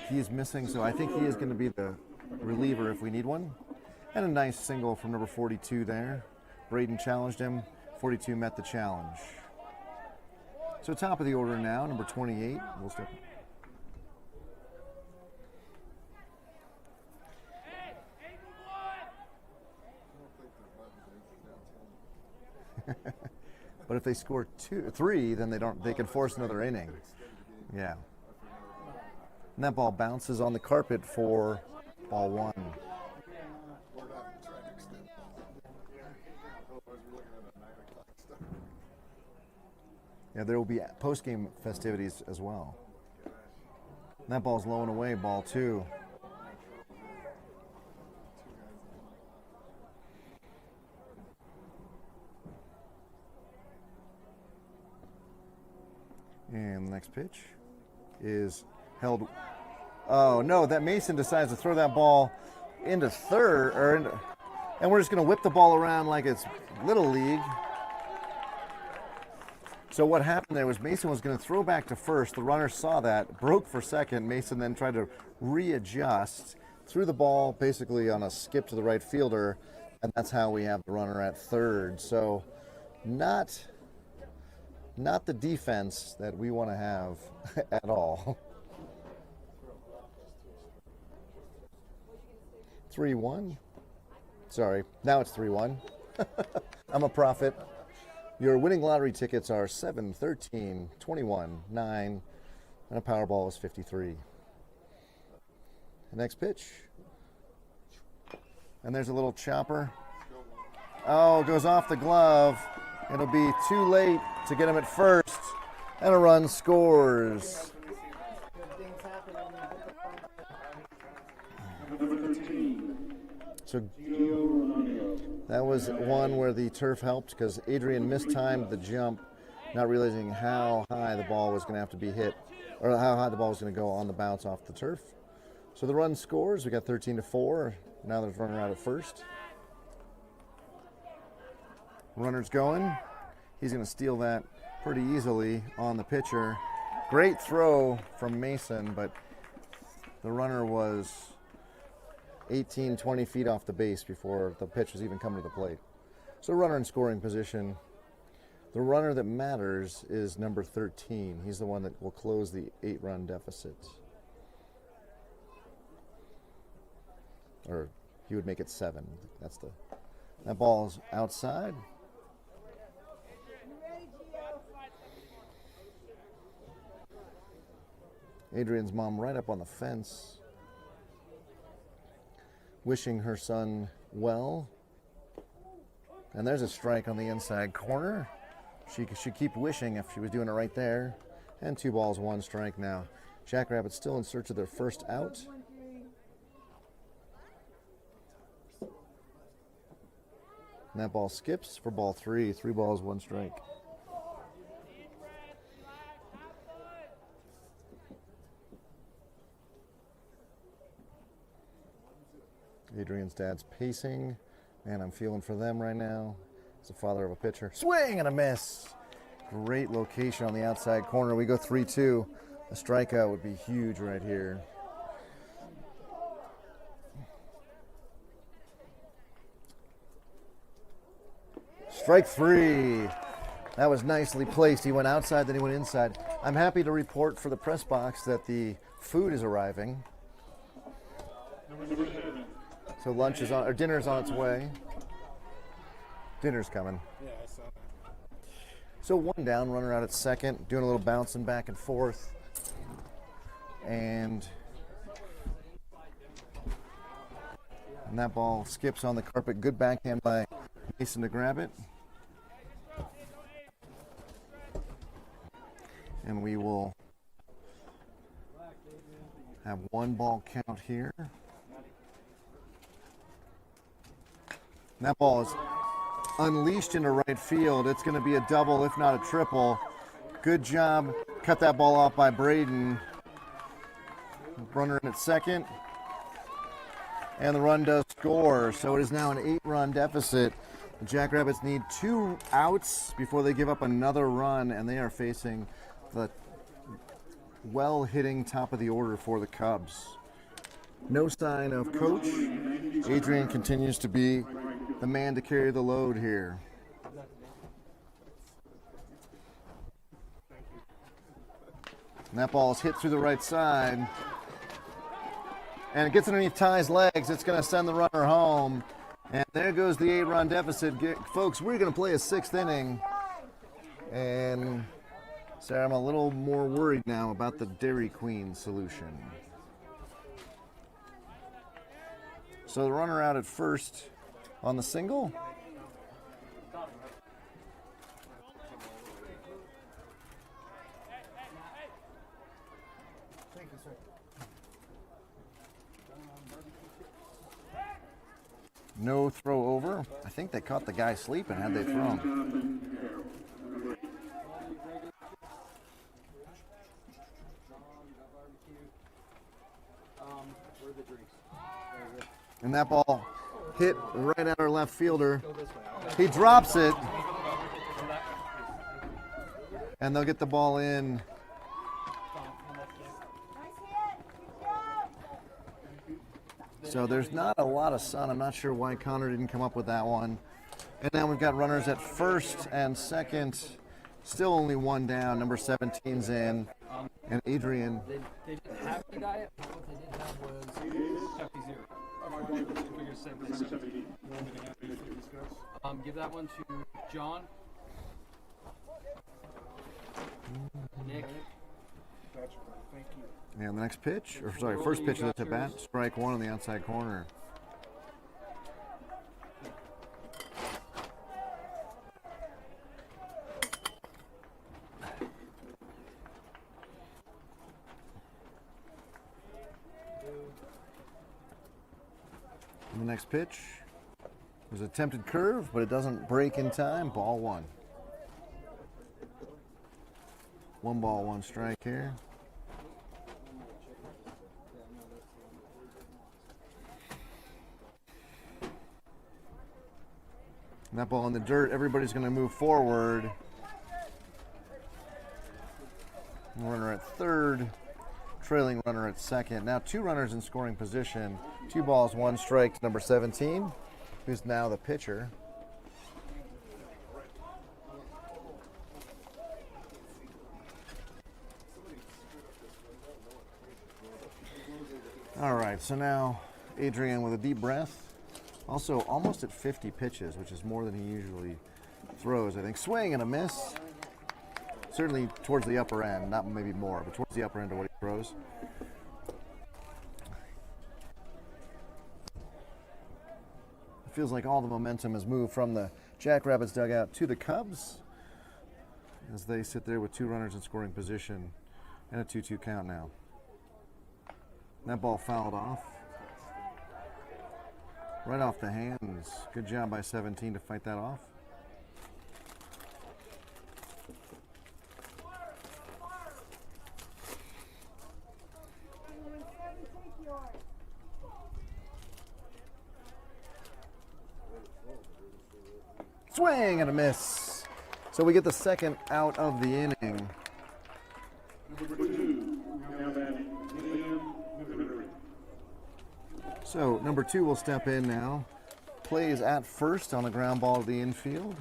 he is missing, so I think he is going to be the reliever if we need one. And a nice single from number 42 there. Braden challenged him. 42 met the challenge. So top of the order now, number 28. We'll step. But if they score 3, then they can force another inning. Yeah. And that ball bounces on the carpet for ball 1. Yeah, there will be post-game festivities as well. And that ball's low and away, ball 2. And the next pitch is held. Oh no, that Mason decides to throw that ball into third, and we're just going to whip the ball around like it's Little League. So what happened there was Mason was going to throw back to first. The runner saw that, broke for second. Mason then tried to readjust, threw the ball basically on a skip to the right fielder, and that's how we have the runner at third. So not the defense that we want to have at all. 3-1. Sorry, now it's 3-1. I'm a prophet. Your winning lottery tickets are 7, 13, 21, 9, and a Powerball is 53. The next pitch. And there's a little chopper. Oh, it goes off the glove. It'll be too late to get him at first, and a run scores. So that was one where the turf helped because Adrian mistimed the jump, not realizing how high the ball was going to have to be hit, or how high the ball was going to go on the bounce off the turf. So the run scores. We got 13-4. Now there's a runner out at first. Runner's going. He's going to steal that pretty easily on the pitcher. Great throw from Mason, but the runner was 18, 20 feet off the base before the pitch was even coming to the plate. So runner in scoring position. The runner that matters is number 13. He's the one that will close the 8-run deficit. Or he would make it 7. That ball's outside. Adrian's mom right up on the fence, wishing her son well. And there's a strike on the inside corner. She should keep wishing if she was doing it right there. And 2 balls, 1 strike now. Jackrabbits still in search of their first out. And that ball skips for ball 3. 3 balls, 1 strike. Adrian's dad's pacing. Man, I'm feeling for them right now. He's the father of a pitcher. Swing and a miss. Great location on the outside corner. We go 3-2. A strikeout would be huge right here. Strike 3. That was nicely placed. He went outside, then he went inside. I'm happy to report for the press box that the food is arriving. So lunch is on, or dinner's on its way. Dinner's coming. Yeah, I saw that. So 1 down, runner out at second, doing a little bouncing back and forth. And that ball skips on the carpet. Good backhand by Mason to grab it. And we will have one ball count here. And that ball is unleashed into right field. It's going to be a double, if not a triple. Good job. Cut that ball off by Braden. Runner in at second. And the run does score. So it is now an 8-run deficit. The Jackrabbits need 2 outs before they give up another run, and they are facing the well-hitting top of the order for the Cubs. No sign of coach. Adrian continues to be the man to carry the load here. And that ball is hit through the right side. And it gets underneath Ty's legs. It's going to send the runner home. And there goes the 8-run deficit. Folks, we're going to play a 6th inning. And Sarah, I'm a little more worried now about the Dairy Queen solution. So the runner out at first on the single. No throw over. I think they caught the guy sleeping had they thrown. And that ball hit right at our left fielder. He drops it. And they'll get the ball in. So there's not a lot of sun. I'm not sure why Connor didn't come up with that one. And now we've got runners at first and second. Still only one down. Number 17's in. And Adrian. They didn't have the diet. What they did have was Pepsi Zero. Give that one to John. Nick. Thank you. And the next pitch, or sorry, first pitch of the at-bat, strike one on the outside corner. And the next pitch was an attempted curve, but it doesn't break in time. Ball one. 1 ball, 1 strike here. And that ball in the dirt, everybody's going to move forward. Runner at third, trailing runner at second. Now 2 runners in scoring position. 2 balls, 1 strike to number 17, who's now the pitcher. All right, so now Adrian with a deep breath. Also almost at 50 pitches, which is more than he usually throws, I think. Swing and a miss. Certainly towards the upper end, not maybe more, but towards the upper end of what he throws. It feels like all the momentum has moved from the Jackrabbits dugout to the Cubs as they sit there with 2 runners in scoring position and a 2-2 count now. That ball fouled off. Right off the hands. Good job by 17 to fight that off. Swing and a miss. So we get the second out of the inning. So number 2 will step in now. Plays at first on a ground ball to the infield.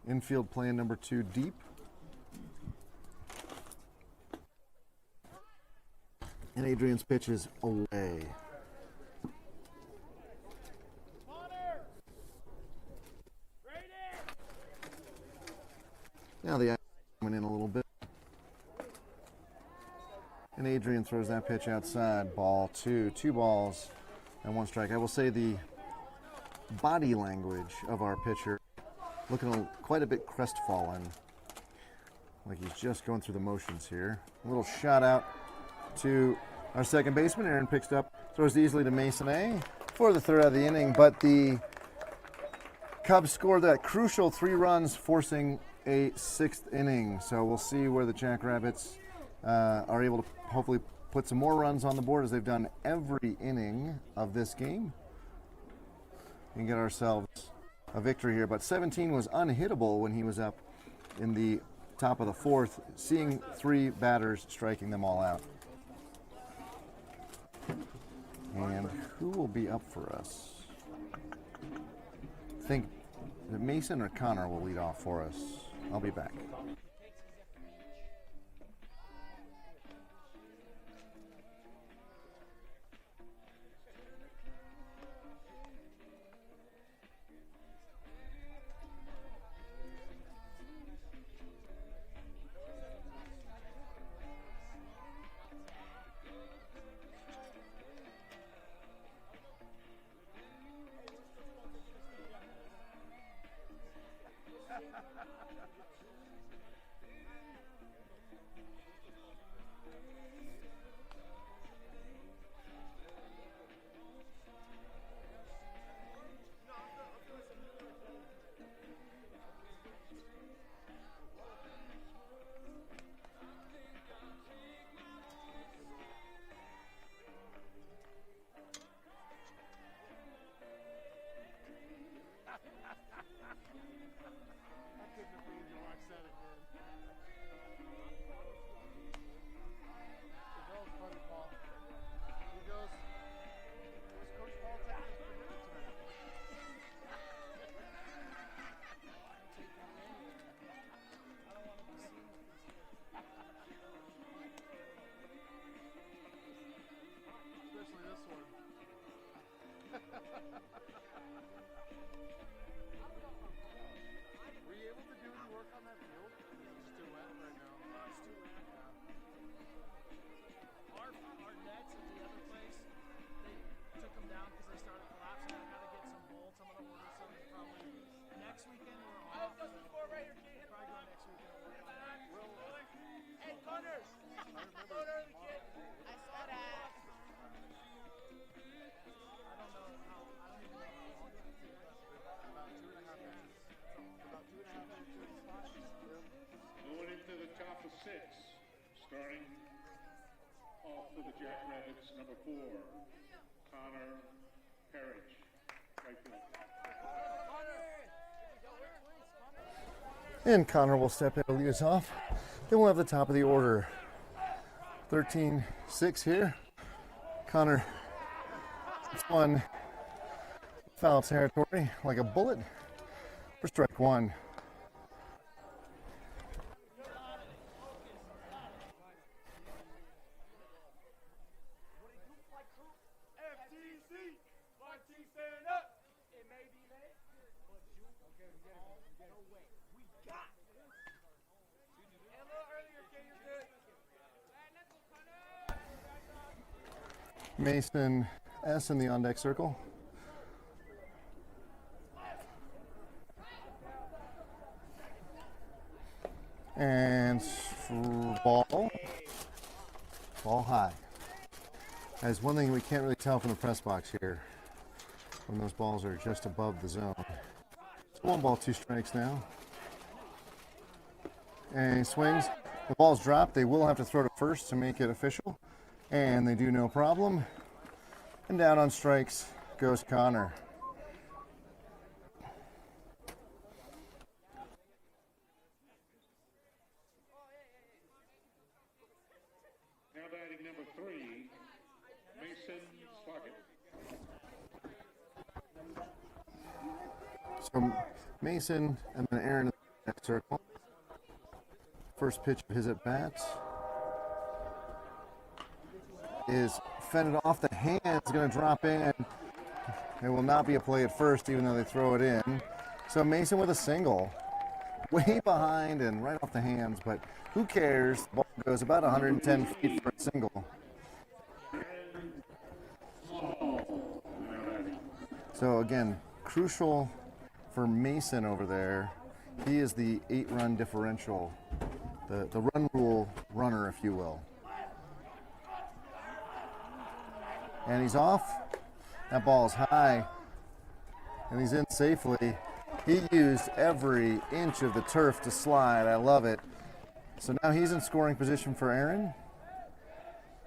Infield playing number 2 deep. And Adrian's pitch is away. Now the action coming in a little bit. And Adrian throws that pitch outside. Ball 2. 2 balls and 1 strike. I will say the body language of our pitcher looking quite a bit crestfallen, like he's just going through the motions here. A little shout out to our second baseman. Aaron picks up, throws easily to Mason A for the third out of the inning, but the Cubs scored that crucial 3 runs, forcing a 6th inning. So we'll see where the Jackrabbits are able to hopefully put some more runs on the board, as they've done every inning of this game, and get ourselves a victory here. But 17 was unhittable when he was up in the top of the 4th, seeing 3 batters, striking them all out. And who will be up for us? I think that Mason or Connor will lead off for us. I'll be back. Starting off for the Jackrabbits, number 4, Connor Parrish. Right there. And Connor will step in to lead us off. Then we'll have the top of the order. 13-6 here. Connor, it's one foul territory like a bullet for strike 1. Mason S in the on-deck circle. And ball high. That's one thing we can't really tell from the press box here, when those balls are just above the zone. It's 1 ball, 2 strikes now. And he swings. The ball's dropped. They will have to throw to first to make it official. And they do, no problem. And down on strikes goes Connor. Now batting number 3, Mason Sloggett. So Mason and then Aaron in the circle. First pitch of his at bat is fended off the hands, going to drop in. There will not be a play at first, even though they throw it in. So Mason with a single, way behind and right off the hands, but who cares? The ball goes about 110 feet for a single. So again, crucial for Mason over there He is the 8-run differential, the run rule runner, if you will. And he's off. That ball's high, and he's in safely. He used every inch of the turf to slide. I love it. So now he's in scoring position for Aaron.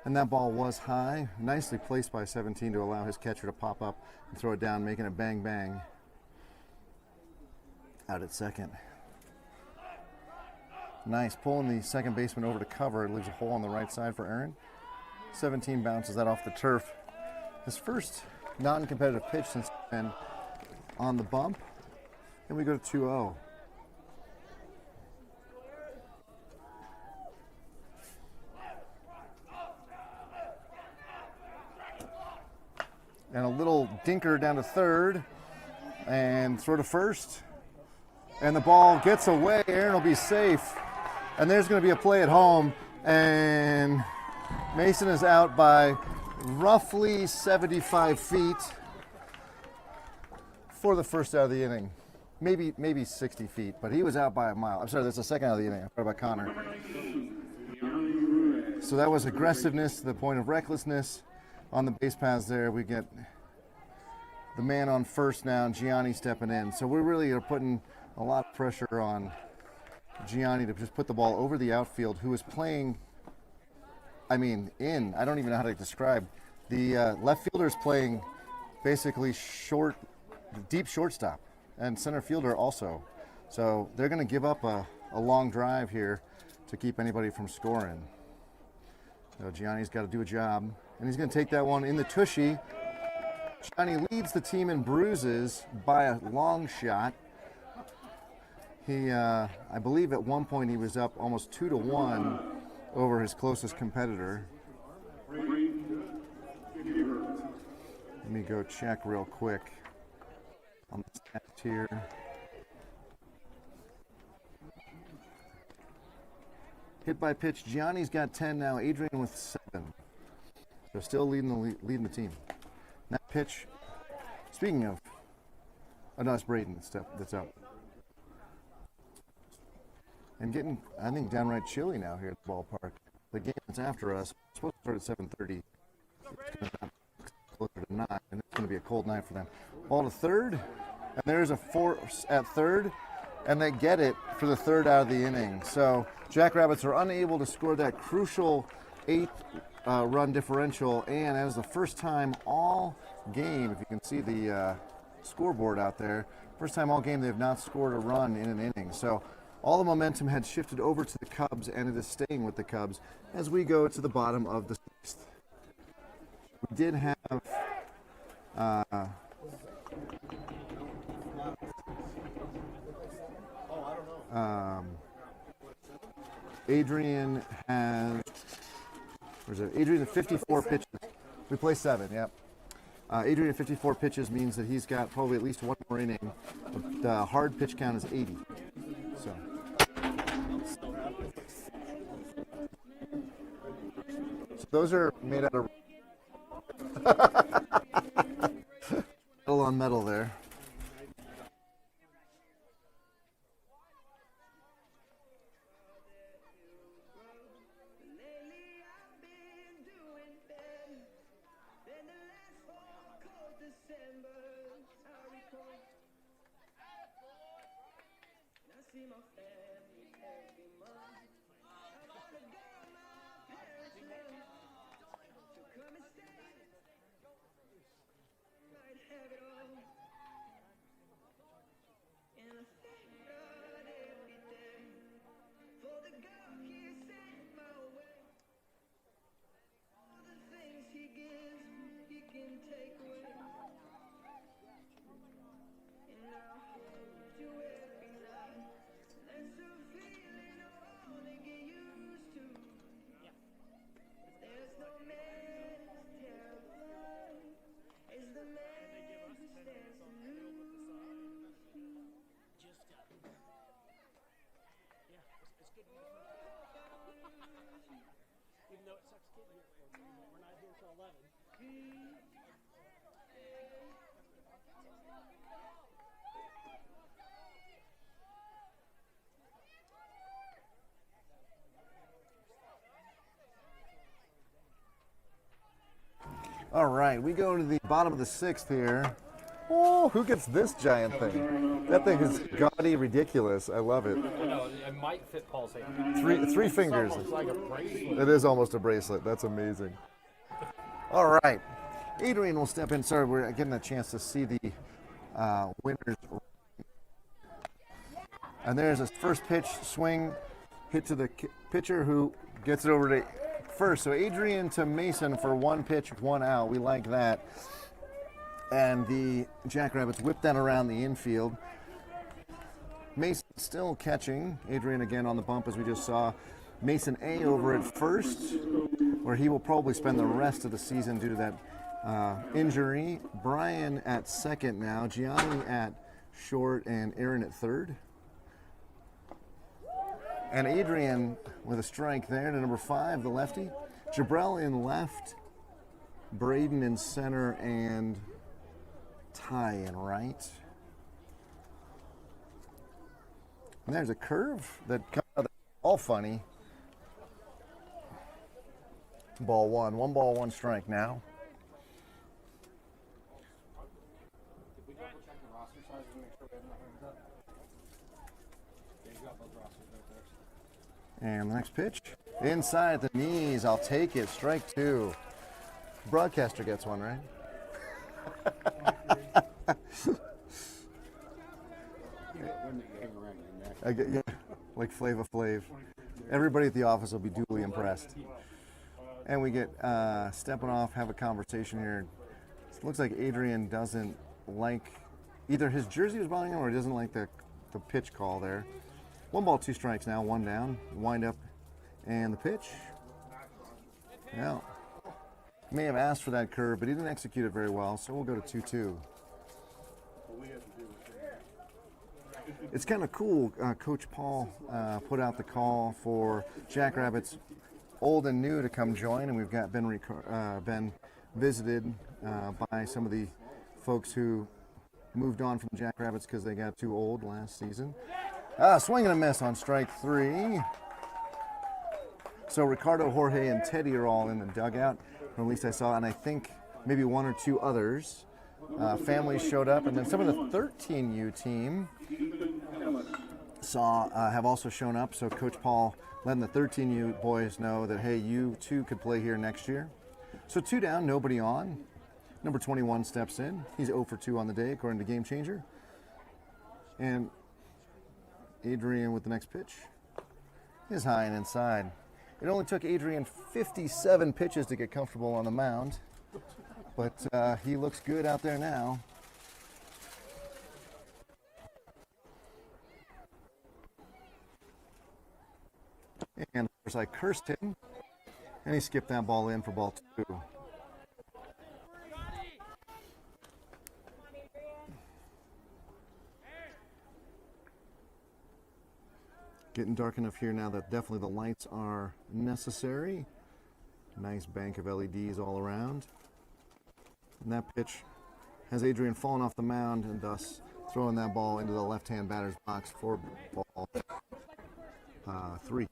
And that ball was high. Nicely placed by 17 to allow his catcher to pop up and throw it down, making it bang bang. Out at second. Nice, pulling the second baseman over to cover. It leaves a hole on the right side for Aaron. 17 bounces that off the turf. His first non-competitive pitch since he's been on the bump. And we go to 2-0. And a little dinker down to third and throw to first. And the ball gets away. Aaron will be safe. And there's going to be a play at home. And Mason is out by roughly 75 feet for the first out of the inning. Maybe 60 feet, but he was out by a mile. I'm sorry, that's the second out of the inning. I forgot about Connor. So that was aggressiveness to the point of recklessness. On the base paths there, we get the man on first now, Gianni stepping in. So we really are putting a lot of pressure on Gianni to just put the ball over the outfield, who is playing, I don't even know how to describe. The left fielder is playing basically deep shortstop, and center fielder also. So they're going to give up a long drive here to keep anybody from scoring. So Gianni's got to do a job. And he's going to take that one in the tushy. Gianni leads the team in bruises by a long shot. He, I believe at one point he was up almost 2-1 over his closest competitor. Let me go check real quick on the stats here. Hit by pitch, Gianni's got 10 now, Adrian with 7. So still leading the team. That pitch, speaking of, no, it's Braden that's up. And getting, I think, downright chilly now here at the ballpark. The game that's after us, it's supposed to start at 7:30. It's going to closer to 9, and it's going to be a cold night for them. Ball to third, and there's a force at third, and they get it for the third out of the inning. So Jackrabbits are unable to score that crucial 8th run differential, and that is the first time all game, if you can see the scoreboard out there, first time all game they have not scored a run in an inning. So all the momentum had shifted over to the Cubs, and it is staying with the Cubs as we go to the bottom of the 6th. We did have Adrian has, where's it? Adrian at 54 pitches. We play 7, yep. Adrian at 54 pitches means that he's got probably at least one more inning. The hard pitch count is 80. So those are made out of metal on metal there. All right, we go to the bottom of the 6th here. Oh, who gets this giant thing? That thing is gaudy, ridiculous. I love it. No, it might fit Paul's hand. Three fingers. It's like a bracelet. It is almost a bracelet. That's amazing. All right, Adrian will step in. Sorry, we're getting a chance to see the winners. And there's a first pitch swing hit to the pitcher who gets it over to first. So Adrian to Mason for 1 pitch, 1 out. We like that. And the Jackrabbits whip that around the infield. Mason still catching. Adrian again on the bump, as we just saw. Mason A over at first, where he will probably spend the rest of the season due to that injury. Brian at second now. Gianni at short, and Aaron at third. And Adrian with a strike there to number 5, the lefty. Jabrell in left. Braden in center, and Ty in right. And there's a curve that comes out all funny. Ball 1. 1 ball, 1 strike now. Did we double check the roster size to make sure we have nothing up? Yeah, you got both rosters right there. And the next pitch. Inside the knees. I'll take it. Strike 2. Broadcaster gets one, right? I get, yeah, like Flava Flav. Everybody at the office will be duly impressed. And we get stepping off, have a conversation here. It looks like Adrian doesn't like either his jersey was bothering him or he doesn't like the pitch call there. 1 ball, 2 strikes now, 1 down. Wind up and the pitch. Yeah. May have asked for that curve, but he didn't execute it very well, so we'll go to 2-2. It's kind of cool. Coach Paul put out the call for Jackrabbits old and new to come join, and we've got been visited by some of the folks who moved on from Jackrabbits because they got too old last season. Swing and a miss on strike 3. So Ricardo, Jorge, and Teddy are all in the dugout, or at least I saw, and I think maybe 1 or 2 others. Families showed up, and then some of the 13U team have also shown up. So Coach Paul letting the 13U boys know that, hey, you too could play here next year. So 2 down, nobody on. Number 21 steps in. He's 0 for 2 on the day, according to Game Changer. And Adrian with the next pitch is high and inside. It only took Adrian 57 pitches to get comfortable on the mound, but he looks good out there now. And of course I cursed him, and he skipped that ball in for ball 2. Getting dark enough here now that definitely the lights are necessary. Nice bank of LEDs all around. And that pitch has Adrian fallen off the mound and thus throwing that ball into the left-hand batter's box for ball 3.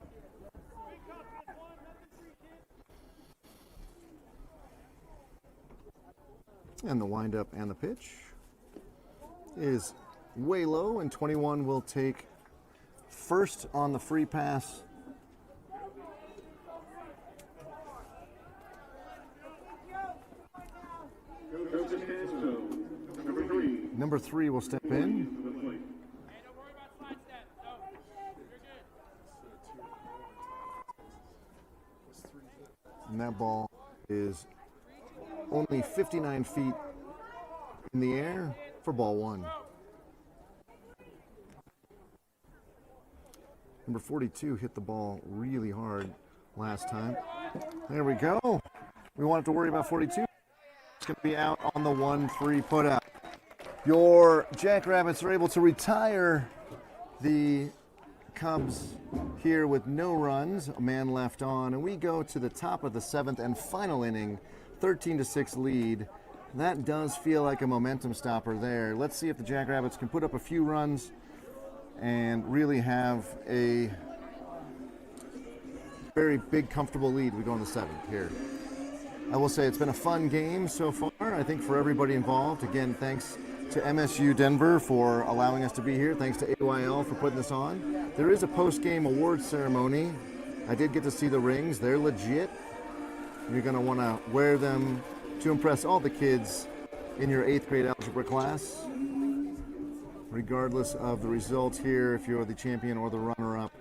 And the windup and the pitch is way low, and 21 will take first on the free pass. Number 3 will step in. And that ball is only 59 feet in the air for ball 1. Number 42 hit the ball really hard last time. There we go. We won't have to worry about 42. It's going to be out on the 1-3 put out. Your Jackrabbits are able to retire the Cubs here with no runs, a man left on, and we go to the top of the 7th and final inning, 13-6 lead. That does feel like a momentum stopper there. Let's see if the Jackrabbits can put up a few runs and really have a very big, comfortable lead. We go in the 7th here. I will say it's been a fun game so far, I think, for everybody involved. Again, thanks to MSU Denver for allowing us to be here. Thanks to AYL for putting this on. There is a post-game awards ceremony. I did get to see the rings. They're legit. You're going to want to wear them to impress all the kids in your 8th grade algebra class. Regardless of the results here, if you're the champion or the runner-up,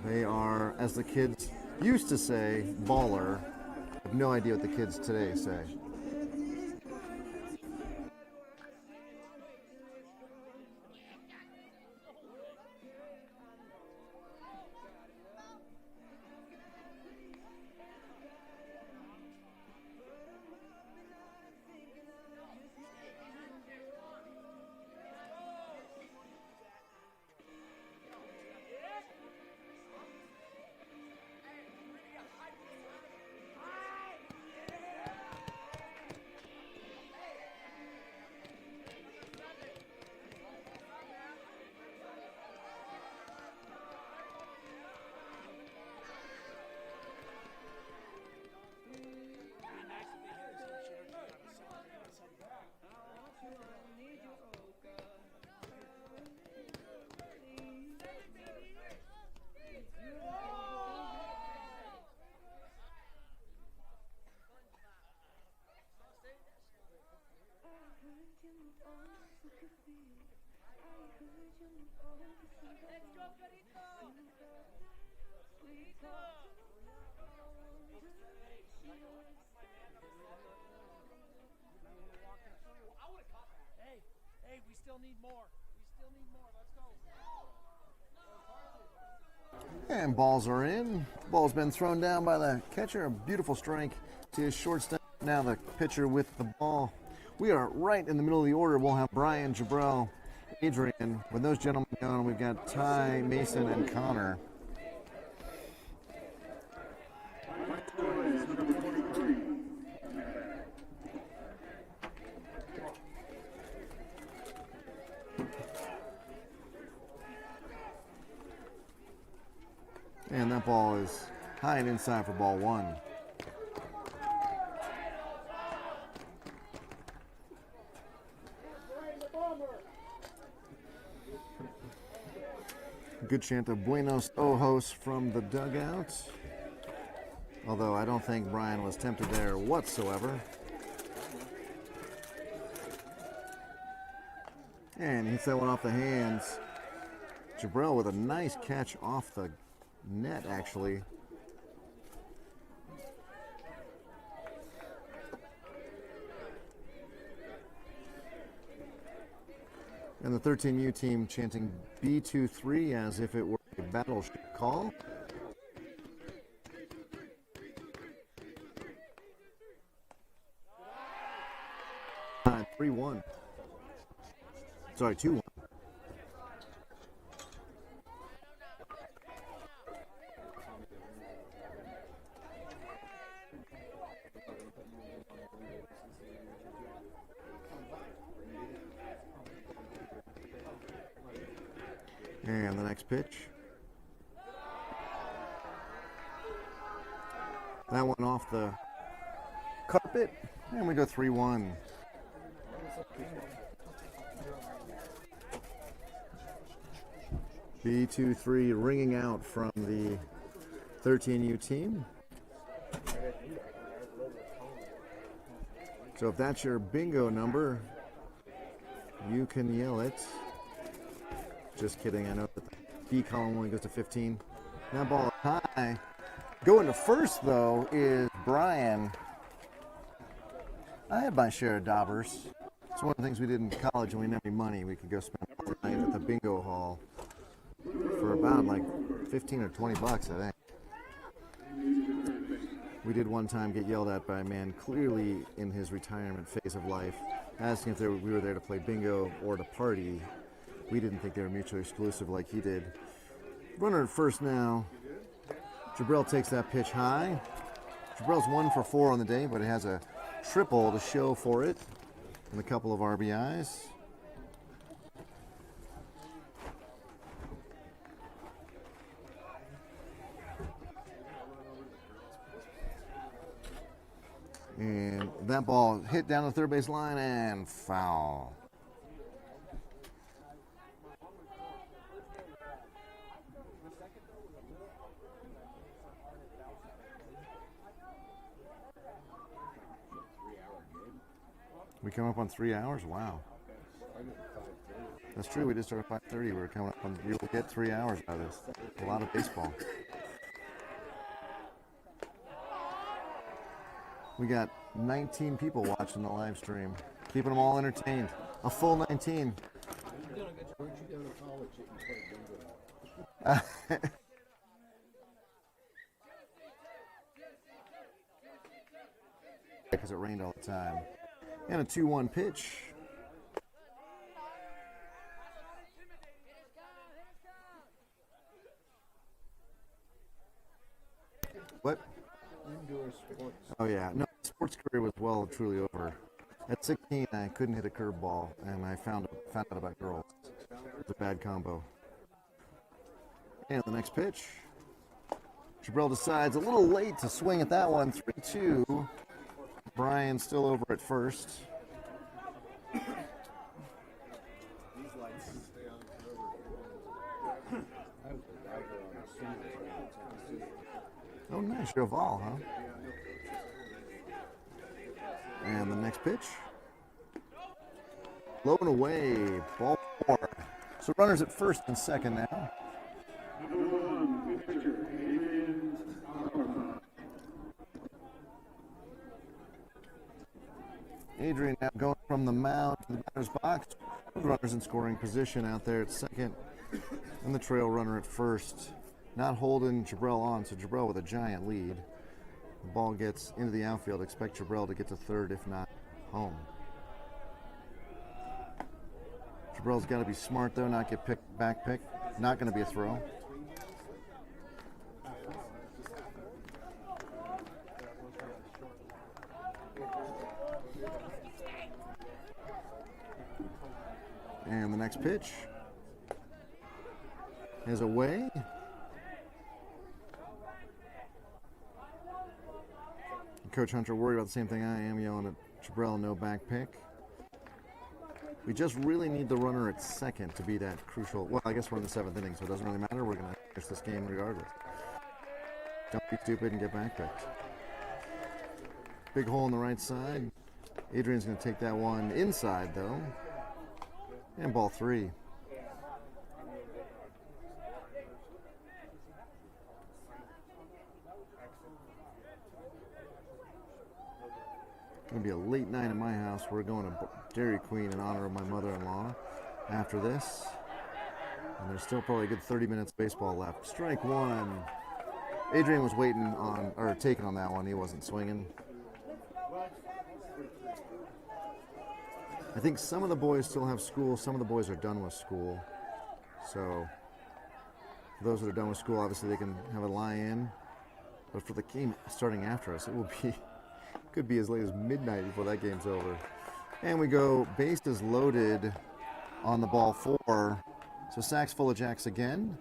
they are, as the kids used to say, baller. I have no idea what the kids today say. Hey, we still need more. Let's go. And balls are in. Ball's been thrown down by the catcher. A beautiful strike to his shortstop. Now the pitcher with the ball. We are right in the middle of the order. We'll have Brian, Jabrell, Adrian. With those gentlemen gone, we've got Ty, Mason, and Connor. And that ball is high and inside for ball one. Good chant of Buenos Ojos from the dugout. Although I don't think Brian was tempted there whatsoever. And he hits that one off the hands. Jabrell with a nice catch off the net, actually. And the 13U team chanting B23 as if it were a battleship call. Uh, 3-1. Sorry, 2-1. And the next pitch. That one off the carpet. And we go 3-1. B23 ringing out from the 13U team. So if that's your bingo number, you can yell it. Just kidding, I know that the B column only goes to 15. That ball is high. Going to first, though, is Brian. I had my share of daubers. It's one of the things we did in college when we didn't have any money. We could go spend all night at the bingo hall for about like 15 or 20 bucks, I think. We did one time get yelled at by a man clearly in his retirement phase of life, asking if we were there to play bingo or to party. We didn't think they were mutually exclusive like he did. Runner at first now. Jabrell takes that pitch high. Jabrell's 1 for 4 on the day, but it has a triple to show for it and a couple of RBIs. That ball hit down the third base line and foul. We come up on 3 hours? Wow. That's true. We just started at 5:30. We're coming up on. You'll get 3 hours out of this. A lot of baseball. We got 19 people watching the live stream, keeping them all entertained. A full 19. Weren't you down to college that you played bingo? Because it rained all the time. And a 2-1 pitch. What? Indoor sports. Oh yeah, no, sports career was well and truly over. At 16, I couldn't hit a curveball, and I found out about girls. It was a bad combo. And the next pitch, Jabril decides a little late to swing at that one. 3-2. Brian still over at first. These lights stay on forever. I was a diver on a swimming team. Oh, nice. Joval, huh? And the next pitch. Low and away. Ball 4. So runners at first and second now. Adrian now going from the mound to the batter's box. With runners in scoring position out there at second. And the trail runner at first. Not holding Jabril on, so Jabril with a giant lead. The ball gets into the outfield. Expect Jabril to get to third, if not home. Jabril's got to be smart, though, not get back picked. Not going to be a throw. And the next pitch is away. Coach Hunter worried about the same thing I am, yelling at Jabril, no back pick. We just really need the runner at second to be that crucial. Well, I guess we're in the 7th inning, so it doesn't really matter. We're going to finish this game regardless. Don't be stupid and get back picked. Big hole on the right side. Adrian's going to take that one inside, though. And ball 3. Going to be a late night at my house. We're going to Dairy Queen in honor of my mother-in-law after this. And there's still probably a good 30 minutes baseball left. Strike 1. Adrian was waiting on, or taking on that one. He wasn't swinging. I think some of the boys still have school. Some of the boys are done with school. So for those that are done with school, obviously they can have a lie-in. But for the game starting after us, it will be... could be as late as midnight before that game's over. And we go bases loaded on the ball 4. So sacks full of jacks again.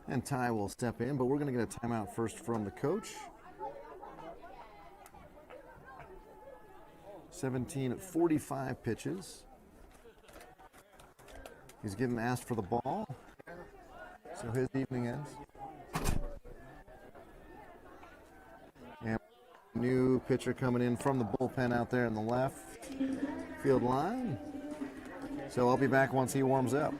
And Ty will step in, but we're going to get a timeout first from the coach. 17-45 pitches. He's getting asked for the ball. So his evening ends. And new pitcher coming in from the bullpen out there in the left field line. So I'll be back once he warms up.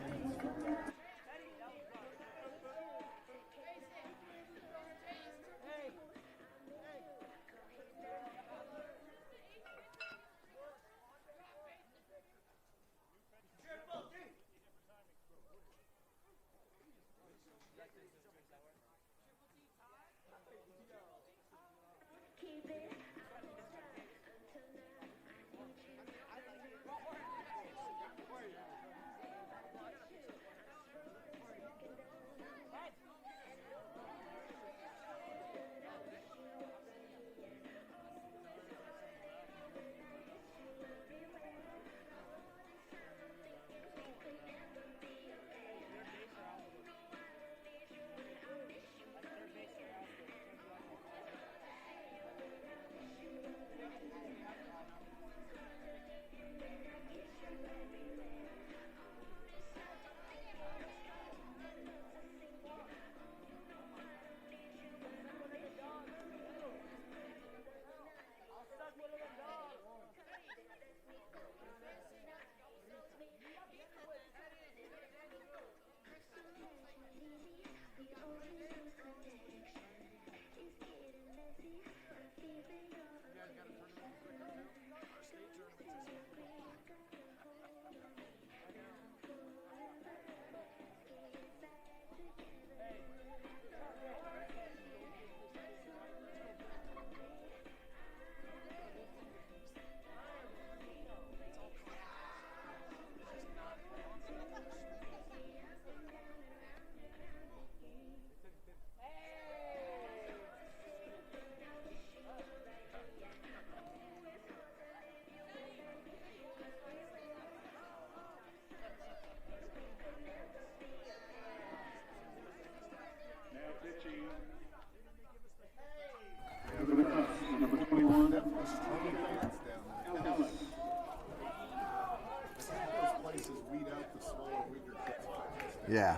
Yeah.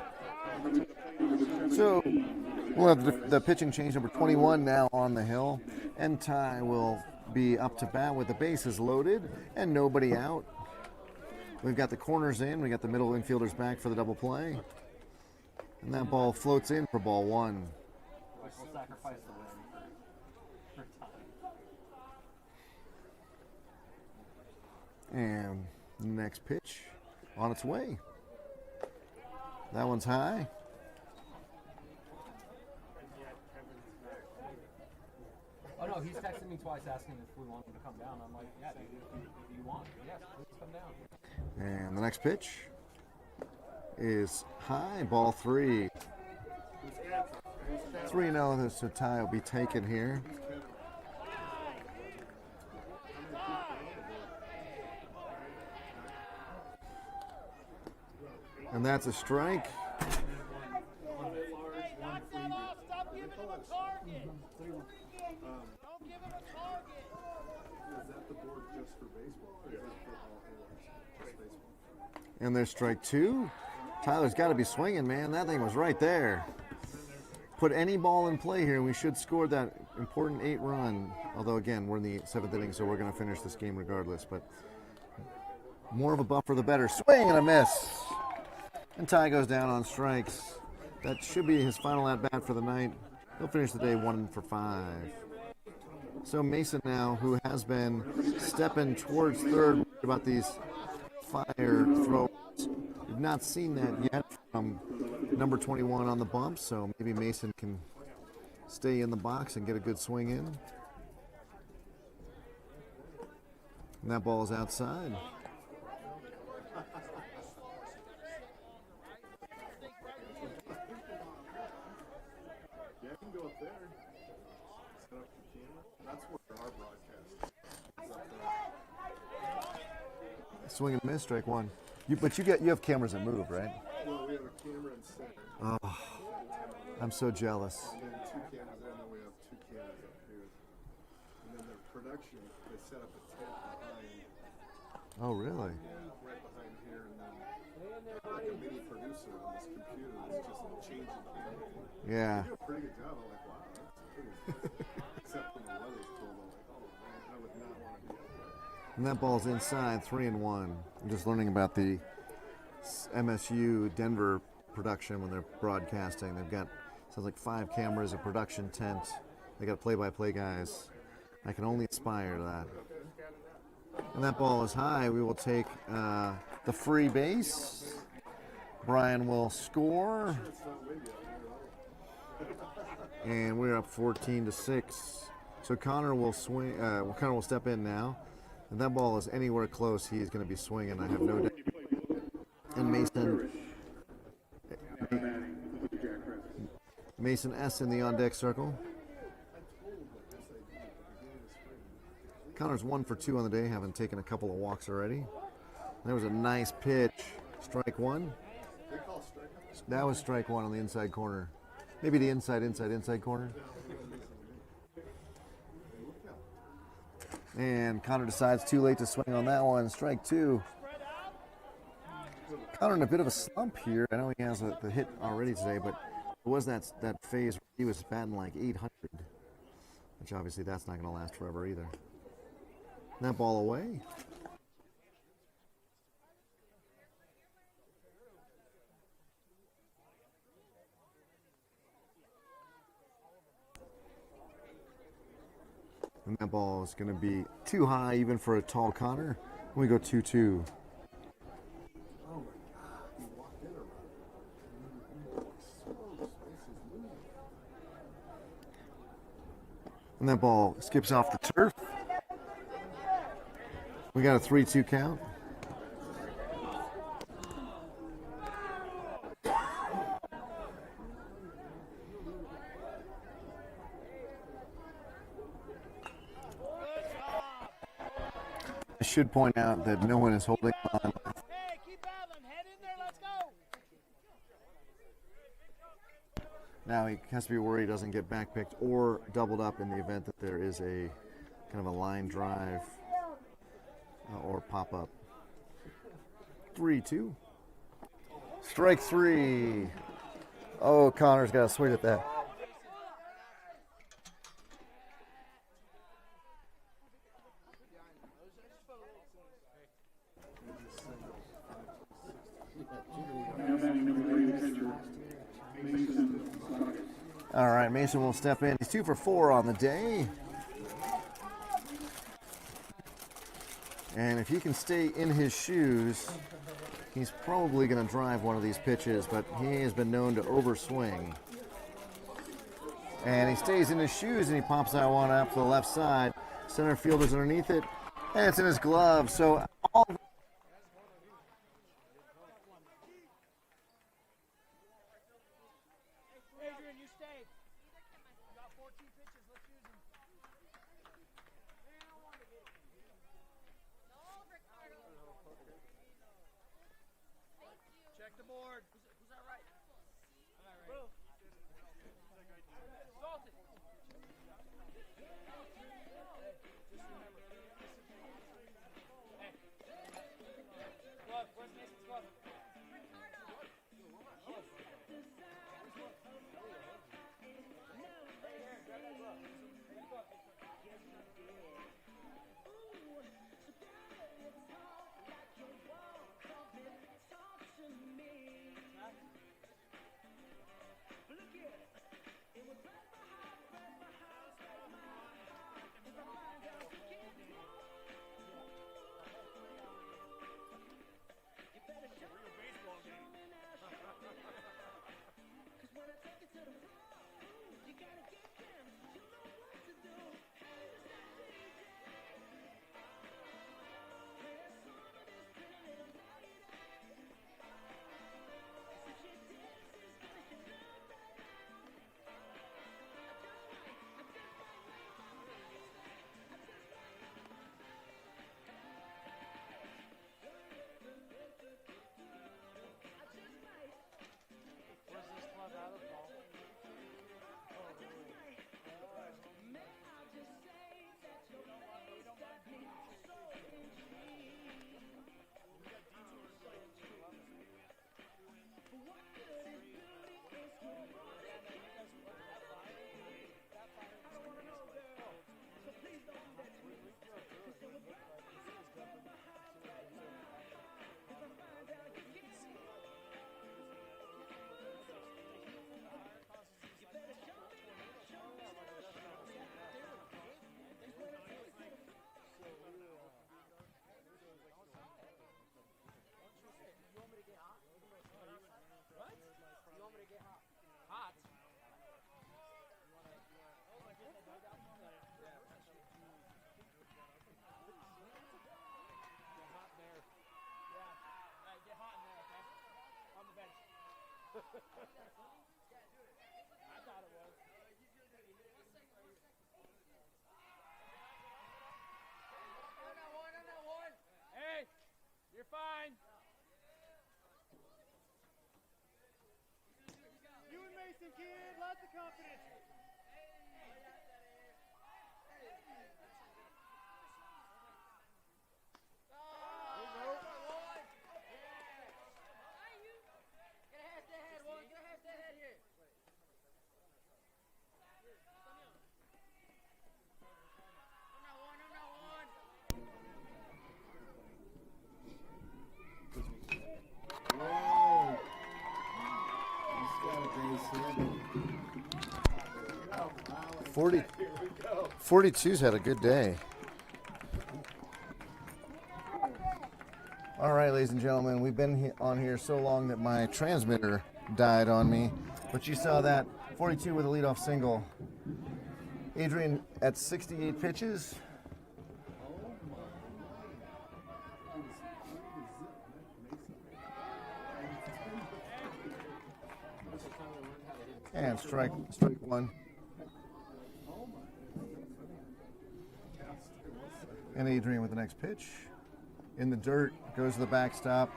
So we'll have the pitching change, number 21 now on the hill, and Ty will be up to bat with the bases loaded and nobody out. We've got the corners in, we got the middle infielders back for the double play, and that ball floats in for ball one. We'll sacrifice the win for time. And next pitch on its way. That one's high. Oh no, he's texted me twice asking if we want him to come down. I'm like, yeah, dude, if you want, yes, please come down. And the next pitch is high, ball three. 3-0, so Ty will be taken here. And that's a strike. Stop giving him a target. Don't give him a target. Is that the board just for baseball, or is that for all players? Just baseball. And there's strike two. Tyler's got to be swinging, man. That thing was right there. Put any ball in play here, and we should score that important 8-run. Although, again, we're in the 7th inning, so we're going to finish this game regardless. But more of a buffer, the better. Swing and a miss. And Ty goes down on strikes. That should be his final at-bat for the night. He'll finish the day 1 for 5. So Mason now, who has been stepping towards third about these fire throws. We've not seen that yet from number 21 on the bump, so maybe Mason can stay in the box and get a good swing in. And that ball is outside. Yeah, you can go up there. Set up the camera. That's where our broadcast is up there. Swing and miss, strike one. But you have cameras that move, right? Well, we have a camera in center. Oh, I'm so jealous. And then 2 cameras there, and then we have 2 cameras up here. And then the production, they set up a tent behind, Oh, really? right behind here, and then like a mini producer on this computer that's just changing camera. Yeah. They do a pretty good job. I'm like, wow, that's pretty. Except when the weather's cold, I'm like, oh man, I would not want to be up there. And that ball's inside, 3-1. I'm just learning about the MSU Denver production when they're broadcasting. They've got, sounds like 5 cameras, a production tent. They got play-by-play guys. I can only aspire to that. And that ball is high. We will take the free base. Brian will score. And we're up 14-6. So Connor will swing. Connor will step in now. If that ball is anywhere close, he's going to be swinging. I have no doubt. And Mason S in the on-deck circle. Connor's 1 for 2 on the day, having taken a couple of walks already. There was a nice pitch. Strike one. That was strike one on the inside corner. Maybe the inside corner. And Connor decides too late to swing on that one. Strike two. Connor in a bit of a slump here. I know he has the hit already today, but it was that phase where he was batting like 800, which obviously that's not going to last forever either. And that ball away. And that ball is going to be too high even for a tall Connor. We go 2-2. And that ball skips off the turf. We got a 3-2 count. I should point out that no one is holding on. Hey, keep battling. Head in there. Let's go. Now he has to be worried he doesn't get backpicked or doubled up in the event that there is a kind of a line drive or pop up. 3-2. Strike three. Oh, Connor's got a swing at that. All right, Mason will step in. He's 2 for 4 on the day. And if he can stay in his shoes, he's probably going to drive one of these pitches, but he has been known to overswing. And he stays in his shoes, and he pops that one up to the left side. Center fielder's underneath it, and it's in his glove. So all Adrian, you stay. We got 14 pitches. Let's use them. Check the board. Who's that right? Am I right? Salted. Hey. Glove. Where's Mason's glove? I thought it was. I'm not one. Hey, you're fine. You and Mason, kid, lots of confidence. Whoa. He's got a base hit. 40, 42's had a good day. All right, ladies and gentlemen, we've been on here so long that my transmitter died on me, but you saw that 42 with a leadoff single. Adrian at 68 pitches. And strike one. And Adrian with the next pitch. In the dirt, goes to the backstop.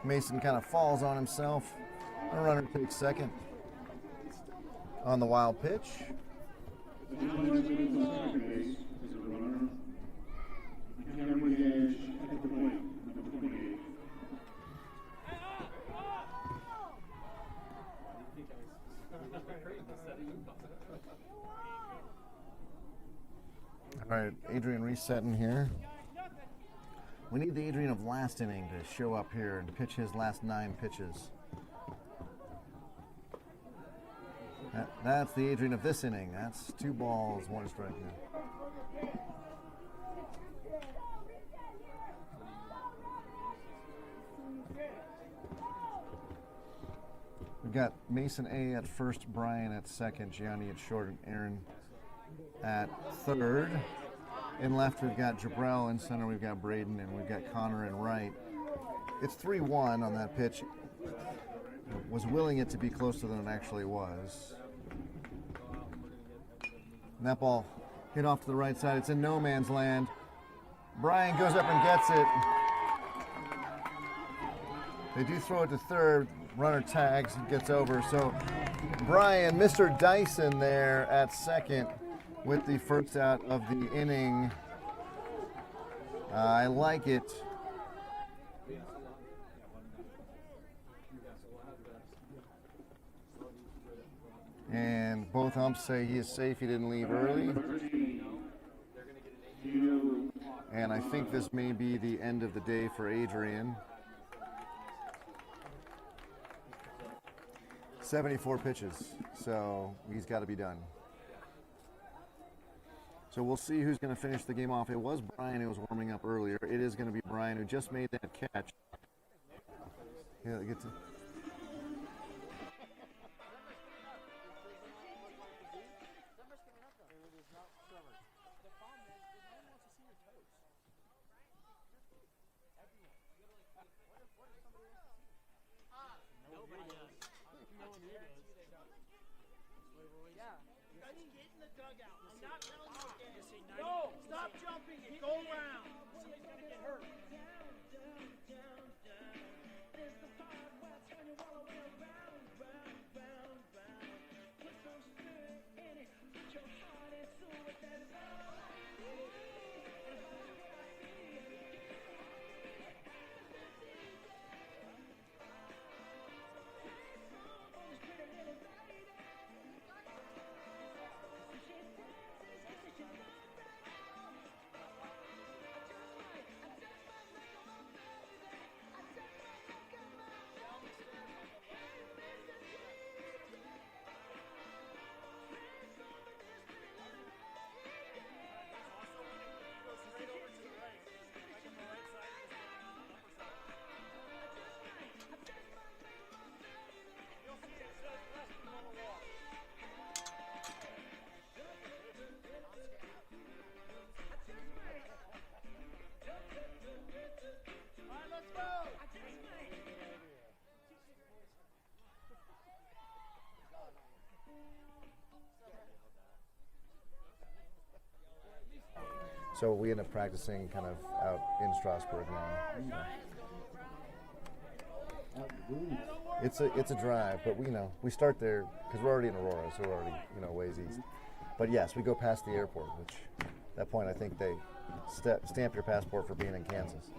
Mason kind of falls on himself. A runner takes second. On the wild pitch. Adrian resetting here. We need the Adrian of last inning to show up here and pitch his last 9 pitches. That's the Adrian of this inning. That's 2 balls, 1 strike now. We've got Mason A at first, Brian at second, Gianni at short, and Aaron at third. In left, we've got Jabrell. In center, we've got Braden, and we've got Connor in right. It's 3-1 on that pitch. Was willing it to be closer than it actually was. And that ball hit off to the right side. It's in no man's land. Brian goes up and gets it. They do throw it to third. Runner tags and gets over. So Brian, Mr. Dyson there at second with the first out of the inning. I like it. And both umps say he is safe. He didn't leave early. And I think this may be the end of the day for Adrian. 74 pitches, so he's got to be done. So we'll see who's going to finish the game off. It was Brian who was warming up earlier. It is going to be Brian who just made that catch. Yeah, get to. No, stop jumping and go around. Somebody's gonna get hurt. So we end up practicing kind of out in Strasbourg now. It's a drive, but we start there because we're already in Aurora, so we're already ways east. But yes, we go past the airport, which at that point I think they stamp your passport for being in Kansas.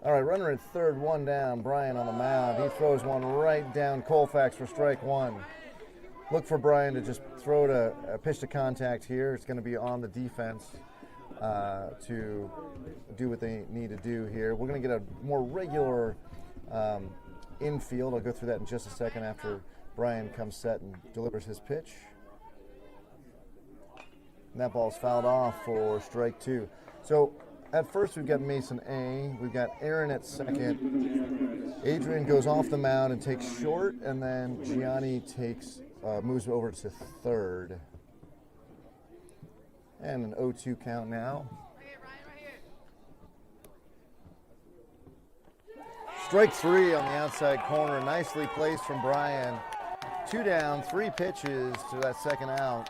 All right, runner at third, 1 down. Brian on the mound. He throws one right down Colfax for strike 1. Look for Brian to just throw a pitch to contact here. It's going to be on the defense to do what they need to do here. We're going to get a more regular infield. I'll go through that in just a second after Brian comes set and delivers his pitch. And that ball's fouled off for strike 2. So at first we've got Mason A. We've got Aaron at second. Adrian goes off the mound and takes short, and then Gianni moves over to third. And an 0-2 count now. Strike 3 on the outside corner. Nicely placed from Brian. 2 down, 3 pitches to that second out.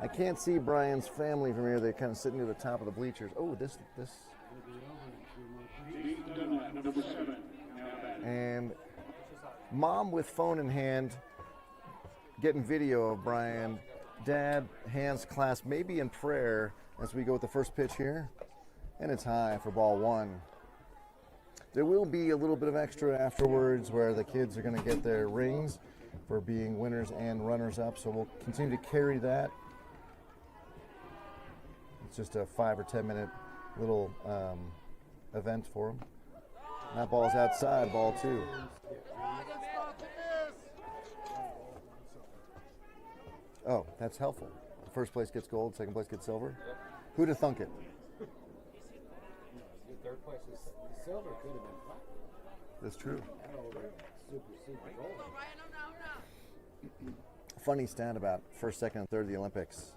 I can't see Brian's family from here. They're kind of sitting near the top of the bleachers. Oh, this. And mom with phone in hand, getting video of Brian. Dad, hands clasped, maybe in prayer, as we go with the first pitch here. And it's high for ball 1. There will be a little bit of extra afterwards where the kids are going to get their rings for being winners and runners up. So we'll continue to carry that. It's just a 5 or 10 minute little event for them. That ball's outside, ball 2. Oh, that's helpful. First place gets gold, second place gets silver. Who'd have thunk it? Third place is silver could have been flat. That's true. Super gold. Funny stat about first, second, and third of the Olympics.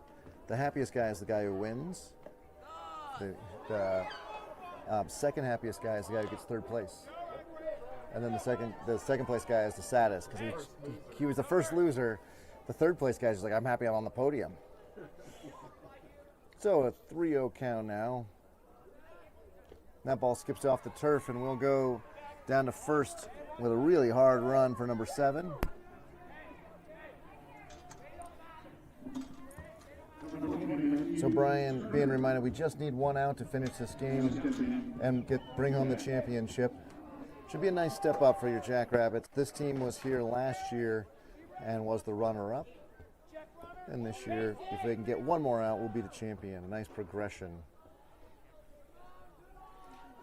The happiest guy is the guy who wins. The second happiest guy is the guy who gets third place. And then the second place guy is the saddest because he was the first loser. The third place guy is just like, I'm happy I'm on the podium. So a 3-0 count now. That ball skips off the turf and we'll go down to first with a really hard run for number 7. So Brian, being reminded, we just need 1 out to finish this game and bring home the championship. Should be a nice step up for your Jackrabbits. This team was here last year and was the runner-up. And this year, if they can get 1 more out, we'll be the champion. A nice progression.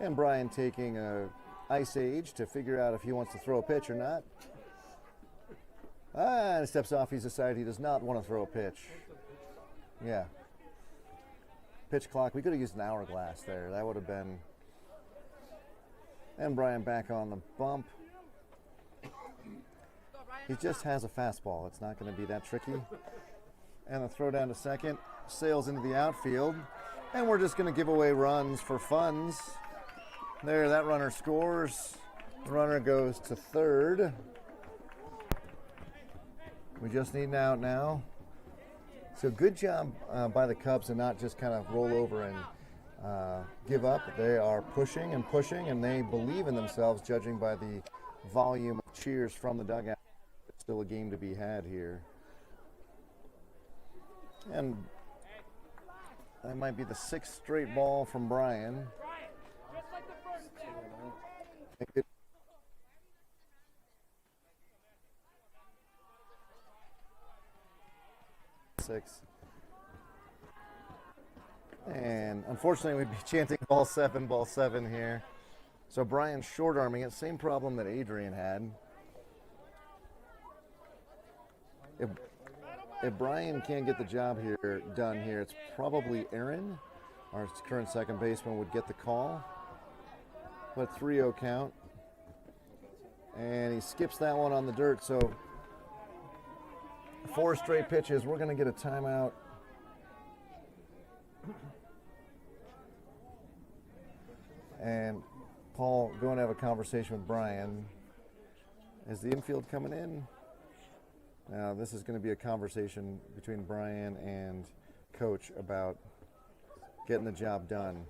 And Brian taking a ice age to figure out if he wants to throw a pitch or not. And he steps off. He's decided he does not want to throw a pitch. Yeah. Pitch clock. We could have used an hourglass there. That would have been. And Brian back on the bump. He just has a fastball. It's not going to be that tricky. And the throw down to second. Sails into the outfield. And we're just going to give away runs for funds. There, that runner scores. The runner goes to third. We just need an out now. So good job by the Cubs to not just kind of roll over and give up. They are pushing, and they believe in themselves, judging by the volume of cheers from the dugout. It's still a game to be had here. And that might be the 6th straight ball from Brian. Six. And unfortunately, we'd be chanting ball 7 here. So Brian's short arming it. Same problem that Adrian had. If Brian can't get the job done here, it's probably Aaron, our current second baseman, would get the call. But 3-0 count. And he skips that one on the dirt. So 4 straight pitches. We're going to get a timeout. And Paul going to have a conversation with Brian. Is the infield coming in? Now, this is going to be a conversation between Brian and Coach about getting the job done.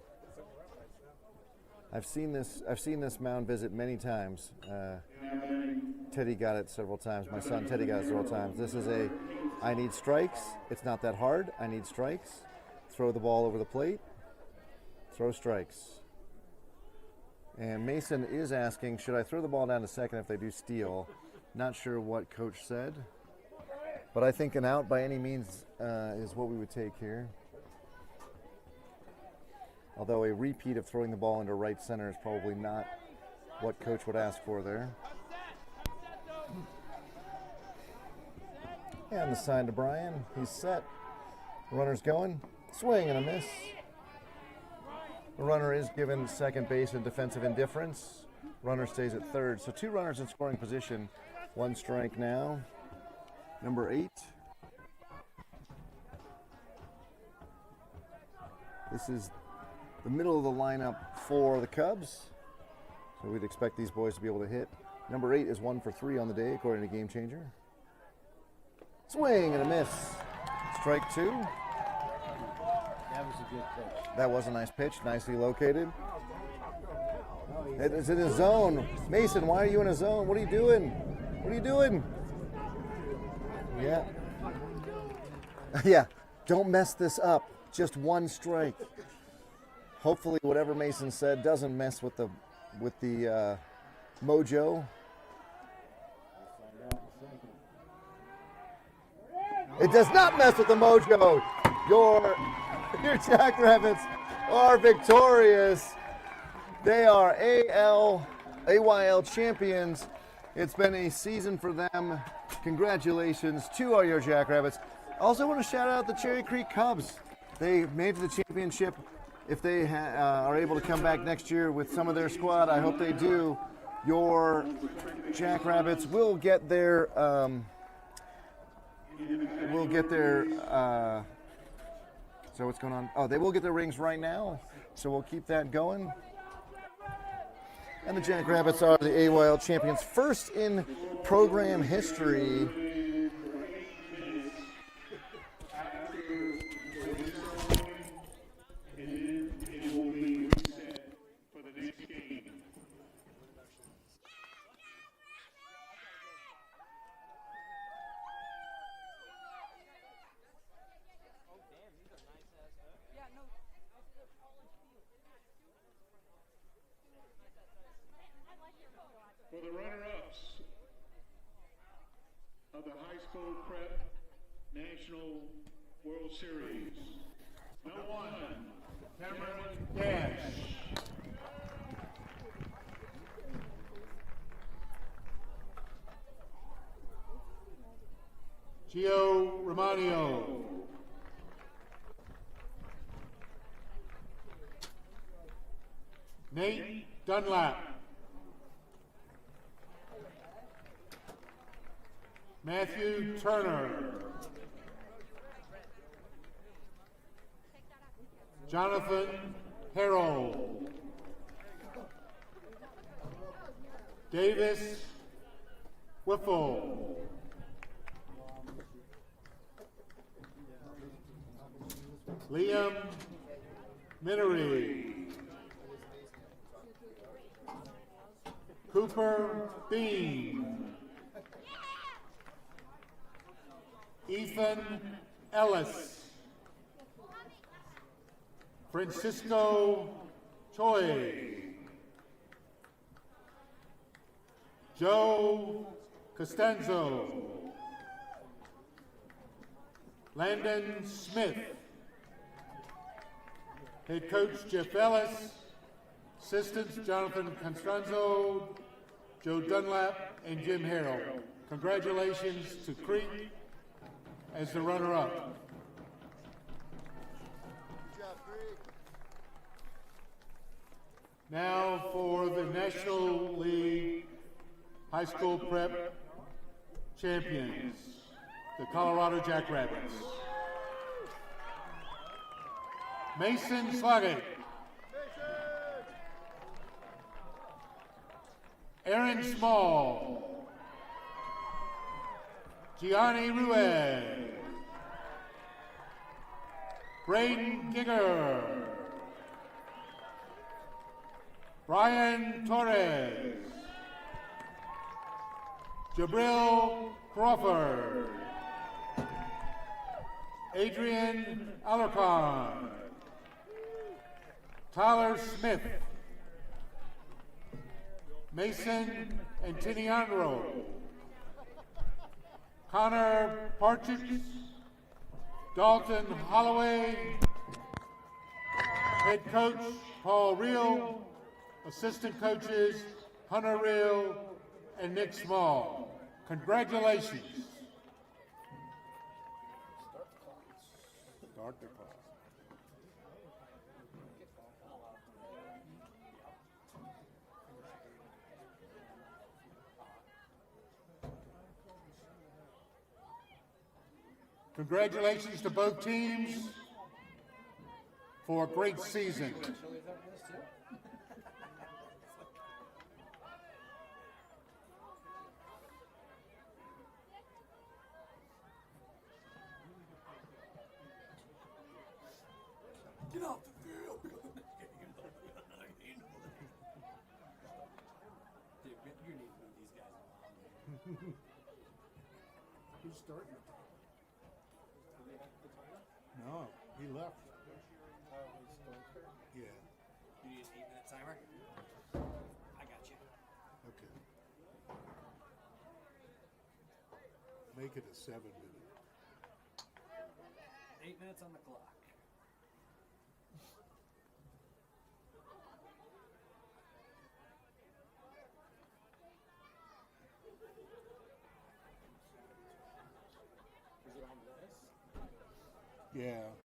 I've seen this mound visit many times. Teddy got it several times. My son Teddy got it several times. This is I need strikes. It's not that hard. I need strikes. Throw the ball over the plate. Throw strikes. And Mason is asking, should I throw the ball down to second if they do steal? Not sure what Coach said. But I think an out by any means is what we would take here. Although a repeat of throwing the ball into right center is probably not what Coach would ask for there. And the sign to Brian. He's set. Runner's going. Swing and a miss. The runner is given second base and defensive indifference. Runner stays at third. So 2 runners in scoring position. 1 strike now. Number 8. This is the middle of the lineup for the Cubs. So we'd expect these boys to be able to hit. Number 8 is 1 for 3 on the day, according to Game Changer. Swing and a miss. Strike 2. That was a good pitch. That was a nice pitch, nicely located. It's in his zone. Mason, why are you in a zone? What are you doing? What are you doing? Yeah. Yeah, don't mess this up. Just 1 strike. Hopefully whatever Mason said doesn't mess with the mojo. It does not mess with the mojo. Your Jackrabbits are victorious. They are AYL champions. It's been a season for them. Congratulations to all your Jackrabbits. Also want to shout out the Cherry Creek Cubs. They made the championship. If they are able to come back next year with some of their squad, I hope they do. Your Jackrabbits will get their so what's going on? Oh, they will get their rings right now. So we'll keep that going. And the Jackrabbits are the AYL champions, first in program history. For the runner-ups of the High School Prep National World Series, number 1, Cameron Dash. Gio Romanio. Nate Dunlap. Matthew Turner. Jonathan Harrell. Davis Whipple. Liam Minery. Cooper Bean. Ethan Ellis. Francisco Choi. Joe Costanzo. Landon Smith. Head coach Jeff Ellis. Assistants Jonathan Constanzo, Joe Dunlap, and Jim Harrell. Congratulations to Creek as the runner-up. Now for the National League High School Prep champions, the Colorado Jackrabbits. Mason Sloggett. Aaron Small. Gianni Ruiz. Braden Giger. Brian Torres. Jabril Crawford. Adrian Alarcon. Tyler Smith. Mason Antiniandro. Connor Parchich. Dalton Holloway. Head coach Paul Reel. Assistant coaches Hunter Reel and Nick Small. Congratulations. Start the clock. Congratulations to both teams for a great season. Get off the field! Dude, you need to move these guys along. Who's starting? No, he left. Yeah. You need an 8-minute timer? I got you. Okay. Make it a 7-minute. 8 minutes on the clock. Yeah.